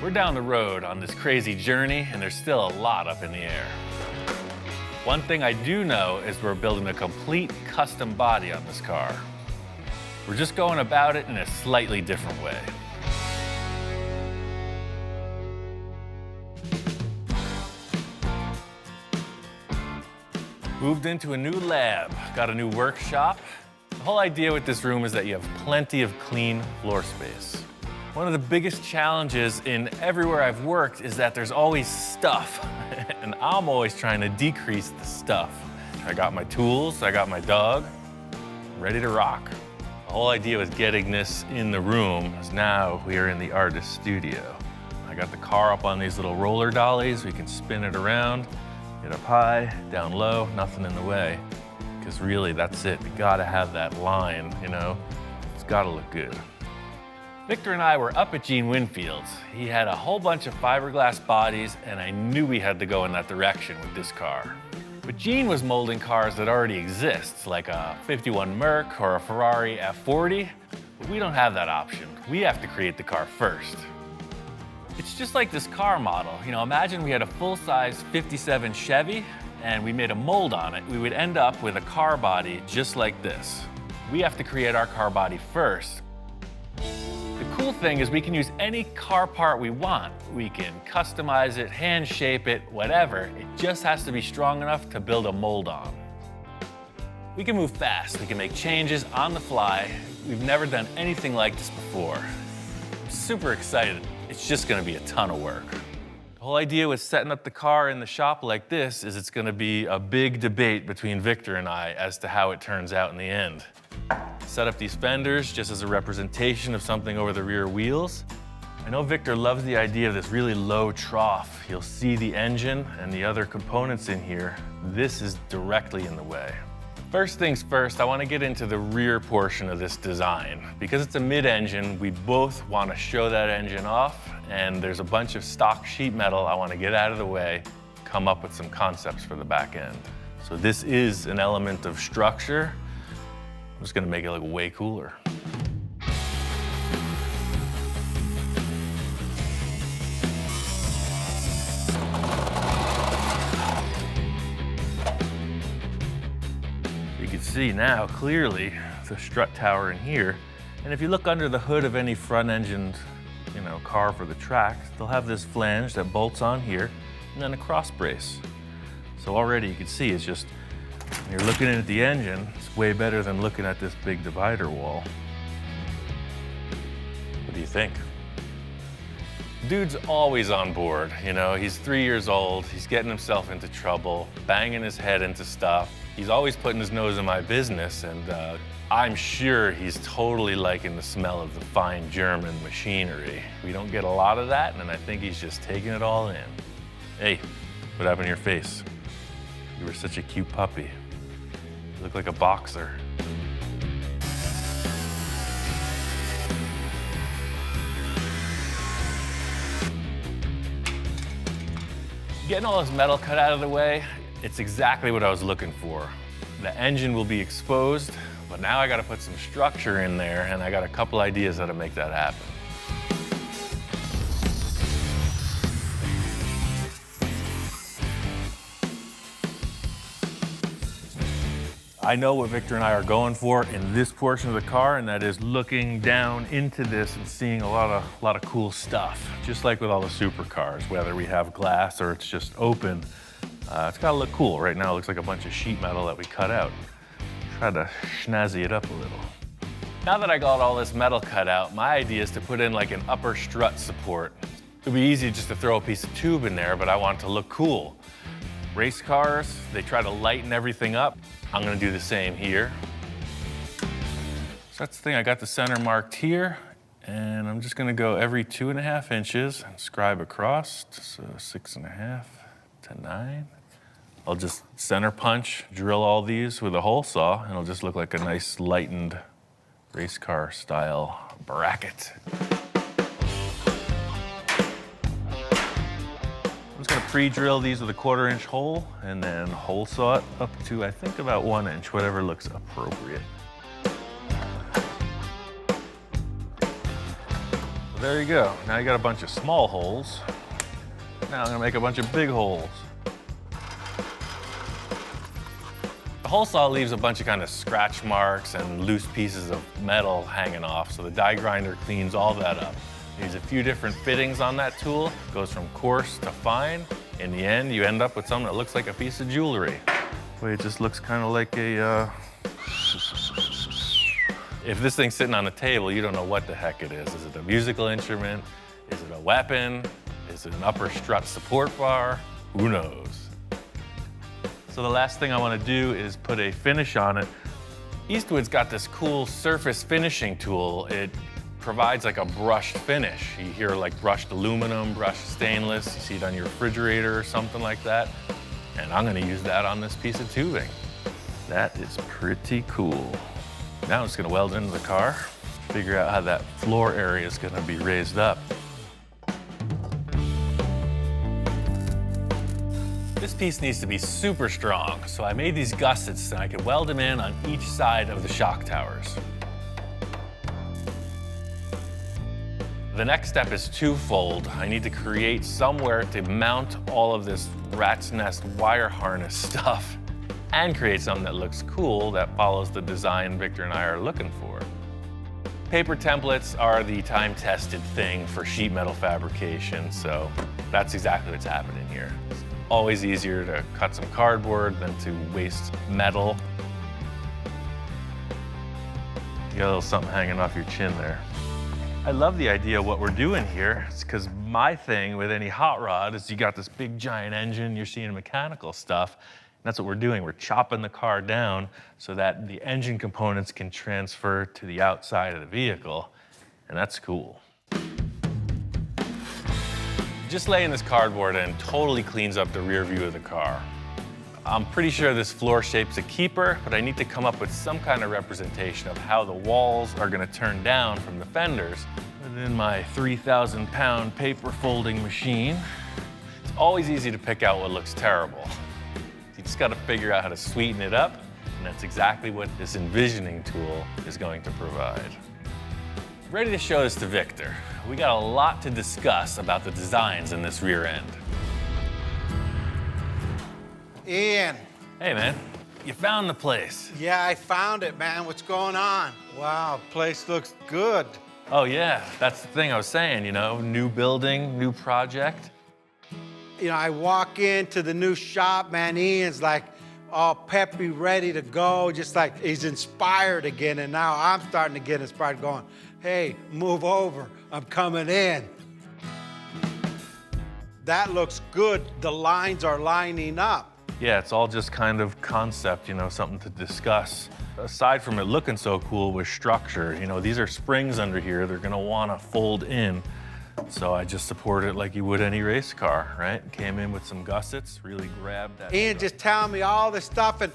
We're down the road on this crazy journey, and there's still a lot up in the air. One thing I do know is we're building a complete custom body on this car. We're just going about it in a slightly different way. Moved into a new lab, got a new workshop. The whole idea with this room is that you have plenty of clean floor space. One of the biggest challenges in everywhere I've worked is that there's always stuff, and I'm always trying to decrease the stuff. I got my tools, I got my dog, ready to rock. The whole idea with getting this in the room is now we are in the artist studio. I got the car up on these little roller dollies. We can spin it around, get up high, down low, nothing in the way. Because really, that's it. We gotta have that line, you know? It's gotta look good. Victor and I were up at Gene Winfield's. He had a whole bunch of fiberglass bodies, and I knew we had to go in that direction with this car. But Gene was molding cars that already exist, like a 51 Merc or a Ferrari F40, but we don't have that option. We have to create the car first. It's just like this car model. You know, imagine we had a full-size 57 Chevy, and we made a mold on it. We would end up with a car body just like this. We have to create our car body first. The cool thing is we can use any car part we want. We can customize it, hand shape it, whatever. It just has to be strong enough to build a mold on. We can move fast. We can make changes on the fly. We've never done anything like this before. I'm super excited. It's just gonna be a ton of work. The whole idea with setting up the car in the shop like this is it's gonna be a big debate between Victor and I as to how it turns out in the end. Set up these fenders just as a representation of something over the rear wheels. I know Victor loves the idea of this really low trough. You'll see the engine and the other components in here. This is directly in the way. First things first, I want to get into the rear portion of this design. Because it's a mid-engine, we both want to show that engine off, and there's a bunch of stock sheet metal I want to get out of the way, come up with some concepts for the back end. So this is an element of structure. I'm just gonna make it look way cooler. You can see now clearly the strut tower in here. And if you look under the hood of any front-engined, car for the track, they'll have this flange that bolts on here and then a cross brace. So already you can see it's just, when you're looking at the engine, it's way better than looking at this big divider wall. What do you think? Dude's always on board, he's 3 years old, he's getting himself into trouble, banging his head into stuff. He's always putting his nose in my business, and I'm sure he's totally liking the smell of the fine German machinery. We don't get a lot of that, and I think he's just taking it all in. Hey, what happened to your face? You were such a cute puppy. You look like a boxer. Getting all this metal cut out of the way, it's exactly what I was looking for. The engine will be exposed, but now I gotta put some structure in there, and I got a couple ideas how to make that happen. I know what Victor and I are going for in this portion of the car, and that is looking down into this and seeing a lot of cool stuff. Just like with all the supercars, whether we have glass or it's just open, it's gotta look cool. Right now it looks like a bunch of sheet metal that we cut out. Try to snazzy it up a little. Now that I got all this metal cut out, my idea is to put in like an upper strut support. It'd be easy just to throw a piece of tube in there, but I want it to look cool. Race cars, they try to lighten everything up. I'm gonna do the same here. So that's the thing, I got the center marked here, and I'm just gonna go every 2.5 inches and scribe across, so 6.5 to 9. I'll just center punch, drill all these with a hole saw, and it'll just look like a nice lightened race car style bracket. I'm just gonna pre-drill these with a 1/4 inch hole and then hole saw it up to, I think, about 1 inch, whatever looks appropriate. There you go. Now you got a bunch of small holes. Now I'm gonna make a bunch of big holes. The hole saw leaves a bunch of kind of scratch marks and loose pieces of metal hanging off, so the die grinder cleans all that up. Use a few different fittings on that tool. It goes from coarse to fine. In the end, you end up with something that looks like a piece of jewelry. It just looks kind of like a, If this thing's sitting on a table, you don't know what the heck it is. Is it a musical instrument? Is it a weapon? Is it an upper strut support bar? Who knows? So the last thing I want to do is put a finish on it. Eastwood's got this cool surface finishing tool. It provides like a brushed finish. You hear like brushed aluminum, brushed stainless. You see it on your refrigerator or something like that. And I'm gonna use that on this piece of tubing. That is pretty cool. Now I'm just gonna weld into the car, figure out how that floor area is gonna be raised up. This piece needs to be super strong, so I made these gussets and I could weld them in on each side of the shock towers. The next step is twofold. I need to create somewhere to mount all of this rat's nest wire harness stuff and create something that looks cool that follows the design Victor and I are looking for. Paper templates are the time-tested thing for sheet metal fabrication, so that's exactly what's happening here. It's always easier to cut some cardboard than to waste metal. You got a little something hanging off your chin there. I love the idea of what we're doing here. It's because my thing with any hot rod is you got this big giant engine, you're seeing mechanical stuff. And that's what we're doing. We're chopping the car down so that the engine components can transfer to the outside of the vehicle. And that's cool. Just laying this cardboard in totally cleans up the rear view of the car. I'm pretty sure this floor shape's a keeper, but I need to come up with some kind of representation of how the walls are gonna turn down from the fenders within my 3,000-pound paper folding machine. It's always easy to pick out what looks terrible. You just gotta figure out how to sweeten it up, and that's exactly what this envisioning tool is going to provide. Ready to show this to Victor. We got a lot to discuss about the designs in this rear end. Ian. Hey, man. You found the place. Yeah, I found it, man. What's going on? Wow, place looks good. Oh, yeah. That's the thing I was saying, you know, new building, new project. You know, I walk into the new shop, man. Ian's like all peppy, ready to go, just like he's inspired again. And now I'm starting to get inspired, going, hey, move over. I'm coming in. That looks good. The lines are lining up. Yeah, it's all just kind of concept, you know, something to discuss. Aside from it looking so cool with structure, you know, these are springs under here. They're gonna wanna fold in. So I just support it like you would any race car, right? Came in with some gussets, really grabbed that. Ian just telling me all this stuff, and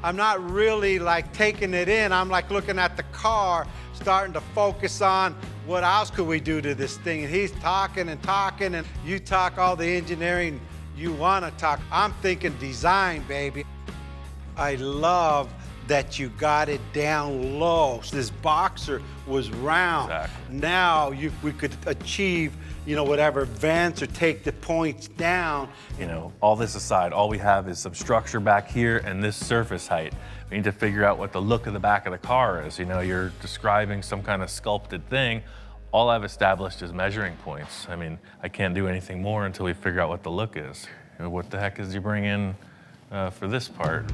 I'm not really like taking it in. I'm like looking at the car, starting to focus on what else could we do to this thing. And he's talking and talking, and you talk all the engineering you want to talk. I'm thinking design, baby. I love that you got it down low. This boxer was round. Exactly. Now we could achieve, you know, whatever vents or take the points down. You know, all this aside, all we have is some structure back here and this surface height. We need to figure out what the look of the back of the car is. You know, you're describing some kind of sculpted thing. All I've established is measuring points. I mean, I can't do anything more until we figure out what the look is. You know, what the heck is you bring in for this part?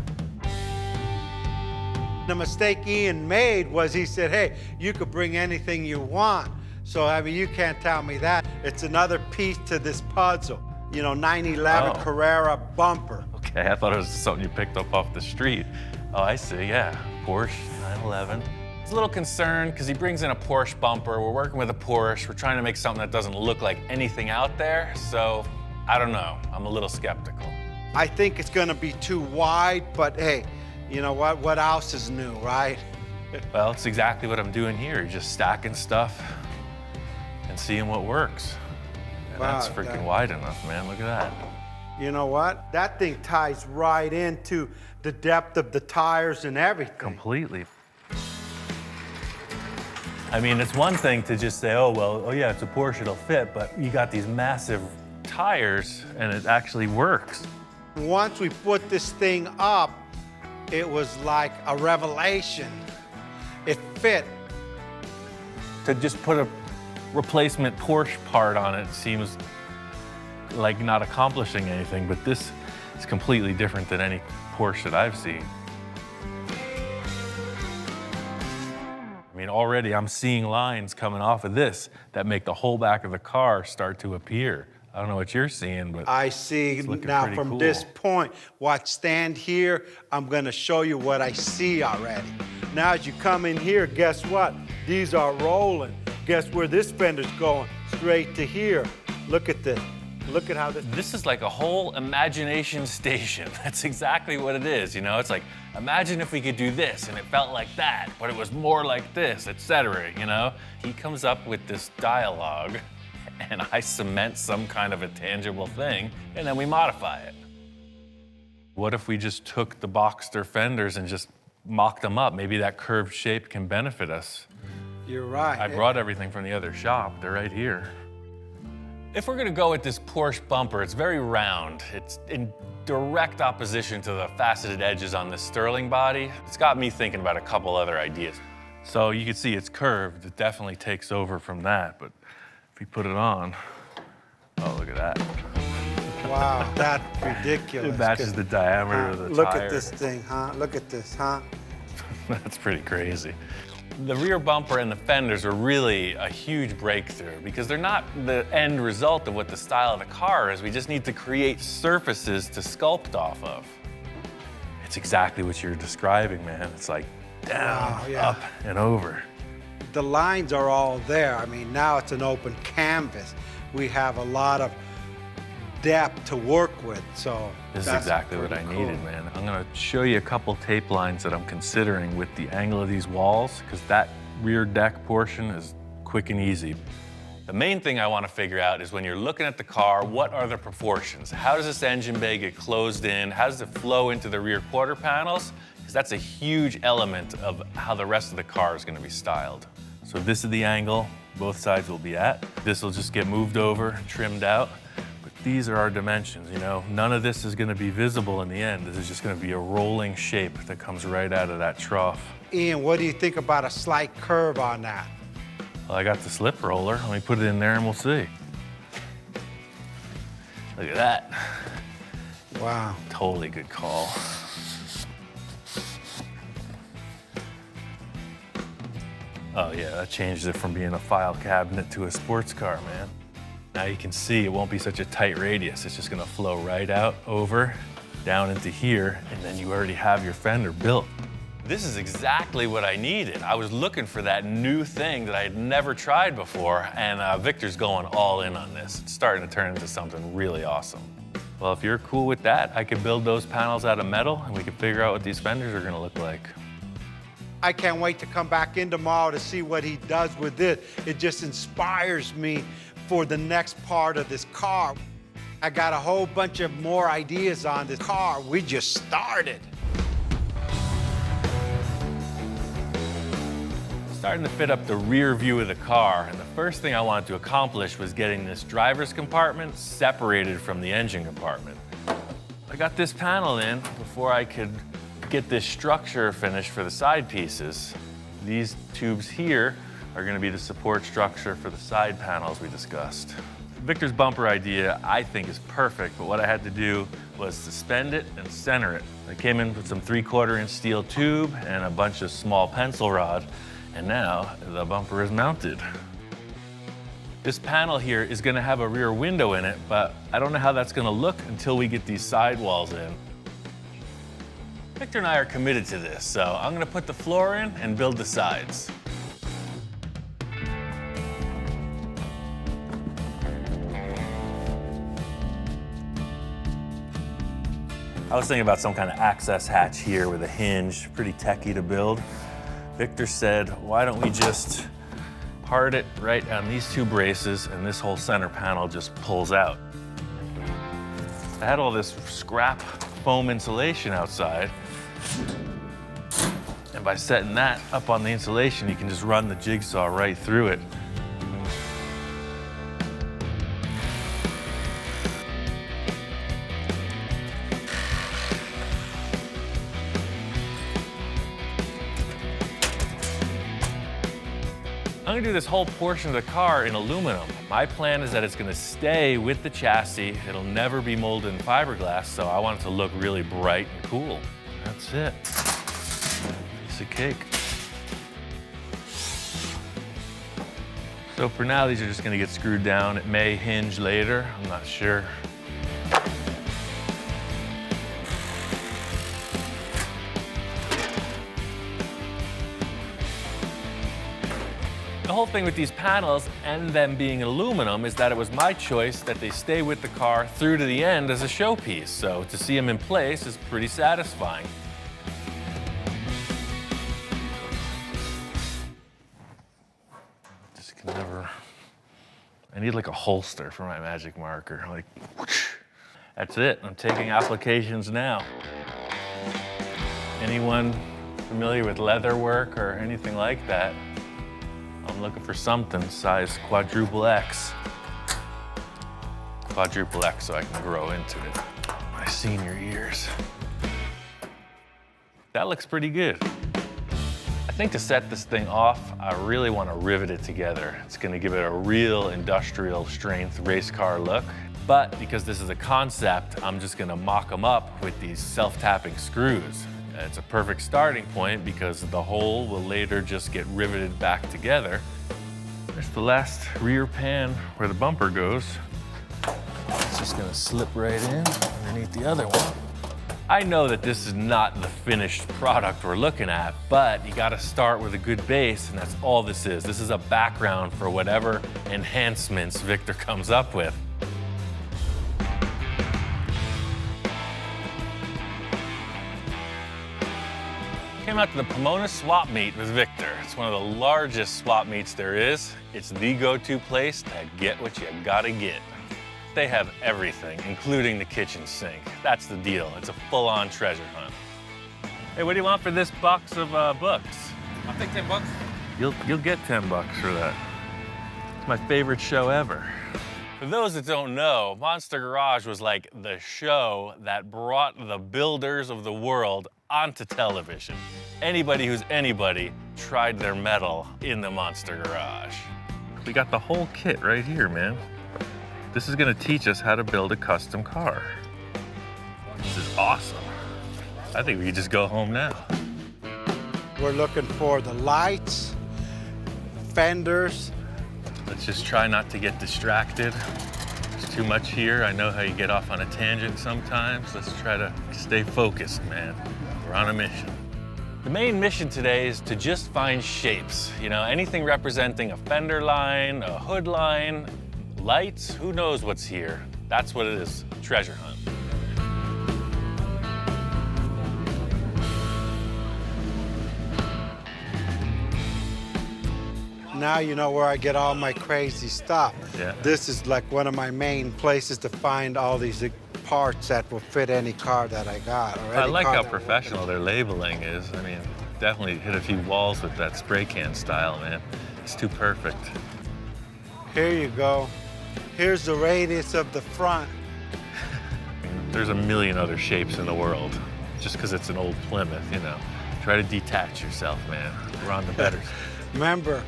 The mistake Ian made was he said, hey, you could bring anything you want. So, I mean, you can't tell me that. It's another piece to this puzzle. You know, 911 Carrera bumper. Okay, I thought it was something you picked up off the street. Oh, I see, yeah. Porsche 911. I was a little concerned because he brings in a Porsche bumper. We're working with a Porsche. We're trying to make something that doesn't look like anything out there. So, I don't know. I'm a little skeptical. I think it's gonna be too wide, but hey, you know what? What else is new, right? Well, it's exactly what I'm doing here. You're just stacking stuff and seeing what works. And Wow, that's freaking wide enough, man. Look at that. You know what? That thing ties right into the depth of the tires and everything. Completely. I mean, it's one thing to just say, oh, well, oh yeah, it's a Porsche, it'll fit, but you got these massive tires and it actually works. Once we put this thing up, it was like a revelation. It fit. To just put a replacement Porsche part on it seems like not accomplishing anything, but this is completely different than any Porsche that I've seen. I mean, already I'm seeing lines coming off of this that make the whole back of the car start to appear. I don't know what you're seeing, but I see now from cool. this point, watch, stand here, I'm gonna show you what I see already. Now as you come in here, guess what? These are rolling. Guess where this fender's going? Straight to here. Look at this. Look at how this... This is like a whole imagination station. That's exactly what it is, you know? It's like, imagine if we could do this and it felt like that, but it was more like this, etc., you know? He comes up with this dialogue and I cement some kind of a tangible thing and then we modify it. What if we just took the Boxster fenders and just mocked them up? Maybe that curved shape can benefit us. You're right. I brought everything from the other shop. They're right here. If we're gonna go with this Porsche bumper, it's very round. It's in direct opposition to the faceted edges on this Sterling body. It's got me thinking about a couple other ideas. So you can see it's curved. It definitely takes over from that, but if we put it on, oh, look at that. Wow, that's ridiculous. It matches the diameter of the Look tire. at this thing, huh? Look at this, huh? That's pretty crazy. The rear bumper and the fenders are really a huge breakthrough because they're not the end result of what the style of the car is. We just need to create surfaces to sculpt off of. It's exactly what you're describing, man. It's like down, Wow, yeah. up, and over. The lines are all there. I mean, now it's an open canvas. We have a lot of depth to work with, so This is exactly what I cool. needed, man. I'm gonna show you a couple tape lines that I'm considering with the angle of these walls, because that rear deck portion is quick and easy. The main thing I want to figure out is when you're looking at the car, what are the proportions? How does this engine bay get closed in? How does it flow into the rear quarter panels? Because that's a huge element of how the rest of the car is going to be styled. So this is the angle both sides will be at. This will just get moved over, trimmed out. But these are our dimensions, you know? None of this is going to be visible in the end. This is just going to be a rolling shape that comes right out of that trough. Ian, what do you think about a slight curve on that? Well, I got the slip roller. Let me put it in there and we'll see. Look at that. Wow. Totally good call. Oh yeah, that changes it from being a file cabinet to a sports car, man. Now you can see it won't be such a tight radius. It's just gonna flow right out, over, down into here, and then you already have your fender built. This is exactly what I needed. I was looking for that new thing that I had never tried before, and Victor's going all in on this. It's starting to turn into something really awesome. Well, if you're cool with that, I could build those panels out of metal, and we could figure out what these fenders are gonna look like. I can't wait to come back in tomorrow to see what he does with it. It just inspires me for the next part of this car. I got a whole bunch of more ideas on this car. We just started. Starting to fit up the rear view of the car, and the first thing I wanted to accomplish was getting this driver's compartment separated from the engine compartment. I got this panel in before I could get this structure finished for the side pieces. These tubes here are going to be the support structure for the side panels we discussed. Victor's bumper idea, I think, is perfect, but what I had to do was suspend it and center it. I came in with some 3/4 inch steel tube and a bunch of small pencil rod, and now the bumper is mounted. This panel here is going to have a rear window in it, but I don't know how that's going to look until we get these sidewalls in. Victor and I are committed to this, so I'm gonna put the floor in and build the sides. I was thinking about some kind of access hatch here with a hinge, pretty techy to build. Victor said, why don't we just part it right on these two braces and this whole center panel just pulls out. I had all this scrap foam insulation outside, and And by setting that up on the insulation, you can just run the jigsaw right through it. I'm gonna do this whole portion of the car in aluminum. My plan is that it's gonna stay with the chassis. It'll never be molded in fiberglass, so I want it to look really bright and cool. That's it. Piece of cake. So for now, these are just gonna get screwed down. It may hinge later, I'm not sure. The whole thing with these panels and them being aluminum is that it was my choice that they stay with the car through to the end as a showpiece. So to see them in place is pretty satisfying. Just can never, I need like a holster for my magic marker. Like, whoosh. That's it, I'm taking applications now. Anyone familiar with leather work or anything like that? I'm looking for something size quadruple X. Quadruple X so I can grow into it. My senior years. That looks pretty good. I think to set this thing off, I really want to rivet it together. It's going to give it a real industrial strength race car look. But because this is a concept, I'm just going to mock them up with these self-tapping screws. It's a perfect starting point because the whole will later just get riveted back together. There's the last rear pan where the bumper goes. It's just gonna slip right in underneath the other one. I know that this is not the finished product we're looking at, but you gotta start with a good base, and that's all this is. This is a background for whatever enhancements Victor comes up with. Came out to the Pomona swap meet with Victor. It's one of the largest swap meets there is. It's the go-to place to get what you gotta get. They have everything, including the kitchen sink. That's the deal. It's a full-on treasure hunt. Hey, what do you want for this box of books? I'll take 10 bucks. You'll get 10 bucks for that. It's my favorite show ever. For those that don't know, Monster Garage was like the show that brought the builders of the world onto television. Anybody who's anybody tried their mettle in the Monster Garage. We got the whole kit right here, man. This is gonna teach us how to build a custom car. This is awesome. I think we could just go home now. We're looking for the lights, fenders. Let's just try not to get distracted. There's too much here. I know how you get off on a tangent sometimes. Let's try to stay focused, man. We're on a mission. The main mission today is to just find shapes. You know, anything representing a fender line, a hood line, lights, who knows what's here. That's what it is, treasure hunt. Now you know where I get all my crazy stuff. Yeah. This is like one of my main places to find all these parts that will fit any car that I got. Or I any like car how that professional their labeling is. I mean, definitely hit a few walls with that spray can style, man. It's too perfect. Here you go. Here's the radius of the front. There's a million other shapes in the world. Just because it's an old Plymouth, you know. Try to detach yourself, man. We're on the better side. Remember,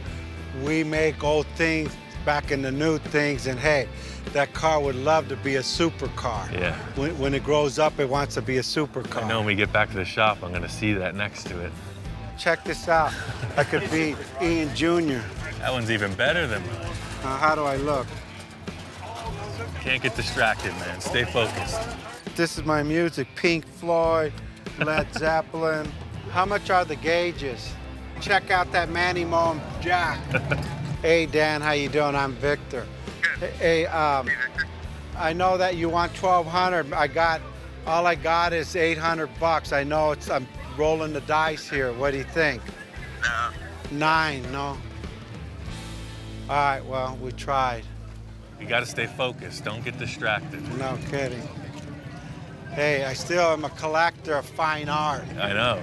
we make old things back in the new things, and hey, that car would love to be a supercar. Yeah. When it grows up, it wants to be a supercar. I know when we get back to the shop, I'm gonna see that next to it. Check this out. I could be Ian Jr. That one's even better than mine. How do I look? Can't get distracted, man. Stay focused. This is my music, Pink Floyd, Led Zeppelin. How much are the gauges? Check out that Manny Moen jack. Hey, Dan, how you doing? I'm Victor. Good. Hey, I know that you want 1,200. All I got is 800 bucks. I know I'm rolling the dice here. What do you think? No. 9, no? All right, well, we tried. You gotta stay focused. Don't get distracted. No kidding. Hey, I still am a collector of fine art. I know.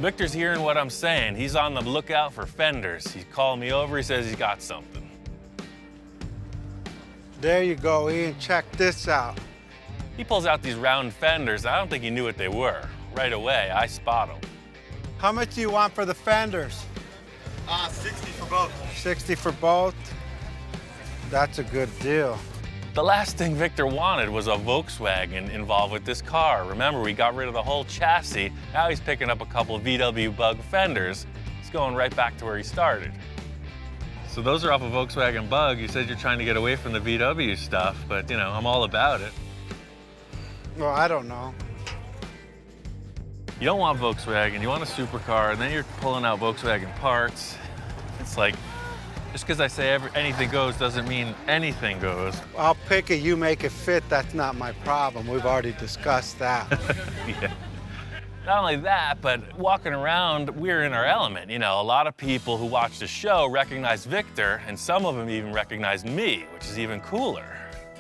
Victor's hearing what I'm saying. He's on the lookout for fenders. He's calling me over, he says he's got something. There you go, Ian, check this out. He pulls out these round fenders. I don't think he knew what they were. Right away, I spot them. How much do you want for the fenders? 60 for both. 60 for both? That's a good deal. The last thing Victor wanted was a Volkswagen involved with this car. Remember, we got rid of the whole chassis. Now he's picking up a couple of VW Bug fenders. He's going right back to where he started. So those are off a Volkswagen Bug. You said you're trying to get away from the VW stuff, but you know, I'm all about it. Well, I don't know. You don't want Volkswagen, you want a supercar, and then you're pulling out Volkswagen parts. It's like, just because I say anything goes doesn't mean anything goes. I'll pick it, you make it fit, that's not my problem. We've already discussed that. Yeah. Not only that, but walking around, we're in our element. You know, a lot of people who watch the show recognize Victor, and some of them even recognize me, which is even cooler.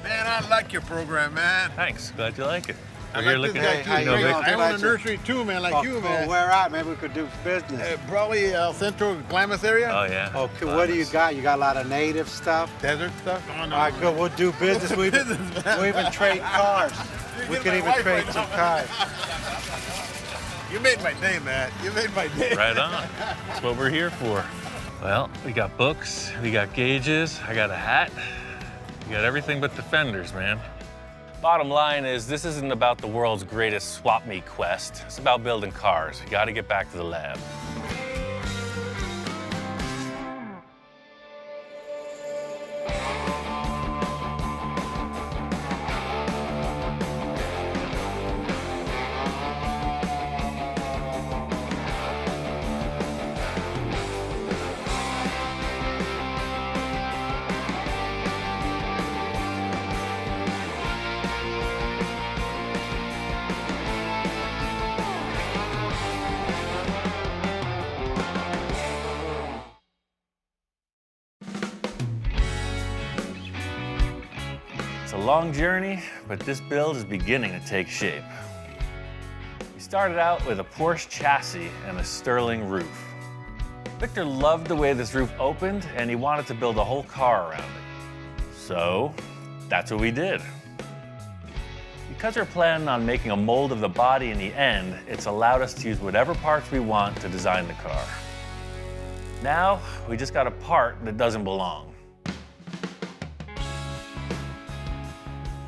Man, I like your program, man. Thanks, glad you like it. I We're here like looking this at guy, Hey, too. how you Great. doing? I own a Glad you- nursery too, man, like you, man. Where at? Maybe we could do business. Probably Central Glamis area. Oh, yeah. Okay, what do you got? You got a lot of native stuff? Desert stuff. Oh, no. All right, good, we'll do business. We business, man? even trade cars. We get could my even wife trade right some now. cars. You made my day, man. You made my day. Right on. That's what we're here for. Well, we got books, we got gauges, I got a hat. We got everything but the fenders, man. Bottom line is, this isn't about the world's greatest swap meet quest. It's about building cars. You gotta get back to the lab. It's a long journey, but this build is beginning to take shape. We started out with a Porsche chassis and a Sterling roof. Victor loved the way this roof opened, and he wanted to build a whole car around it. So that's what we did. Because we're planning on making a mold of the body in the end, it's allowed us to use whatever parts we want to design the car. Now, we just got a part that doesn't belong.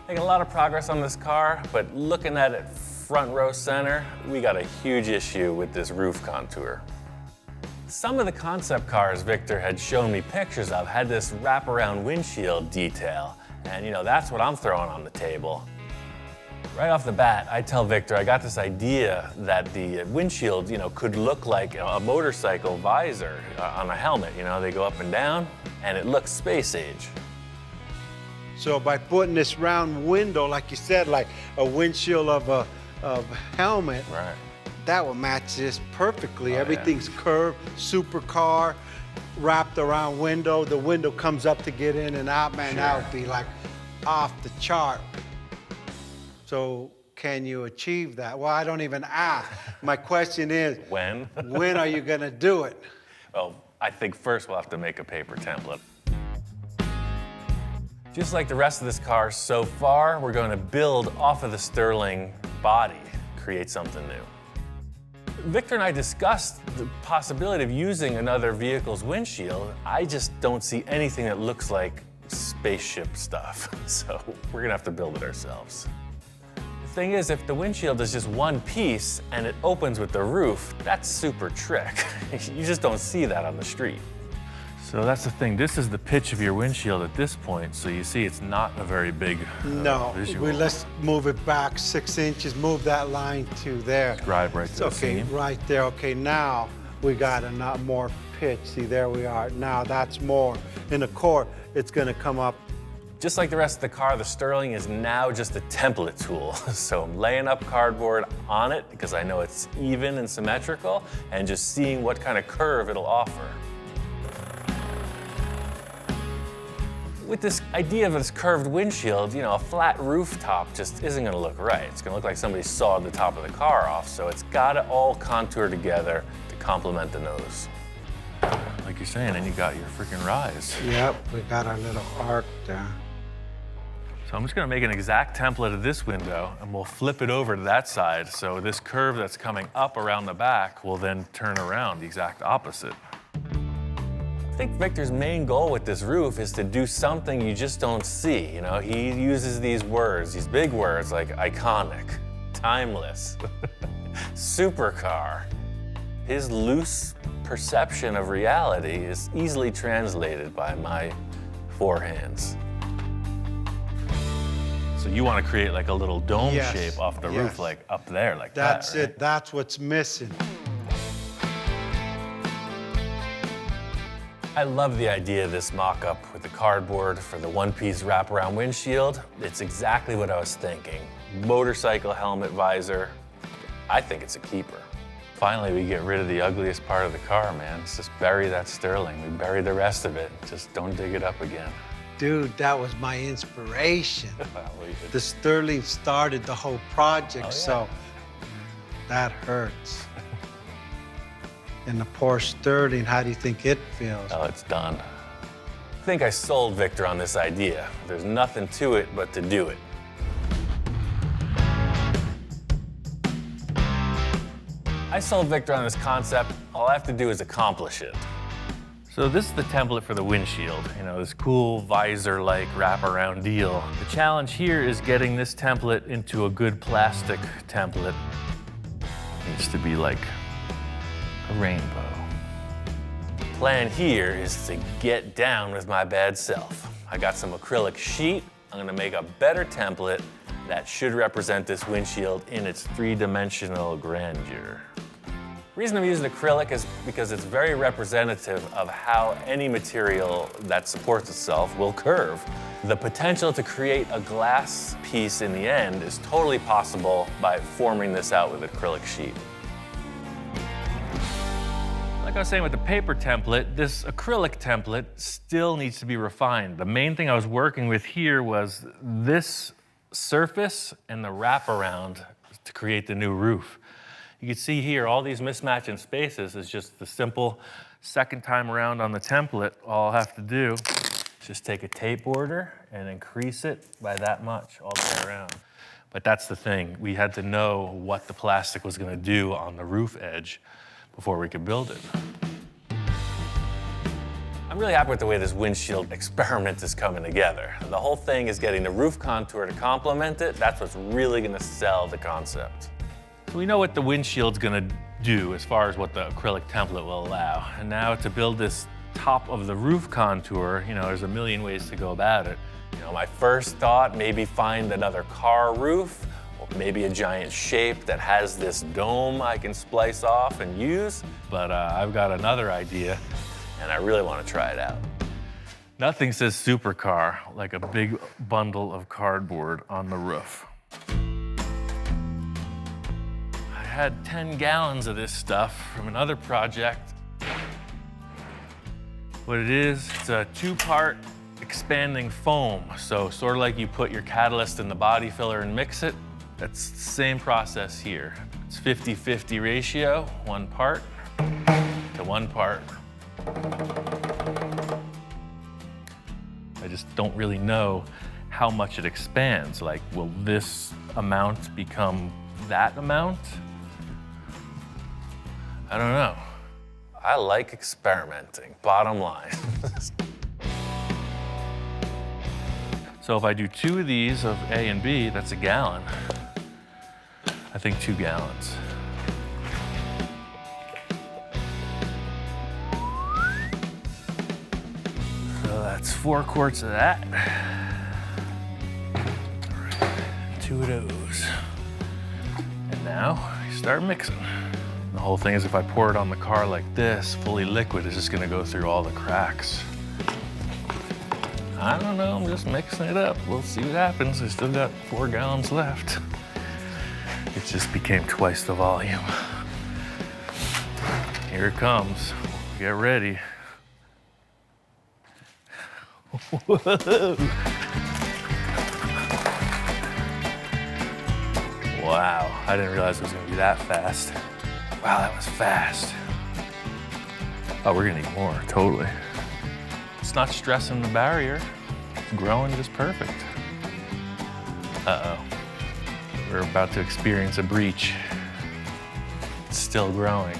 Making a lot of progress on this car, but looking at it front row center, we got a huge issue with this roof contour. Some of the concept cars Victor had shown me pictures of had this wraparound windshield detail, and you know, that's what I'm throwing on the table. Right off the bat, I tell Victor I got this idea that the windshield, you know, could look like a motorcycle visor on a helmet. You know, they go up and down, and it looks space age. So by putting this round window, like you said, like a windshield of a helmet, Right. that will match this perfectly. Oh, Everything's curved, supercar, wrapped around window. The window comes up to get in and out, man, that would be like off the chart. So can you achieve that? Well, I don't even ask. My question is, When? when are you gonna do it? Well, I think first we'll have to make a paper template. Just like the rest of this car so far, we're going to build off of the Sterling body, create something new. Victor and I discussed the possibility of using another vehicle's windshield. I just don't see anything that looks like spaceship stuff, so we're gonna have to build it ourselves. The thing is, if the windshield is just one piece and it opens with the roof, that's super trick. You just don't see that on the street. So that's the thing, this is the pitch of your windshield at this point, so you see it's not a very big No, visual. let's move it back 6 inches, move that line to there. Scribe right to the Okay, seam. right there. Okay, now we got a lot more pitch. See, there we are. Now that's more. In the core, it's gonna come up. Just like the rest of the car, the Sterling is now just a template tool. So I'm laying up cardboard on it because I know it's even and symmetrical, and just seeing what kind of curve it'll offer. With this idea of this curved windshield, you know, a flat rooftop just isn't gonna look right. It's gonna look like somebody sawed the top of the car off, so it's gotta all contour together to complement the nose. Like you're saying, and you got your freaking rise. Yep, we got our little arc there. So I'm just gonna make an exact template of this window and we'll flip it over to that side. So this curve that's coming up around the back will then turn around the exact opposite. I think Victor's main goal with this roof is to do something you just don't see. You know, he uses these words, these big words like iconic, timeless, supercar. His loose perception of reality is easily translated by my forehands. So you want to create like a little dome shape off the roof, like up there, like That's that, right? it. That's what's missing. I love the idea of this mock-up with the cardboard for the one-piece wraparound windshield. It's exactly what I was thinking. Motorcycle helmet visor. I think it's a keeper. Finally, we get rid of the ugliest part of the car, man. Let's just bury that sterling. We bury the rest of it. Just don't dig it up again. Dude, that was my inspiration. The Sterling started the whole project, so that hurts. And the Porsche Sterling, how do you think it feels? Oh, it's done. I think I sold Victor on this idea. There's nothing to it but to do it. I sold Victor on this concept. All I have to do is accomplish it. So this is the template for the windshield, you know, this cool visor-like wraparound deal. The challenge here is getting this template into a good plastic template. It needs to be like a rainbow. The plan here is to get down with my bad self. I got some acrylic sheet. I'm gonna make a better template that should represent this windshield in its three-dimensional grandeur. The reason I'm using acrylic is because it's very representative of how any material that supports itself will curve. The potential to create a glass piece in the end is totally possible by forming this out with acrylic sheet. Like I was saying with the paper template, this acrylic template still needs to be refined. The main thing I was working with here was this surface and the wraparound to create the new roof. You can see here, all these mismatch in spaces is just the simple second time around on the template. All I'll have to do is just take a tape order and increase it by that much all the way around. But that's the thing. We had to know what the plastic was gonna do on the roof edge before we could build it. I'm really happy with the way this windshield experiment is coming together. The whole thing is getting the roof contour to complement it. That's what's really gonna sell the concept. We know what the windshield's gonna do as far as what the acrylic template will allow. And now to build this top of the roof contour, you know, there's a million ways to go about it. You know, my first thought, maybe find another car roof, or maybe a giant shape that has this dome I can splice off and use. But I've got another idea, and I really wanna try it out. Nothing says supercar like a big bundle of cardboard on the roof. I had 10 gallons of this stuff from another project. What it is, it's a two-part expanding foam. So sort of like you put your catalyst in the body filler and mix it, that's the same process here. It's 50-50 ratio, one part to one part. I just don't really know how much it expands. Like, will this amount become that amount? I don't know. I like experimenting, bottom line. So if I do 2 of these of A and B, that's a gallon. I think 2 gallons. So that's 4 quarts of that. All right, 2 of those. And now you start mixing. The whole thing is if I pour it on the car like this, fully liquid, it's just gonna go through all the cracks. I don't know, I'm just mixing it up. We'll see what happens. I still got 4 gallons left. It just became twice the volume. Here it comes. Get ready. Wow, I didn't realize it was gonna be that fast. Wow, that was fast. Oh, we're gonna need more, totally. It's not stressing the barrier. It's growing just perfect. Uh-oh. We're about to experience a breach. It's still growing.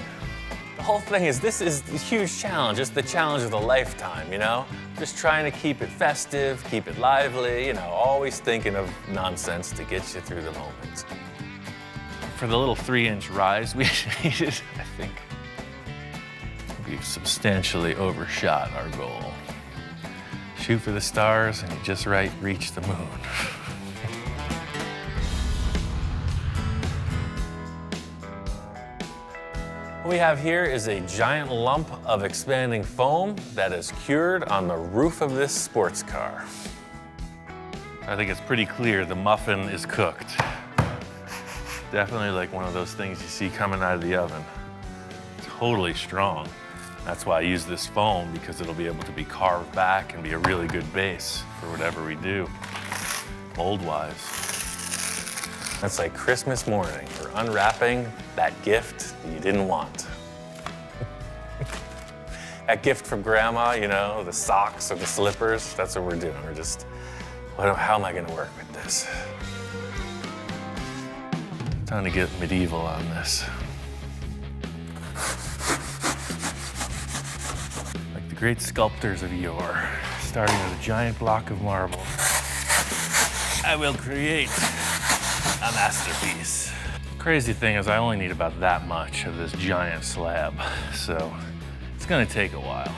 The whole thing is, this is a huge challenge. It's the challenge of the lifetime, you know? Just trying to keep it festive, keep it lively, you know, always thinking of nonsense to get you through the moments. For the little 3-inch rise we needed, I think we've substantially overshot our goal. Shoot for the stars and you just right reach the moon. What we have here is a giant lump of expanding foam that is cured on the roof of this sports car. I think it's pretty clear the muffin is cooked. Definitely like one of those things you see coming out of the oven. Totally strong. That's why I use this foam, because it'll be able to be carved back and be a really good base for whatever we do, mold-wise. That's like Christmas morning. We're unwrapping that gift you didn't want. That gift from grandma, you know, the socks or the slippers, that's what we're doing. We're just, how am I gonna work with this? Time to get medieval on this. Like the great sculptors of yore, starting with a giant block of marble, I will create a masterpiece. Crazy thing is I only need about that much of this giant slab, so it's gonna take a while.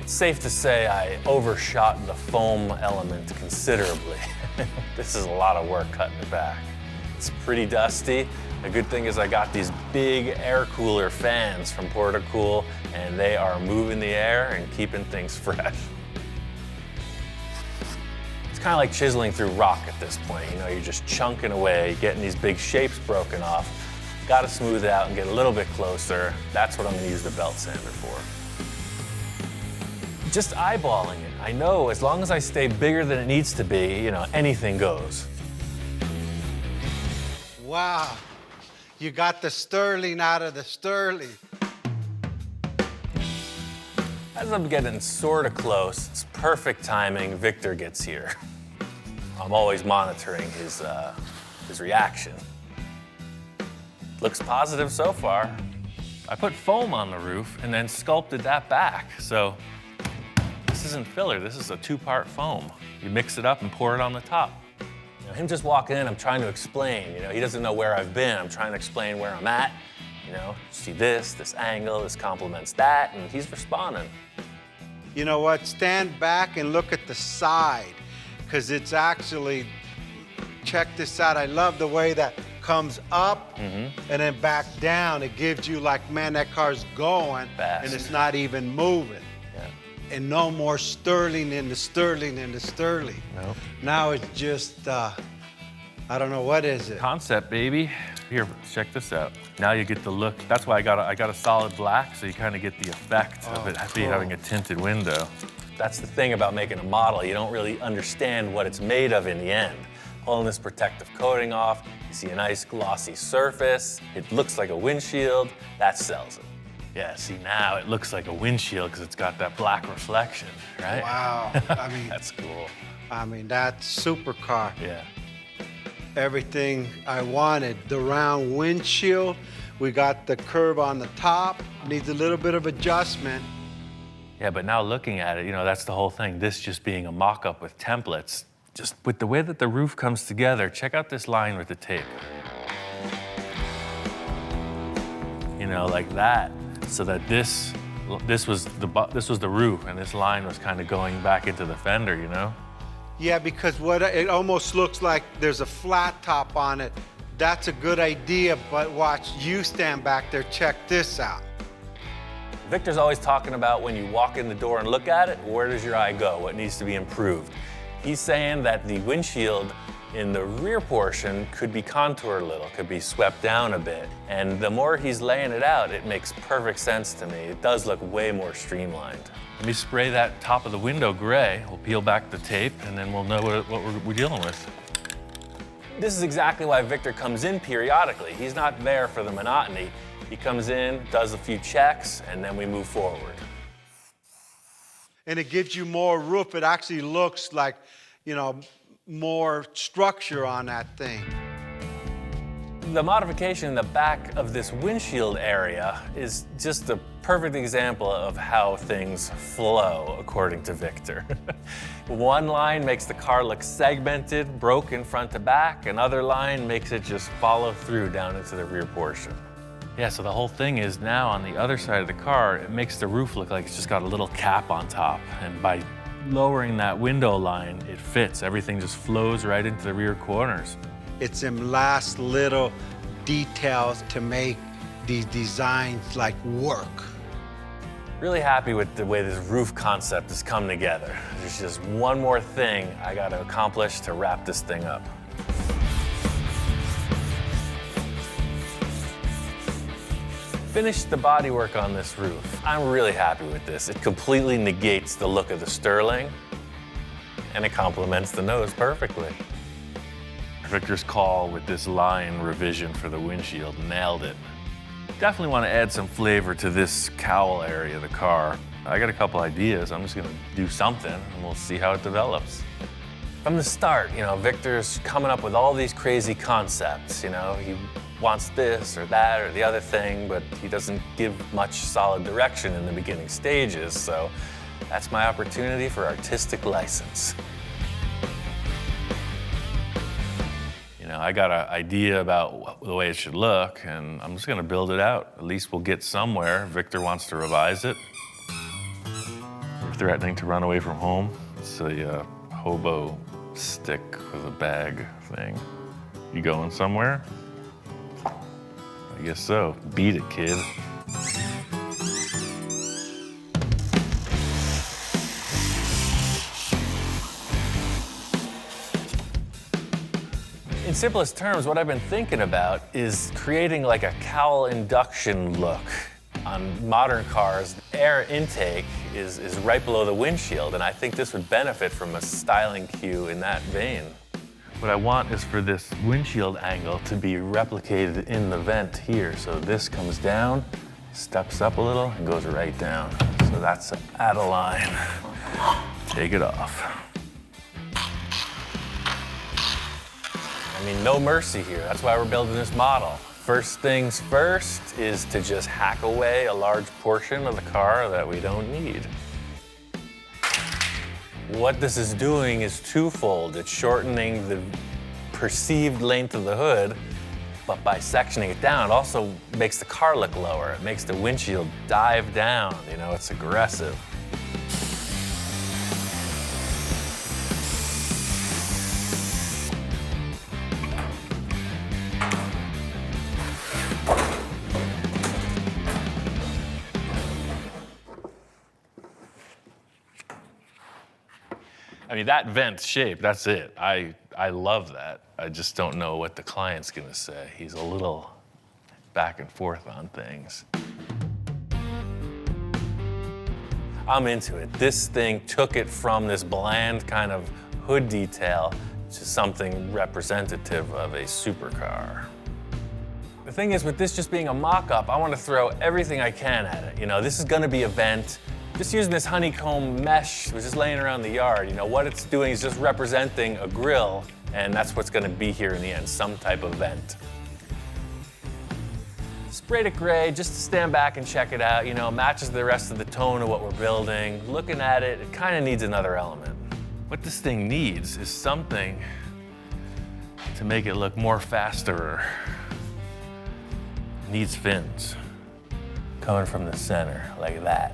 It's safe to say I overshot the foam element considerably. This is a lot of work cutting it back. It's pretty dusty. The good thing is I got these big air cooler fans from Portacool, and they are moving the air and keeping things fresh. Kind of like chiseling through rock at this point. You know, you're just chunking away, getting these big shapes broken off. Got to smooth it out and get a little bit closer. That's what I'm going to use the belt sander for. Just eyeballing it. I know as long as I stay bigger than it needs to be, you know, anything goes. Wow, you got the sterling out of the sterling. As I'm getting sort of close, it's perfect timing, Victor gets here. I'm always monitoring his reaction. Looks positive so far. I put foam on the roof and then sculpted that back. So this isn't filler, this is a 2-part foam. You mix it up and pour it on the top. You know, him just walking in, I'm trying to explain. You know, he doesn't know where I've been. I'm trying to explain where I'm at. You know, see this angle, this complements that, and he's responding. You know what? Stand back and look at the side, because it's actually, check this out. I love the way that comes up and then back down. It gives you like, man, that car's going fast, and it's not even moving. Yeah. And no more sterling into sterling into sterling. Nope. Now it's just, I don't know, what is it? Concept, baby. Here, check this out. Now you get the look. That's why I got a solid black, so you kind of get the effect of it having a tinted window. That's the thing about making a model. You don't really understand what it's made of in the end. Pulling this protective coating off, you see a nice glossy surface. It looks like a windshield. That sells it. Yeah, see, now it looks like a windshield because it's got that black reflection, right? Wow. I mean, that's cool. I mean, that's supercar. Yeah. Everything I wanted. The round windshield, we got the curve on the top, needs a little bit of adjustment. Yeah, but now looking at it, you know, that's the whole thing. This just being a mock-up with templates, just with the way that the roof comes together, check out this line with the tape. You know, like that, so that this was the roof, and this line was kind of going back into the fender, you know? Yeah, because it almost looks like there's a flat top on it. That's a good idea, but watch, you stand back there, check this out. Victor's always talking about when you walk in the door and look at it, where does your eye go? What needs to be improved? He's saying that the windshield in the rear portion could be contoured a little, could be swept down a bit. And the more he's laying it out, it makes perfect sense to me. It does look way more streamlined. Let me spray that top of the window gray. We'll peel back the tape, and then we'll know what we're dealing with. This is exactly why Victor comes in periodically. He's not there for the monotony. He comes in, does a few checks, and then we move forward. And it gives you more roof. It actually looks like, you know, more structure on that thing. The modification in the back of this windshield area is just a perfect example of how things flow, according to Victor. One line makes the car look segmented, broken front to back. Another line makes it just follow through down into the rear portion. Yeah, so the whole thing is now on the other side of the car, it makes the roof look like it's just got a little cap on top. And by lowering that window line, it fits. Everything just flows right into the rear corners. It's them last little details to make these designs like work. Really happy with the way this roof concept has come together. There's just one more thing I got to accomplish to wrap this thing up. Finished the bodywork on this roof. I'm really happy with this. It completely negates the look of the Sterling, and it complements the nose perfectly. Victor's call with this line revision for the windshield nailed it. Definitely want to add some flavor to this cowl area of the car. I got a couple ideas. I'm just going to do something, and we'll see how it develops. From the start, you know, Victor's coming up with all these crazy concepts. You know, he wants this or that or the other thing, but he doesn't give much solid direction in the beginning stages. So that's my opportunity for artistic license. You know, I got an idea about the way it should look, and I'm just gonna build it out. At least we'll get somewhere. Victor wants to revise it. We're threatening to run away from home. It's a hobo stick with a bag thing. You going somewhere? I guess so. Beat it, kid. In simplest terms, what I've been thinking about is creating like a cowl induction look. On modern cars, air intake is right below the windshield, and I think this would benefit from a styling cue in that vein. What I want is for this windshield angle to be replicated in the vent here. So this comes down, steps up a little, and goes right down. So that's at a line. Take it off. I mean, no mercy here. That's why we're building this model. First things first is to just hack away a large portion of the car that we don't need. What this is doing is twofold. It's shortening the perceived length of the hood, but by sectioning it down, it also makes the car look lower. It makes the windshield dive down. You know, it's aggressive. I mean, that vent shape, that's it. I love that. I just don't know what the client's gonna say. He's a little back and forth on things. I'm into it. This thing took it from this bland kind of hood detail to something representative of a supercar. The thing is, with this just being a mock-up, I want to throw everything I can at it. You know, this is gonna be a vent. Just using this honeycomb mesh, which is laying around the yard, you know, what it's doing is just representing a grill, and that's what's gonna be here in the end, some type of vent. Sprayed it gray just to stand back and check it out, you know, matches the rest of the tone of what we're building. Looking at it, it kind of needs another element. What this thing needs is something to make it look more faster. It needs fins coming from the center, like that.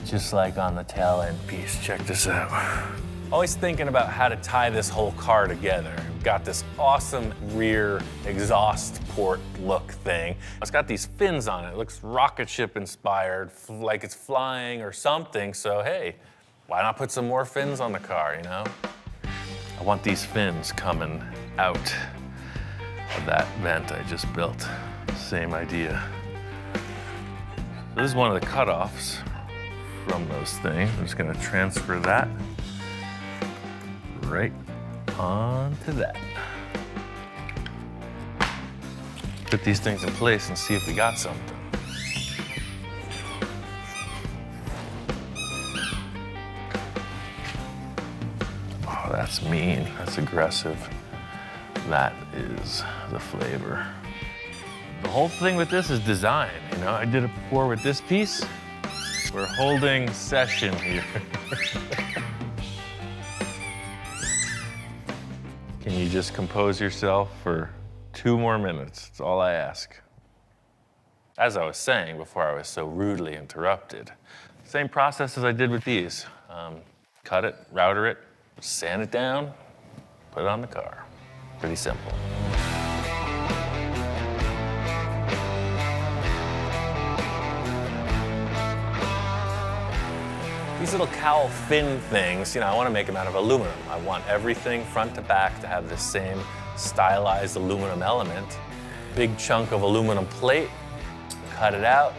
Just like on the tail end piece. Check this out. Always thinking about how to tie this whole car together. We've got this awesome rear exhaust port look thing. It's got these fins on it. It looks rocket ship inspired, like it's flying or something. So hey, why not put some more fins on the car, you know? I want these fins coming out of that vent I just built. Same idea. This is one of the cutoffs. from those things. I'm just gonna transfer that right onto that. Put these things in place and see if we got something. Oh, that's mean, that's aggressive. That is the flavor. The whole thing with this is design, you know? I did it before with this piece. We're holding session here. Can you just compose yourself for 2 more minutes? That's all I ask. As I was saying before I was so rudely interrupted, same process as I did with these. Cut it, router it, sand it down, put it on the car. Pretty simple. These little cowl fin things, you know, I want to make them out of aluminum. I want everything front to back to have the same stylized aluminum element. Big chunk of aluminum plate, cut it out,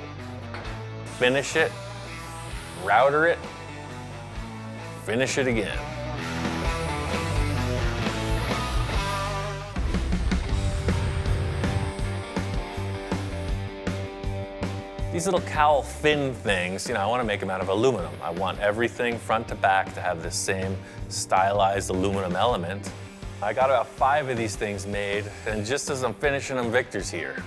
finish it, router it, finish it again. These little cowl fin things, you know, I want to make them out of aluminum. I want everything front to back to have the same stylized aluminum element. I got about 5 of these things made, and just as I'm finishing them, Victor's here.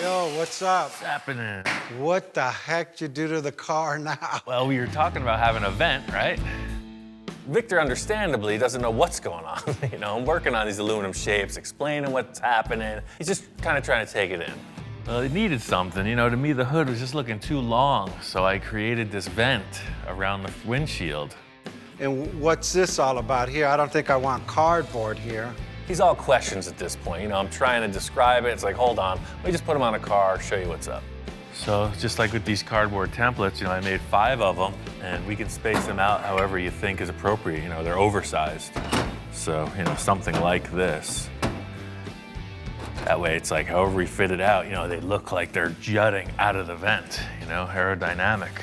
Yo, what's up? What's happening? What the heck you do to the car now? Well, we were talking about having an event, right? Victor, understandably, doesn't know what's going on. You know, I'm working on these aluminum shapes, explaining what's happening. He's just kind of trying to take it in. Well, it needed something. You know, to me, the hood was just looking too long, so I created this vent around the windshield. And what's this all about here? I don't think I want cardboard here. He's all questions at this point. You know, I'm trying to describe it. It's like, hold on, let me just put them on a car, show you what's up. So just like with these cardboard templates, you know, I made 5 of them, and we can space them out however you think is appropriate. You know, they're oversized. So, you know, something like this. That way it's like, however we fit it out, you know, they look like they're jutting out of the vent, you know, aerodynamic.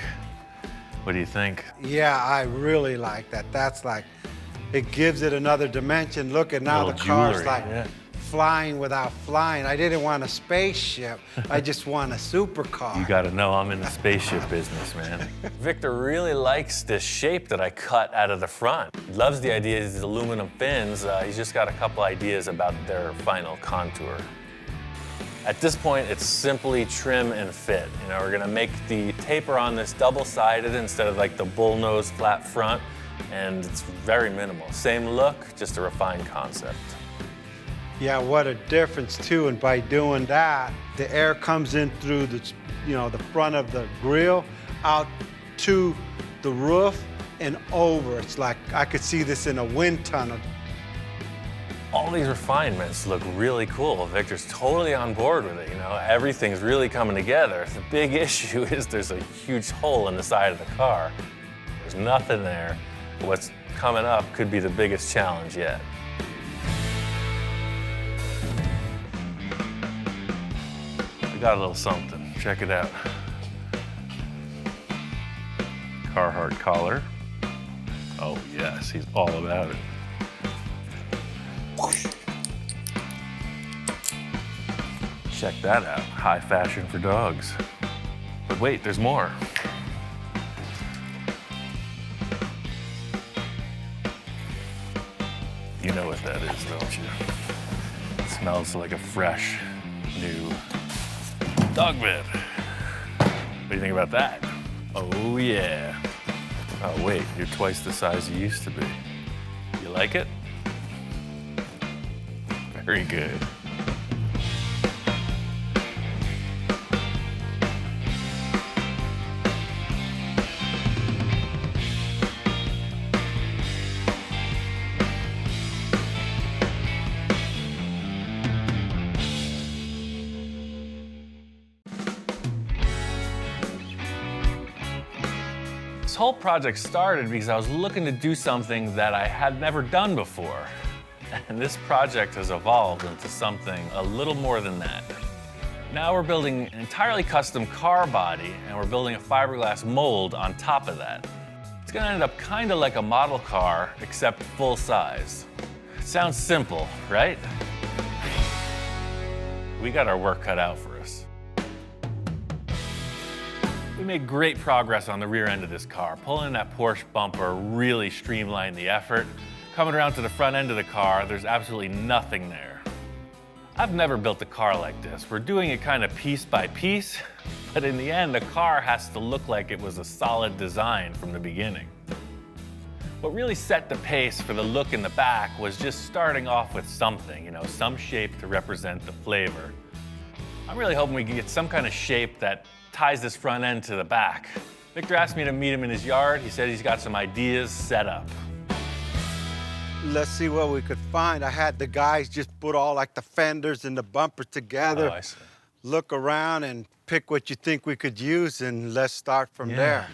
What do you think? Yeah, I really like that. That's like, it gives it another dimension. Look at now the Little car's jewelry, like yeah. flying without flying. I didn't want a spaceship. I just want a supercar. You gotta know I'm in the spaceship business, man. Victor really likes this shape that I cut out of the front. He loves the idea of these aluminum fins. He's just got a couple ideas about their final contour. At this point, it's simply trim and fit. You know, we're gonna make the taper on this double-sided instead of like the bullnose flat front, and it's very minimal. Same look, just a refined concept. Yeah, what a difference too. And by doing that, the air comes in through the, you know, the front of the grill out to the roof and over. It's like I could see this in a wind tunnel. All these refinements look really cool. Victor's totally on board with it, you know? Everything's really coming together. The big issue is there's a huge hole in the side of the car. There's nothing there. What's coming up could be the biggest challenge yet. I got a little something. Check it out. Carhartt collar. Oh yes, he's all about it. Check that out. High fashion for dogs. But wait, there's more. You know what that is, don't you? It smells like a fresh, new dog bed. What do you think about that? Oh yeah. Oh wait, you're twice the size you used to be. You like it? Very good. This whole project started because I was looking to do something that I had never done before. And this project has evolved into something a little more than that. Now we're building an entirely custom car body, and we're building a fiberglass mold on top of that. It's gonna end up kind of like a model car, except full size. Sounds simple, right? We got our work cut out for us. We made great progress on the rear end of this car. Pulling in that Porsche bumper really streamlined the effort. Coming around to the front end of the car, there's absolutely nothing there. I've never built a car like this. We're doing it kind of piece by piece, but in the end, the car has to look like it was a solid design from the beginning. What really set the pace for the look in the back was just starting off with something, some shape to represent the flavor. I'm really hoping we can get some kind of shape that ties this front end to the back. Victor asked me to meet him in his yard. He said he's got some ideas set up. Let's see what we could find. I had the guys just put all like the fenders and the bumper together. Oh, I see. Look around and pick what you think we could use, and let's start from there.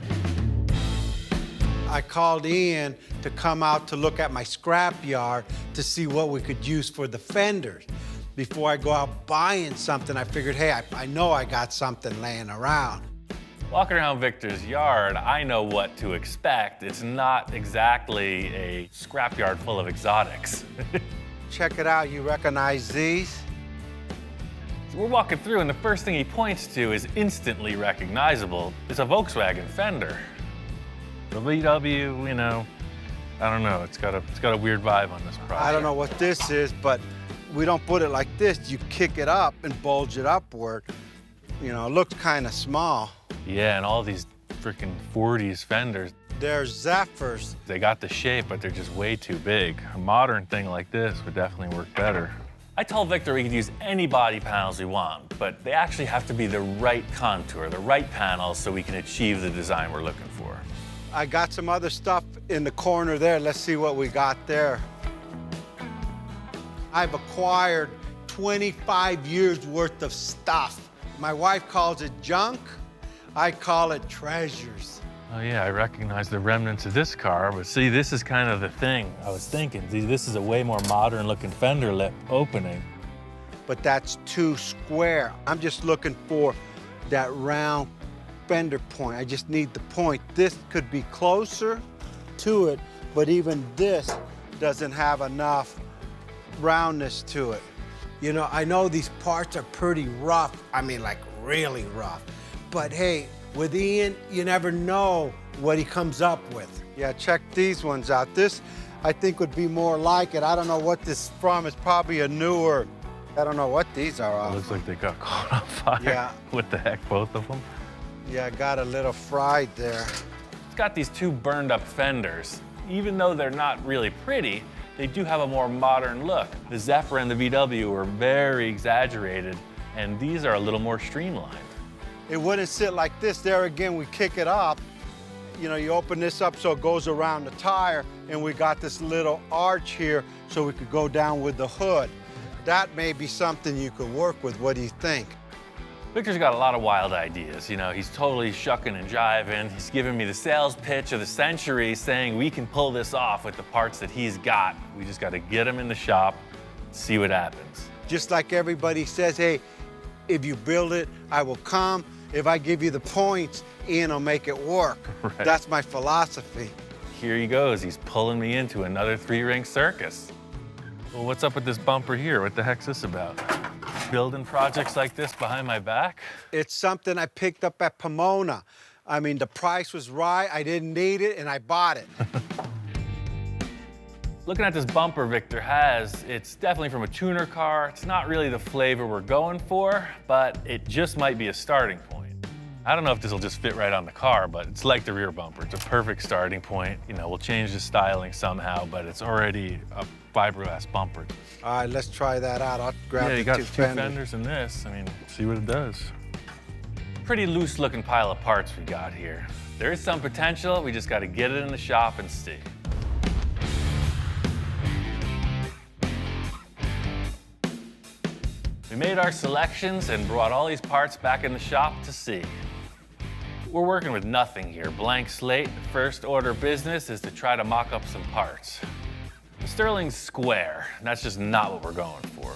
I called Ian to come out to look at my scrap yard to see what we could use for the fenders. Before I go out buying something, I figured, hey, I know I got something laying around. Walking around Victor's yard, I know what to expect. It's not exactly a scrapyard full of exotics. Check it out, you recognize these? So we're walking through, and the first thing he points to is instantly recognizable. It's a Volkswagen fender. The VW, I don't know. It's got a weird vibe on this product. I don't know what this is, but we don't put it like this. You kick it up and bulge it upward. It looks kind of small. Yeah, and all these freaking 40s fenders. They're Zephyrs. They got the shape, but they're just way too big. A modern thing like this would definitely work better. I told Victor we could use any body panels we want, but they actually have to be the right contour, the right panels, so we can achieve the design we're looking for. I got some other stuff in the corner there. Let's see what we got there. I've acquired 25 years worth of stuff. My wife calls it junk. I call it treasures. Oh yeah, I recognize the remnants of this car, but see, this is kind of the thing I was thinking. See, this is a way more modern looking fender lip opening. But that's too square. I'm just looking for that round fender point. I just need the point. This could be closer to it, but even this doesn't have enough roundness to it. I know these parts are pretty rough. I mean, like really rough. But hey, with Ian, you never know what he comes up with. Yeah, check these ones out. This, I think, would be more like it. I don't know what this is from. It's probably a newer, I don't know what these are off. It looks like they got caught on fire. Yeah. What the heck, both of them? Yeah, I got a little fried there. It's got these two burned up fenders. Even though they're not really pretty, they do have a more modern look. The Zephyr and the VW are very exaggerated, and these are a little more streamlined. It wouldn't sit like this. There again, we kick it up. You open this up so it goes around the tire, and we got this little arch here so we could go down with the hood. That may be something you could work with. What do you think? Victor's got a lot of wild ideas. He's totally shucking and jiving. He's giving me the sales pitch of the century, saying we can pull this off with the parts that he's got. We just got to get them in the shop, see what happens. Just like everybody says, hey, if you build it, I will come. If I give you the points, Ian will make it work. Right. That's my philosophy. Here he goes. He's pulling me into another three-ring circus. Well, what's up with this bumper here? What the heck's this about? Building projects like this behind my back? It's something I picked up at Pomona. I mean, the price was right, I didn't need it, and I bought it. Looking at this bumper Victor has, it's definitely from a tuner car. It's not really the flavor we're going for, but it just might be a starting point. I don't know if this will just fit right on the car, but it's like the rear bumper. It's a perfect starting point. We'll change the styling somehow, but it's already a fiberglass bumper. All right, let's try that out. I'll grab Yeah, the you got two two fenders. fenders in this. See what it does. Pretty loose looking pile of parts we got here. There is some potential, we just got to get it in the shop and see. We made our selections and brought all these parts back in the shop to see. We're working with nothing here, blank slate. First order business is to try to mock up some parts. The Sterling's square, and that's just not what we're going for.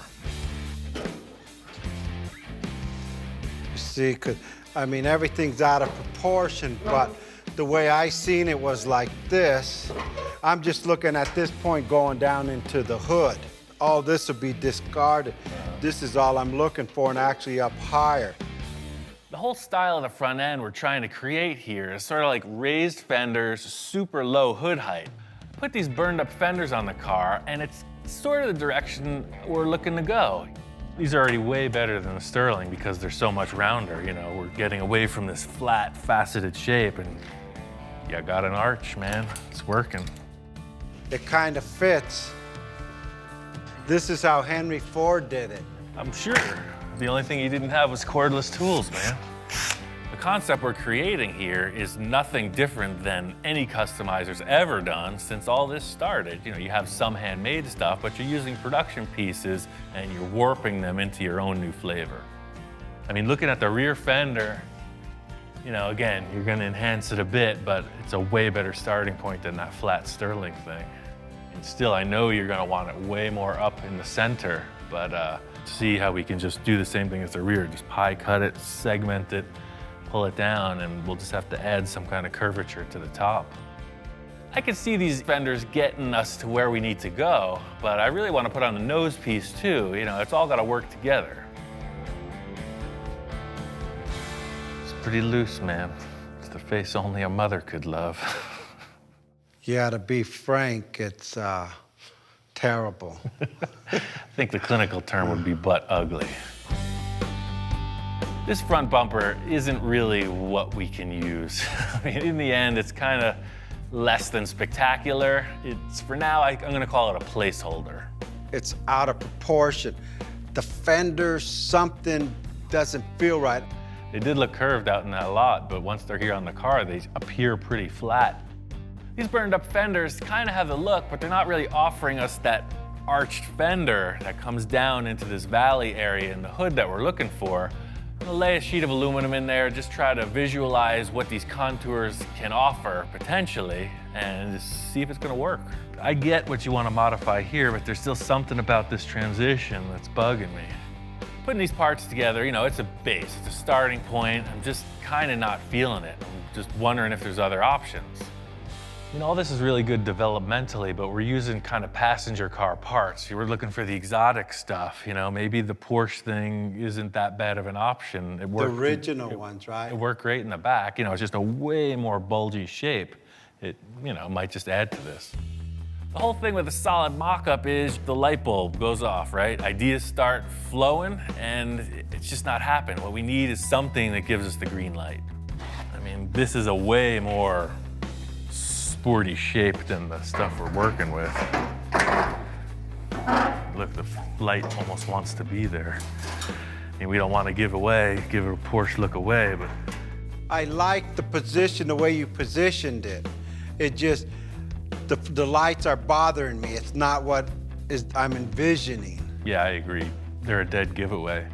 You see, 'cause, I mean, everything's out of proportion, but the way I seen it was like this. I'm just looking at this point going down into the hood. All this will be discarded. This is all I'm looking for, and actually up higher. The whole style of the front end we're trying to create here is sort of like raised fenders, super low hood height. Put these burned up fenders on the car, and it's sort of the direction we're looking to go. These are already way better than the Sterling because they're so much rounder. You know, we're getting away from this flat, faceted shape, and you got an arch, man. It's working. It kind of fits. This is how Henry Ford did it. I'm sure. The only thing he didn't have was cordless tools, man. The concept we're creating here is nothing different than any customizer's ever done since all this started. You know, you have some handmade stuff, but you're using production pieces and you're warping them into your own new flavor. I mean, looking at the rear fender, you know, again, you're gonna enhance it a bit, but it's a way better starting point than that flat Sterling thing. And still, I know you're gonna want it way more up in the center, but see how we can just do the same thing as the rear, just pie cut it, segment it, pull it down, and we'll just have to add some kind of curvature to the top. I can see these fenders getting us to where we need to go, but I really want to put on the nose piece too. You know, it's all got to work together. It's pretty loose, man. It's the face only a mother could love. Yeah, to be frank, it's terrible. I think the clinical term would be butt ugly. This front bumper isn't really what we can use. I mean, in the end, it's kind of less than spectacular. It's, for now, I'm gonna call it a placeholder. It's out of proportion. The fenders, something doesn't feel right. They did look curved out in that lot, but once they're here on the car, they appear pretty flat. These burned up fenders kind of have the look, but they're not really offering us that arched fender that comes down into this valley area in the hood that we're looking for. I'm gonna lay a sheet of aluminum in there, just try to visualize what these contours can offer potentially, and just see if it's gonna work. I get what you want to modify here, but there's still something about this transition that's bugging me. Putting these parts together, you know, it's a base, it's a starting point. I'm just kind of not feeling it. I'm just wondering if there's other options. You know, all this is really good developmentally, but we're using kind of passenger car parts. You were looking for the exotic stuff, you know, maybe the Porsche thing isn't that bad of an option. It worked, The original ones, right? It worked great in the back. You know, it's just a way more bulgy shape. It, you know, might just add to this. The whole thing with a solid mock-up is the light bulb goes off, right? Ideas start flowing, and it's just not happening. What we need is something that gives us the green light. I mean, this is a way more sporty shape than the stuff we're working with. Look, the light almost wants to be there. I mean, we don't want to give a Porsche look away, but. I like the position, the way you positioned it. It just, the lights are bothering me. It's not what I'm envisioning. Yeah, I agree. They're a dead giveaway.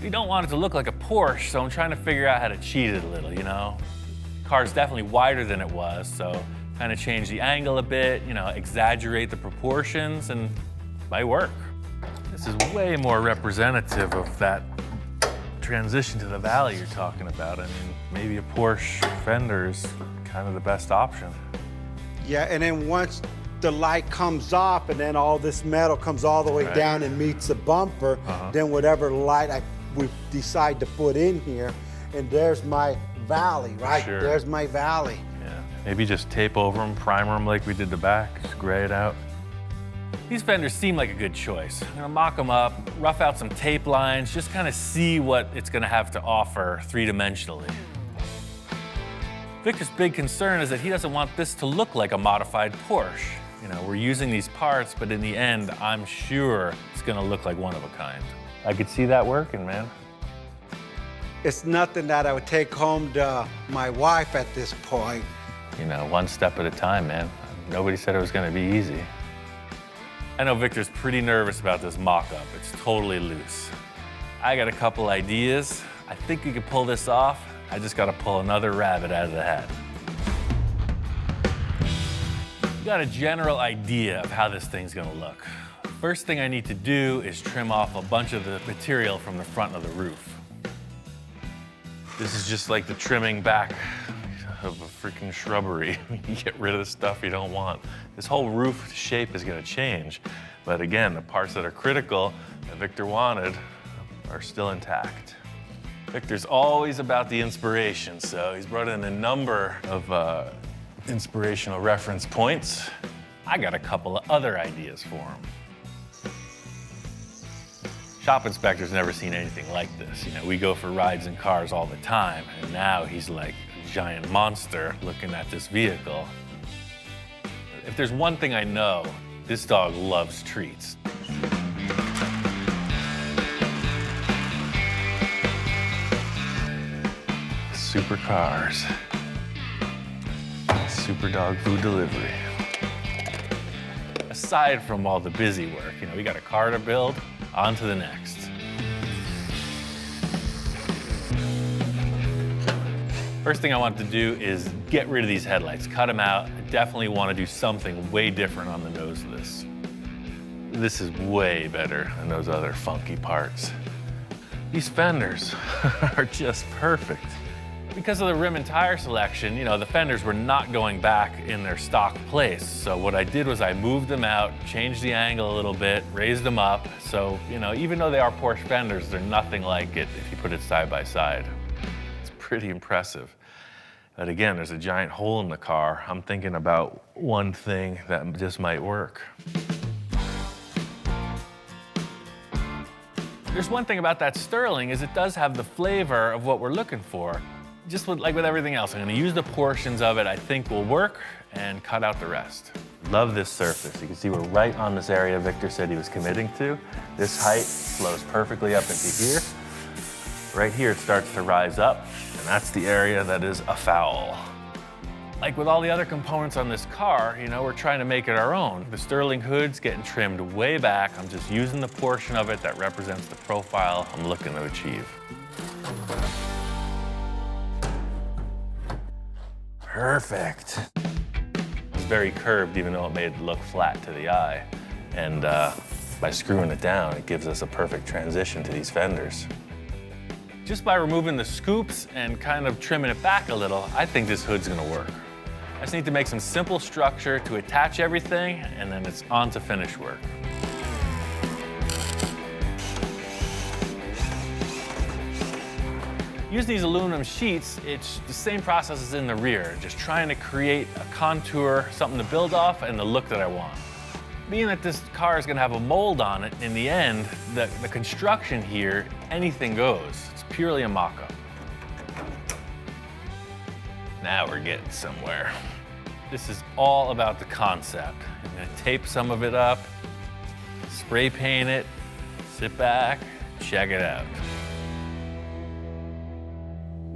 You don't want it to look like a Porsche, so I'm trying to figure out how to cheat it a little, you know? The car's definitely wider than it was, so kind of change the angle a bit, you know, exaggerate the proportions, and it might work. This is way more representative of that transition to the valley you're talking about. I mean, maybe a Porsche fender is kind of the best option. Yeah, and then once the light comes off and then all this metal comes all the way down and meets the bumper, then whatever light we decide to put in here, and there's my valley, right? Sure. There's my valley. Yeah, maybe just tape over them, primer them like we did the back, just gray it out. These fenders seem like a good choice. I'm gonna mock them up, rough out some tape lines, just kind of see what it's gonna have to offer three-dimensionally. Victor's big concern is that he doesn't want this to look like a modified Porsche. You know, we're using these parts, but in the end, I'm sure it's gonna look like one of a kind. I could see that working, man. It's nothing that I would take home to my wife at this point. You know, one step at a time, man. Nobody said it was gonna be easy. I know Victor's pretty nervous about this mock-up. It's totally loose. I got a couple ideas. I think we could pull this off. I just gotta pull another rabbit out of the hat. You got a general idea of how this thing's gonna look. First thing I need to do is trim off a bunch of the material from the front of the roof. This is just like the trimming back of a freaking shrubbery. You get rid of the stuff you don't want. This whole roof shape is gonna change. But again, the parts that are critical that Victor wanted are still intact. Victor's always about the inspiration, so he's brought in a number of inspirational reference points. I got a couple of other ideas for him. Shop inspector's never seen anything like this. You know, we go for rides in cars all the time, and now he's like a giant monster looking at this vehicle. If there's one thing I know, this dog loves treats. Supercars. Super dog food delivery. Aside from all the busy work, you know, we got a car to build, on to the next. First thing I want to do is get rid of these headlights, cut them out. I definitely want to do something way different on the nose of this. This is way better than those other funky parts. These fenders are just perfect. Because of the rim and tire selection, you know, the fenders were not going back in their stock place. So what I did was I moved them out, changed the angle a little bit, raised them up. So, you know, even though they are Porsche fenders, they're nothing like it if you put it side by side. It's pretty impressive. But again, there's a giant hole in the car. I'm thinking about one thing that just might work. There's one thing about that sterling is it does have the flavor of what we're looking for. Just like with everything else, I'm gonna use the portions of it I think will work and cut out the rest. Love this surface. You can see we're right on this area Victor said he was committing to. This height flows perfectly up into here. Right here it starts to rise up, and that's the area that is a foul. Like with all the other components on this car, you know, we're trying to make it our own. The sterling hood's getting trimmed way back. I'm just using the portion of it that represents the profile I'm looking to achieve. Perfect. It's very curved, even though it made it look flat to the eye. And by screwing it down, it gives us a perfect transition to these fenders. Just by removing the scoops and kind of trimming it back a little, I think this hood's gonna work. I just need to make some simple structure to attach everything, and then it's on to finish work. Use these aluminum sheets, it's the same process as in the rear, just trying to create a contour, something to build off, and the look that I want. Being that this car is gonna have a mold on it, in the end, the construction here, anything goes. It's purely a mock-up. Now we're getting somewhere. This is all about the concept. I'm gonna tape some of it up, spray paint it, sit back, check it out.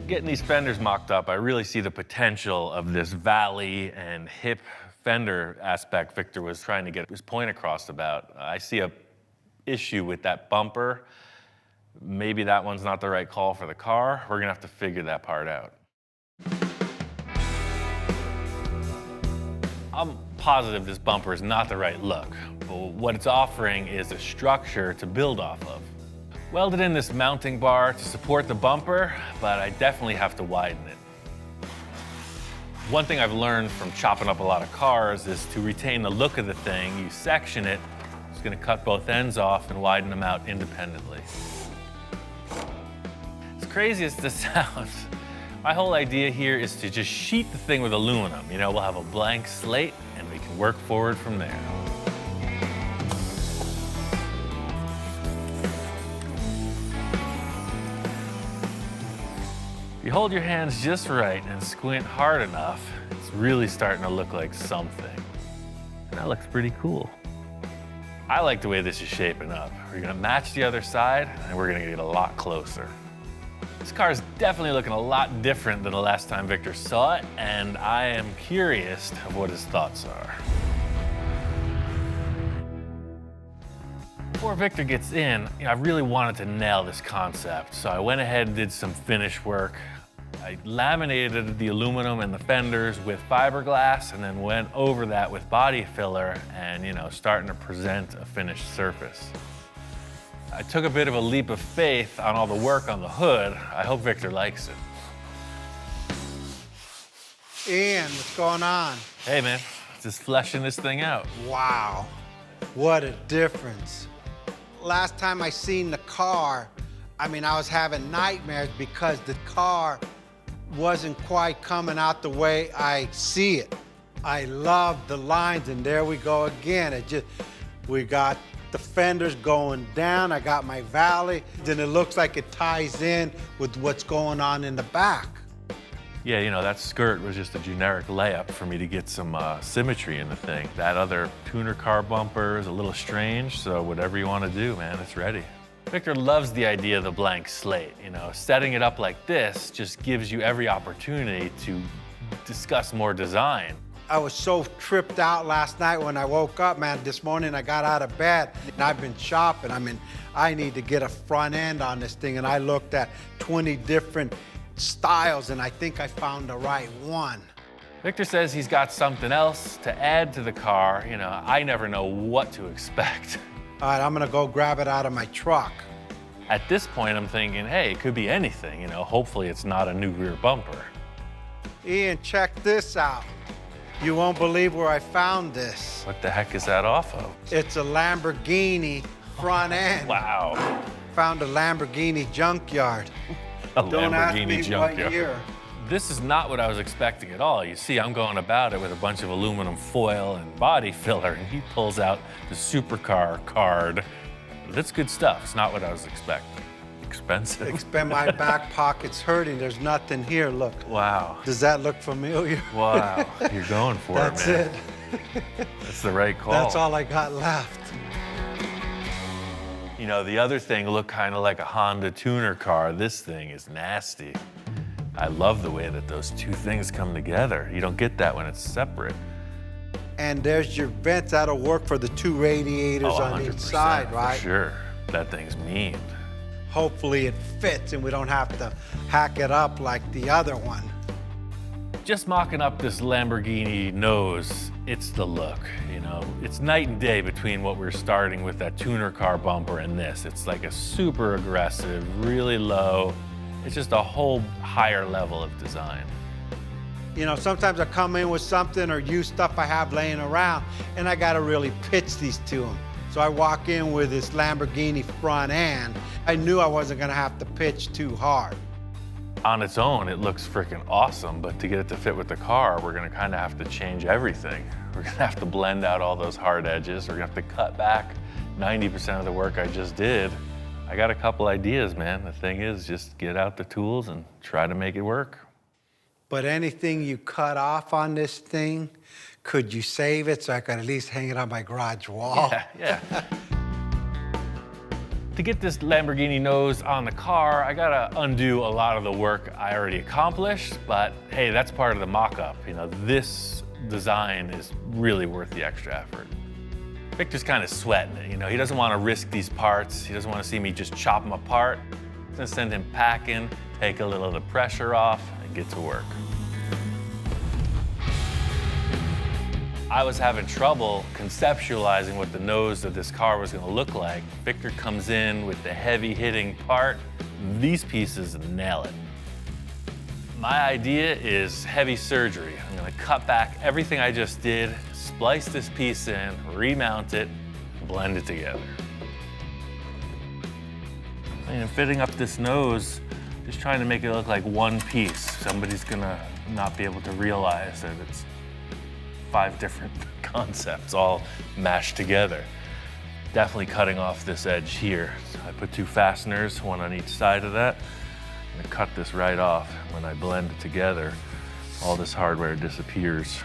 Getting these fenders mocked up, I really see the potential of this valley and hip fender aspect Victor was trying to get his point across about. I see a issue with that bumper. Maybe that one's not the right call for the car. We're gonna have to figure that part out. I'm positive this bumper is not the right look, but what it's offering is a structure to build off of. Welded in this mounting bar to support the bumper, but I definitely have to widen it. One thing I've learned from chopping up a lot of cars is to retain the look of the thing, you section it, it's gonna cut both ends off and widen them out independently. As crazy as this sounds, my whole idea here is to just sheet the thing with aluminum. You know, we'll have a blank slate and we can work forward from there. If you hold your hands just right and squint hard enough, it's really starting to look like something. And that looks pretty cool. I like the way this is shaping up. We're gonna match the other side and we're gonna get a lot closer. This car is definitely looking a lot different than the last time Victor saw it, and I am curious of what his thoughts are. Before Victor gets in, I really wanted to nail this concept, so I went ahead and did some finish work. I laminated the aluminum and the fenders with fiberglass and then went over that with body filler and, you know, starting to present a finished surface. I took a bit of a leap of faith on all the work on the hood. I hope Victor likes it. Ian, what's going on? Hey, man, just fleshing this thing out. Wow, what a difference. Last time I seen the car, I mean, I was having nightmares because the car wasn't quite coming out the way I see it. I love the lines, and there we go again. We got the fenders going down, I got my valley, then it looks like it ties in with what's going on in the back. Yeah, you know, that skirt was just a generic layup for me to get some symmetry in the thing. That other tuner car bumper is a little strange, so whatever you want to do, man, it's ready. Victor loves the idea of the blank slate. You know, setting it up like this just gives you every opportunity to discuss more design. I was so tripped out last night when I woke up, man. This morning I got out of bed and I've been shopping. I mean, I need to get a front end on this thing, and I looked at 20 different styles, and I think I found the right one. Victor says he's got something else to add to the car. You know, I never know what to expect. All right, I'm gonna go grab it out of my truck. At this point, I'm thinking, hey, it could be anything. You know, hopefully it's not a new rear bumper. Ian, check this out. You won't believe where I found this. What the heck is that off of? It's a Lamborghini front end. Wow. Found a Lamborghini junkyard. A Don't ask Lamborghini me junkyard. what year. This is not what I was expecting at all. You see, I'm going about it with a bunch of aluminum foil and body filler, and he pulls out the supercar card. That's good stuff. It's not what I was expecting. Expensive. My back pocket's hurting. There's nothing here. Look. Wow. Does that look familiar? Wow. You're going for That's it, man. it. That's the right call. That's all I got left. You know, the other thing looked kind of like a Honda tuner car. This thing is nasty. I love the way that those two things come together. You don't get that when it's separate. And there's your vents. That'll work for the two radiators on each side, right? For sure. That thing's mean. Hopefully it fits and we don't have to hack it up like the other one. Just mocking up this Lamborghini nose, it's the look, you know? It's night and day between what we're starting with, that tuner car bumper, and this. It's like a super aggressive, really low. It's just a whole higher level of design. You know, sometimes I come in with something or use stuff I have laying around, and I gotta really pitch these to them. So I walk in with this Lamborghini front end. I knew I wasn't gonna have to pitch too hard. On its own, it looks freaking awesome, but to get it to fit with the car, we're gonna kinda have to change everything. We're gonna have to blend out all those hard edges. We're gonna have to cut back 90% of the work I just did. I got a couple ideas, man. The thing is, just get out the tools and try to make it work. But anything you cut off on this thing, could you save it so I could at least hang it on my garage wall? Yeah. To get this Lamborghini nose on the car, I gotta undo a lot of the work I already accomplished, but hey, that's part of the mock-up. You know, this design is really worth the extra effort. Victor's kind of sweating it, you know, he doesn't want to risk these parts. He doesn't want to see me just chop them apart. I'm gonna send him packing, take a little of the pressure off, and get to work. I was having trouble conceptualizing what the nose of this car was gonna look like. Victor comes in with the heavy hitting part. These pieces nail it. My idea is heavy surgery. I'm gonna cut back everything I just did, splice this piece in, remount it, blend it together. And fitting up this nose, just trying to make it look like one piece. Somebody's gonna not be able to realize that it's 5 different concepts all mashed together. Definitely cutting off this edge here. So I put 2 fasteners, one on each side of that. I'm gonna cut this right off. When I blend it together, all this hardware disappears.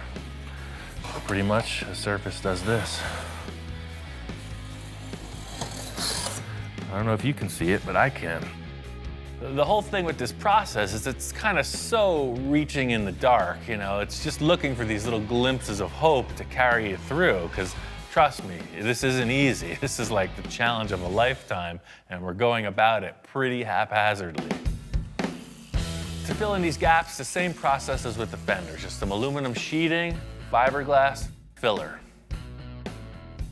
Pretty much, the surface does this. I don't know if you can see it, but I can. The whole thing with this process is it's kind of so reaching in the dark, you know? It's just looking for these little glimpses of hope to carry you through, because trust me, this isn't easy. This is like the challenge of a lifetime, and we're going about it pretty haphazardly. To fill in these gaps, the same process as with the fenders, just some aluminum sheeting, fiberglass, filler.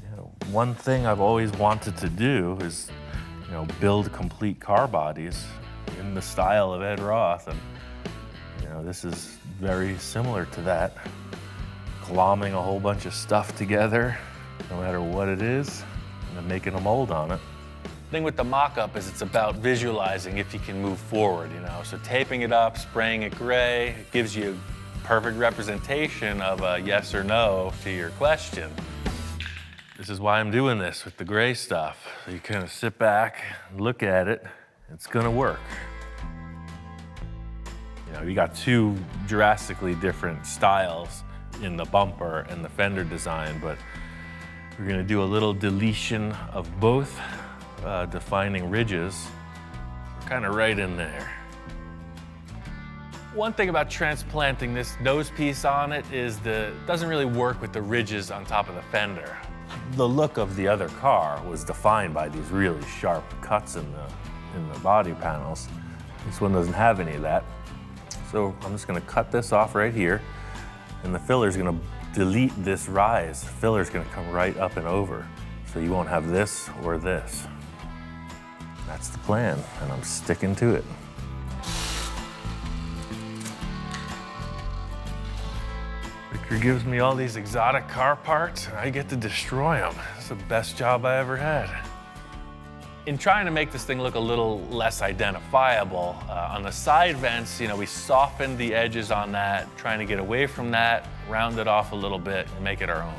You know, one thing I've always wanted to do is, you know, build complete car bodies in the style of Ed Roth, and You know, this is very similar to that. Glomming a whole bunch of stuff together, no matter what it is, and then making a mold on it. The thing with the mock-up is it's about visualizing if you can move forward, you know? So taping it up, spraying it gray, it gives you perfect representation of a yes or no to your question. This is why I'm doing this with the gray stuff. So you kind of sit back, look at it, it's gonna work. You know, you got two drastically different styles in the bumper and the fender design, but we're gonna do a little deletion of both, defining ridges, kind of right in there. One thing about transplanting this nose piece on it is it doesn't really work with the ridges on top of the fender. The look of the other car was defined by these really sharp cuts in the body panels. This one doesn't have any of that. So I'm just gonna cut this off right here, and the filler's gonna delete this rise. The filler's gonna come right up and over, so you won't have this or this. That's the plan, and I'm sticking to it. Victor gives me all these exotic car parts, and I get to destroy them. It's the best job I ever had. In trying to make this thing look a little less identifiable, on the side vents, you know, we softened the edges on that, trying to get away from that, round it off a little bit, and make it our own.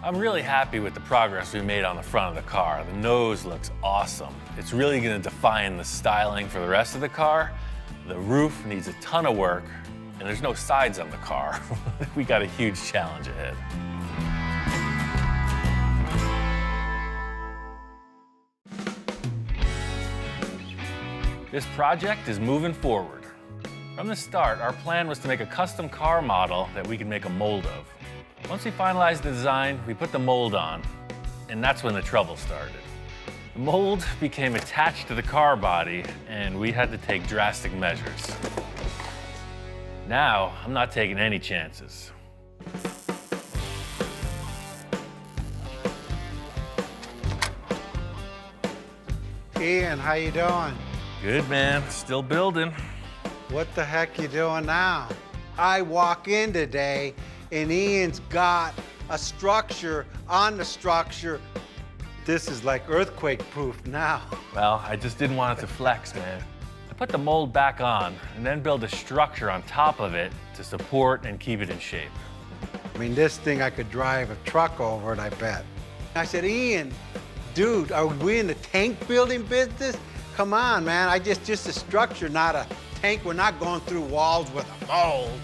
I'm really happy with the progress we made on the front of the car. The nose looks awesome. It's really gonna define the styling for the rest of the car. The roof needs a ton of work, and there's no sides on the car. We got a huge challenge ahead. This project is moving forward. From the start, our plan was to make a custom car model that we could make a mold of. Once we finalized the design, we put the mold on, and that's when the trouble started. The mold became attached to the car body, and we had to take drastic measures. Now, I'm not taking any chances. Ian, how you doing? Good, man. Still building. What the heck you doing now? I walk in today and Ian's got a structure on the structure. This is like earthquake proof now. Well, I just didn't want it to flex, man. I put the mold back on and then build a structure on top of it to support and keep it in shape. I mean, this thing I could drive a truck over it, I bet. I said, Ian, dude, are we in the tank building business? Come on, man, just a structure, not a tank. We're not going through walls with a mold.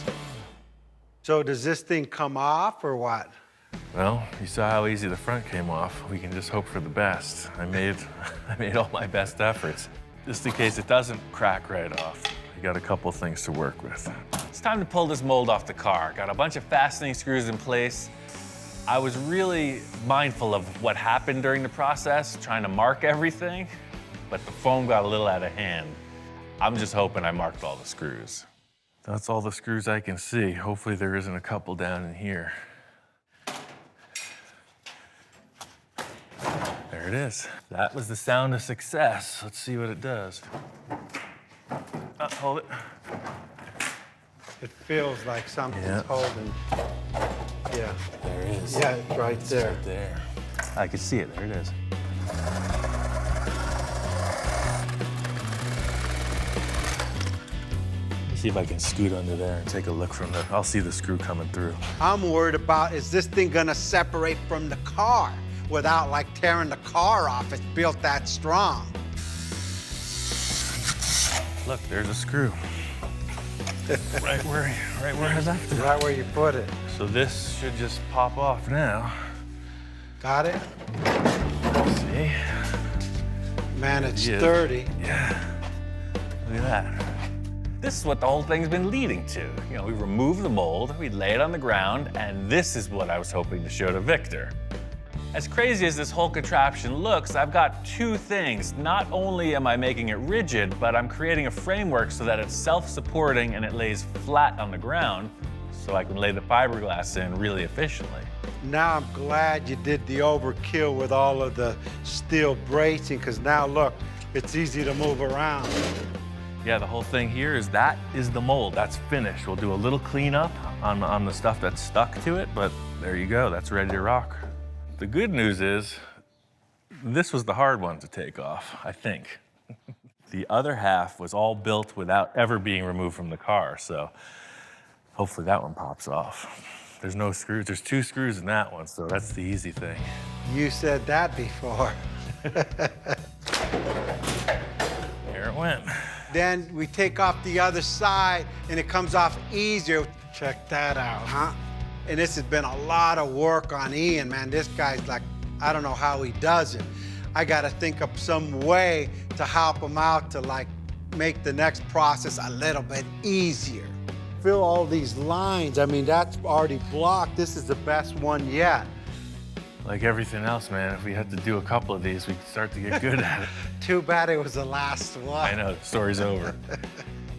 So does this thing come off or what? Well, you saw how easy the front came off. We can just hope for the best. I made all my best efforts. Just in case it doesn't crack right off. I got a couple things to work with. It's time to pull this mold off the car. Got a bunch of fastening screws in place. I was really mindful of what happened during the process, trying to mark everything, but the foam got a little out of hand. I'm just hoping I marked all the screws. That's all the screws I can see. Hopefully there isn't a couple down in here. There it is. That was the sound of success. Let's see what it does. Hold it. It feels like something's Yeah. holding. Yeah. There it is. Yeah, it's right there. Right there. I can see it. There it is. See if I can scoot under there and take a look from there. I'll see the screw coming through. I'm worried about, is this thing gonna separate from the car without like tearing the car off? It's built that strong. Look, there's a screw. right where I left it. Right where you put it. So this should just pop off now. Got it? See? Man, it's Yeah. sturdy. Yeah. Look at that. This is what the whole thing's been leading to. You know, we remove the mold, we lay it on the ground, and this is what I was hoping to show to Victor. As crazy as this whole contraption looks, I've got two things. Not only am I making it rigid, but I'm creating a framework so that it's self-supporting and it lays flat on the ground, so I can lay the fiberglass in really efficiently. Now I'm glad you did the overkill with all of the steel bracing, because now look, it's easy to move around. Yeah, the whole thing here is that is the mold. That's finished. We'll do a little cleanup on the stuff that's stuck to it, but there you go. That's ready to rock. The good news is this was the hard one to take off, I think. The other half was all built without ever being removed from the car, so hopefully that one pops off. There's no screws. There's 2 screws in that one, so that's the easy thing. You said that before. Here it went. Then we take off the other side and it comes off easier. Check that out, huh? And this has been a lot of work on Ian, man. This guy's like, I don't know how he does it. I gotta think of some way to help him out to like make the next process a little bit easier. Fill all these lines. I mean, that's already blocked. This is the best one yet. Like everything else, man, if we had to do a couple of these, we'd start to get good at it. Too bad it was the last one. I know, the story's over.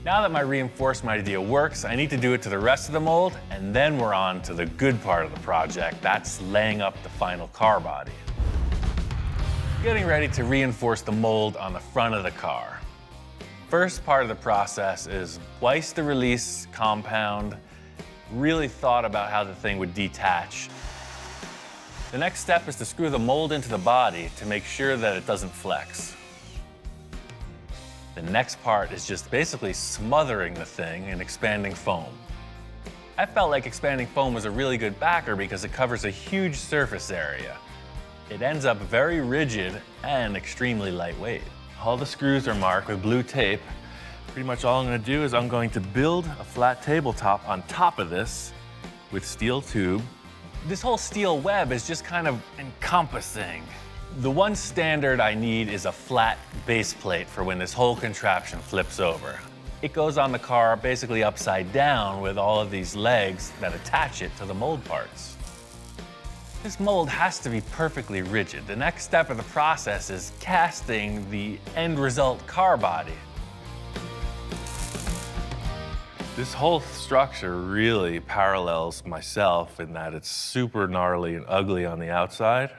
Now that my reinforcement idea works, I need to do it to the rest of the mold, and then we're on to the good part of the project. That's laying up the final car body. Getting ready to reinforce the mold on the front of the car. First part of the process is twice the release compound, really thought about how the thing would detach. The next step is to screw the mold into the body to make sure that it doesn't flex. The next part is just basically smothering the thing in expanding foam. I felt like expanding foam was a really good backer because it covers a huge surface area. It ends up very rigid and extremely lightweight. All the screws are marked with blue tape. Pretty much all I'm going to do is I'm going to build a flat tabletop on top of this with steel tube. This whole steel web is just kind of encompassing. The one standard I need is a flat base plate for when this whole contraption flips over. It goes on the car basically upside down with all of these legs that attach it to the mold parts. This mold has to be perfectly rigid. The next step of the process is casting the end result car body. This whole structure really parallels myself in that it's super gnarly and ugly on the outside,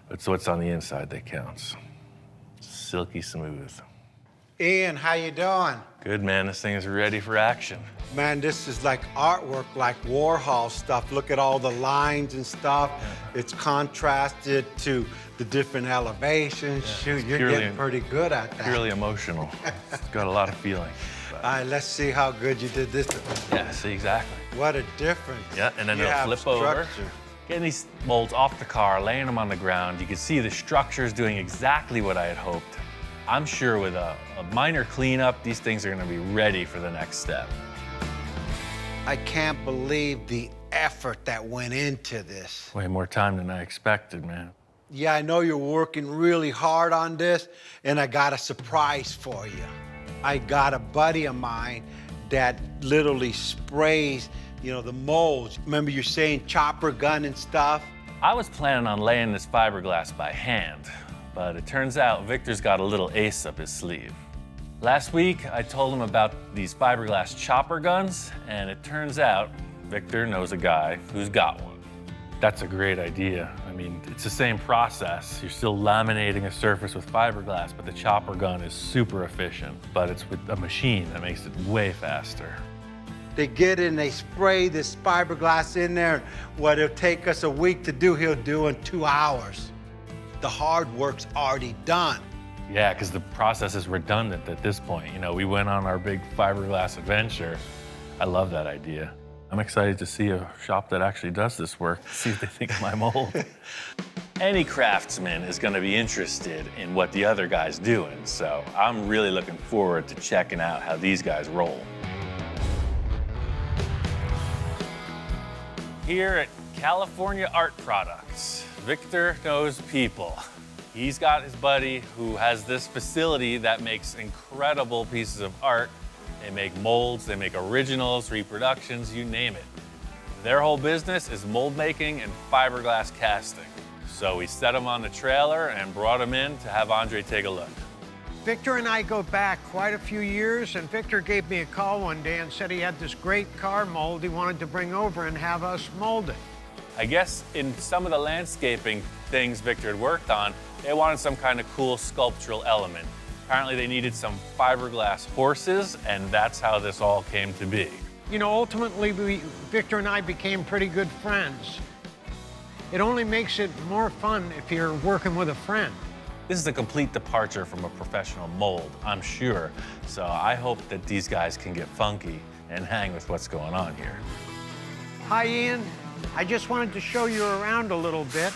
but it's what's on the inside that counts. Silky smooth. Ian, how you doing? Good, man. This thing is ready for action. Man, this is like artwork, like Warhol stuff. Look at all the lines and stuff. It's contrasted to the different elevations. Shoot, you're getting pretty good at that. Purely emotional. It's got a lot of feeling. All right, let's see how good you did this. Yeah, see, exactly. What a difference. Yeah, and then You it'll have flip over. structure. Getting these molds off the car, laying them on the ground, you can see the structure's doing exactly what I had hoped. I'm sure with a minor cleanup, these things are gonna be ready for the next step. I can't believe the effort that went into this. Way more time than I expected, man. Yeah, I know you're working really hard on this, and I got a surprise for you. I got a buddy of mine that literally sprays, you know, the molds. Remember you saying chopper gun and stuff? I was planning on laying this fiberglass by hand, but it turns out Victor's got a little ace up his sleeve. Last week, I told him about these fiberglass chopper guns, and it turns out Victor knows a guy who's got one. That's a great idea. I mean, it's the same process. You're still laminating a surface with fiberglass, but the chopper gun is super efficient, but it's with a machine that makes it way faster. They get in, they spray this fiberglass in there. What it'll take us a week to do, he'll do in 2 hours. The hard work's already done. Yeah, because the process is redundant at this point. You know, we went on our big fiberglass adventure. I love that idea. I'm excited to see a shop that actually does this work, see what they think of my mold. Any craftsman is gonna be interested in what the other guy's doing, so I'm really looking forward to checking out how these guys roll. Here at California Art Products, Victor knows people. He's got his buddy who has this facility that makes incredible pieces of art. They make molds, they make originals, reproductions, you name it. Their whole business is mold making and fiberglass casting. So we set him on the trailer and brought him in to have Andre take a look. Victor and I go back quite a few years, and Victor gave me a call one day and said he had this great car mold he wanted to bring over and have us mold it. I guess in some of the landscaping things Victor had worked on, they wanted some kind of cool sculptural element. Apparently they needed some fiberglass horses, and that's how this all came to be. You know, ultimately, Victor and I became pretty good friends. It only makes it more fun if you're working with a friend. This is a complete departure from a professional mold, I'm sure. So I hope that these guys can get funky and hang with what's going on here. Hi, Ian. I just wanted to show you around a little bit.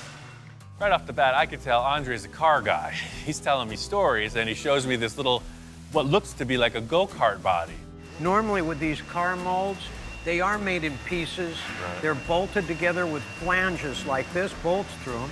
Right off the bat, I could tell Andre's a car guy. He's telling me stories, and he shows me this little, what looks to be like a go-kart body. Normally with these car molds, they are made in pieces. Right. They're bolted together with flanges like this, bolts through them.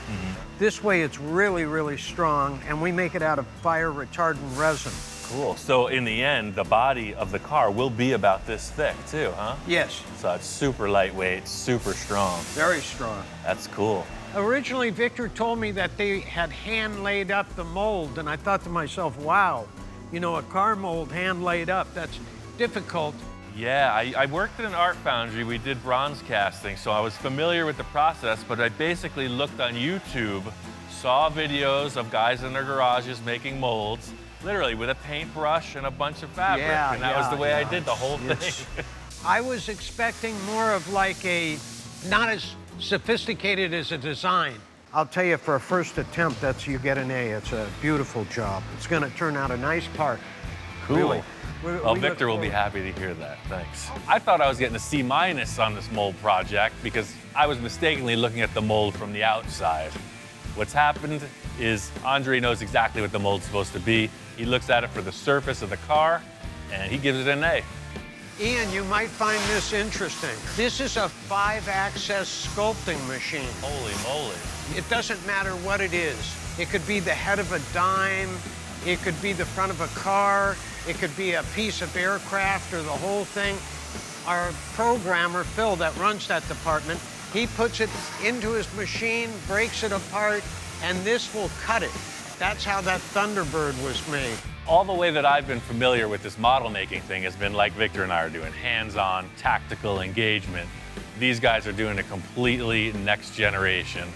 This way it's really, really strong, and we make it out of fire retardant resin. Cool. So in the end, the body of the car will be about this thick too, huh? Yes, So it's super lightweight, super strong. very strong. That's cool. Originally, Victor told me that they had hand laid up the mold, and I thought to myself, wow, you know, a car mold hand laid up, that's difficult. Yeah, I worked at an art foundry. We did bronze casting, so I was familiar with the process, but I basically looked on YouTube, saw videos of guys in their garages making molds, literally with a paintbrush and a bunch of fabric, Yeah, and that was the way I did the whole It's- thing. I was expecting more of like a, not as sophisticated as a design. I'll tell you, for a first attempt, you get an A. It's a beautiful job. It's gonna turn out a nice part. Cool. Really. Well, We look Victor will be forward- happy to hear that. Thanks. I thought I was getting a C- on this mold project because I was mistakenly looking at the mold from the outside. What's happened is Andre knows exactly what the mold's supposed to be. He looks at it for the surface of the car, and he gives it an A. Ian, you might find this interesting. This is a 5-axis sculpting machine. Holy moly. It doesn't matter what it is. It could be the head of a dime, it could be the front of a car, it could be a piece of aircraft or the whole thing. Our programmer, Phil, that runs that department, he puts it into his machine, breaks it apart, and this will cut it. That's how that Thunderbird was made. All the way that I've been familiar with this model making thing has been like Victor and I are doing, hands-on, tactical engagement. These guys are doing a completely next generation.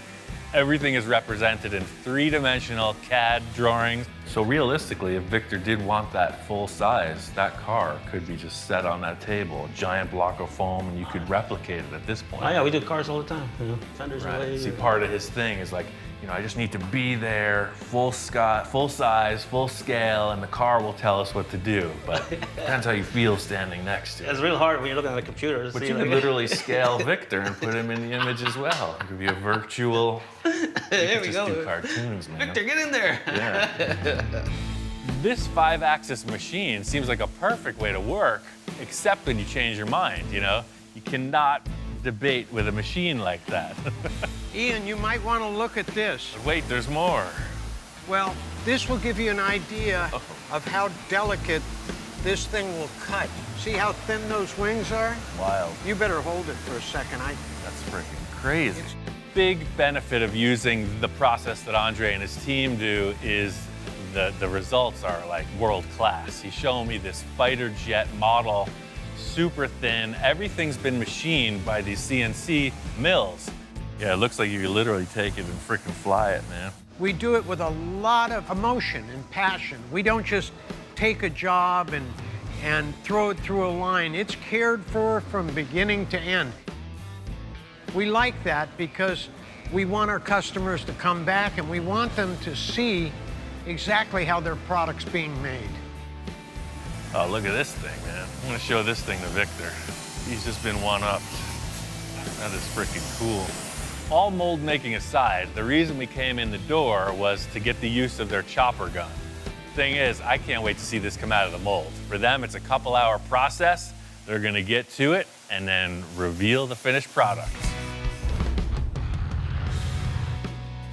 Everything is represented in three-dimensional CAD drawings. So realistically, if Victor did want that full size, that car could be just set on that table, a giant block of foam, and you could replicate it at this point. Oh yeah, we do cars all the time. You know, fenders Right. away. See, part of his thing is like, you know, I just need to be there, full size, full scale, and the car will tell us what to do. But depends how you feel standing next to it. It's real hard when you're looking at a computer. To But see, you could like- literally scale Victor and put him in the image as well. It could be a virtual. There we just go. do cartoons, man. Victor, get in there. Yeah. This 5-axis machine seems like a perfect way to work, except when you change your mind, you know? You cannot debate with a machine like that. Ian, you might want to look at this. Wait, there's more. Well, this will give you an idea of how delicate this thing will cut. See how thin those wings are? Wild. You better hold it for a second. That's freaking crazy. Big benefit of using the process that Andre and his team do is the results are like world class. He's showing me this fighter jet model, super thin. Everything's been machined by these CNC mills. Yeah, it looks like you could literally take it and freaking fly it, man. We do it with a lot of emotion and passion. We don't just take a job and throw it through a line. It's cared for from beginning to end. We like that because we want our customers to come back and we want them to see exactly how their product's being made. Oh, look at this thing, man. I'm gonna show this thing to Victor. He's just been one-upped. That is freaking cool. All mold making aside, the reason we came in the door was to get the use of their chopper gun. Thing is, I can't wait to see this come out of the mold. For them, it's a couple-hour process. They're gonna get to it and then reveal the finished product.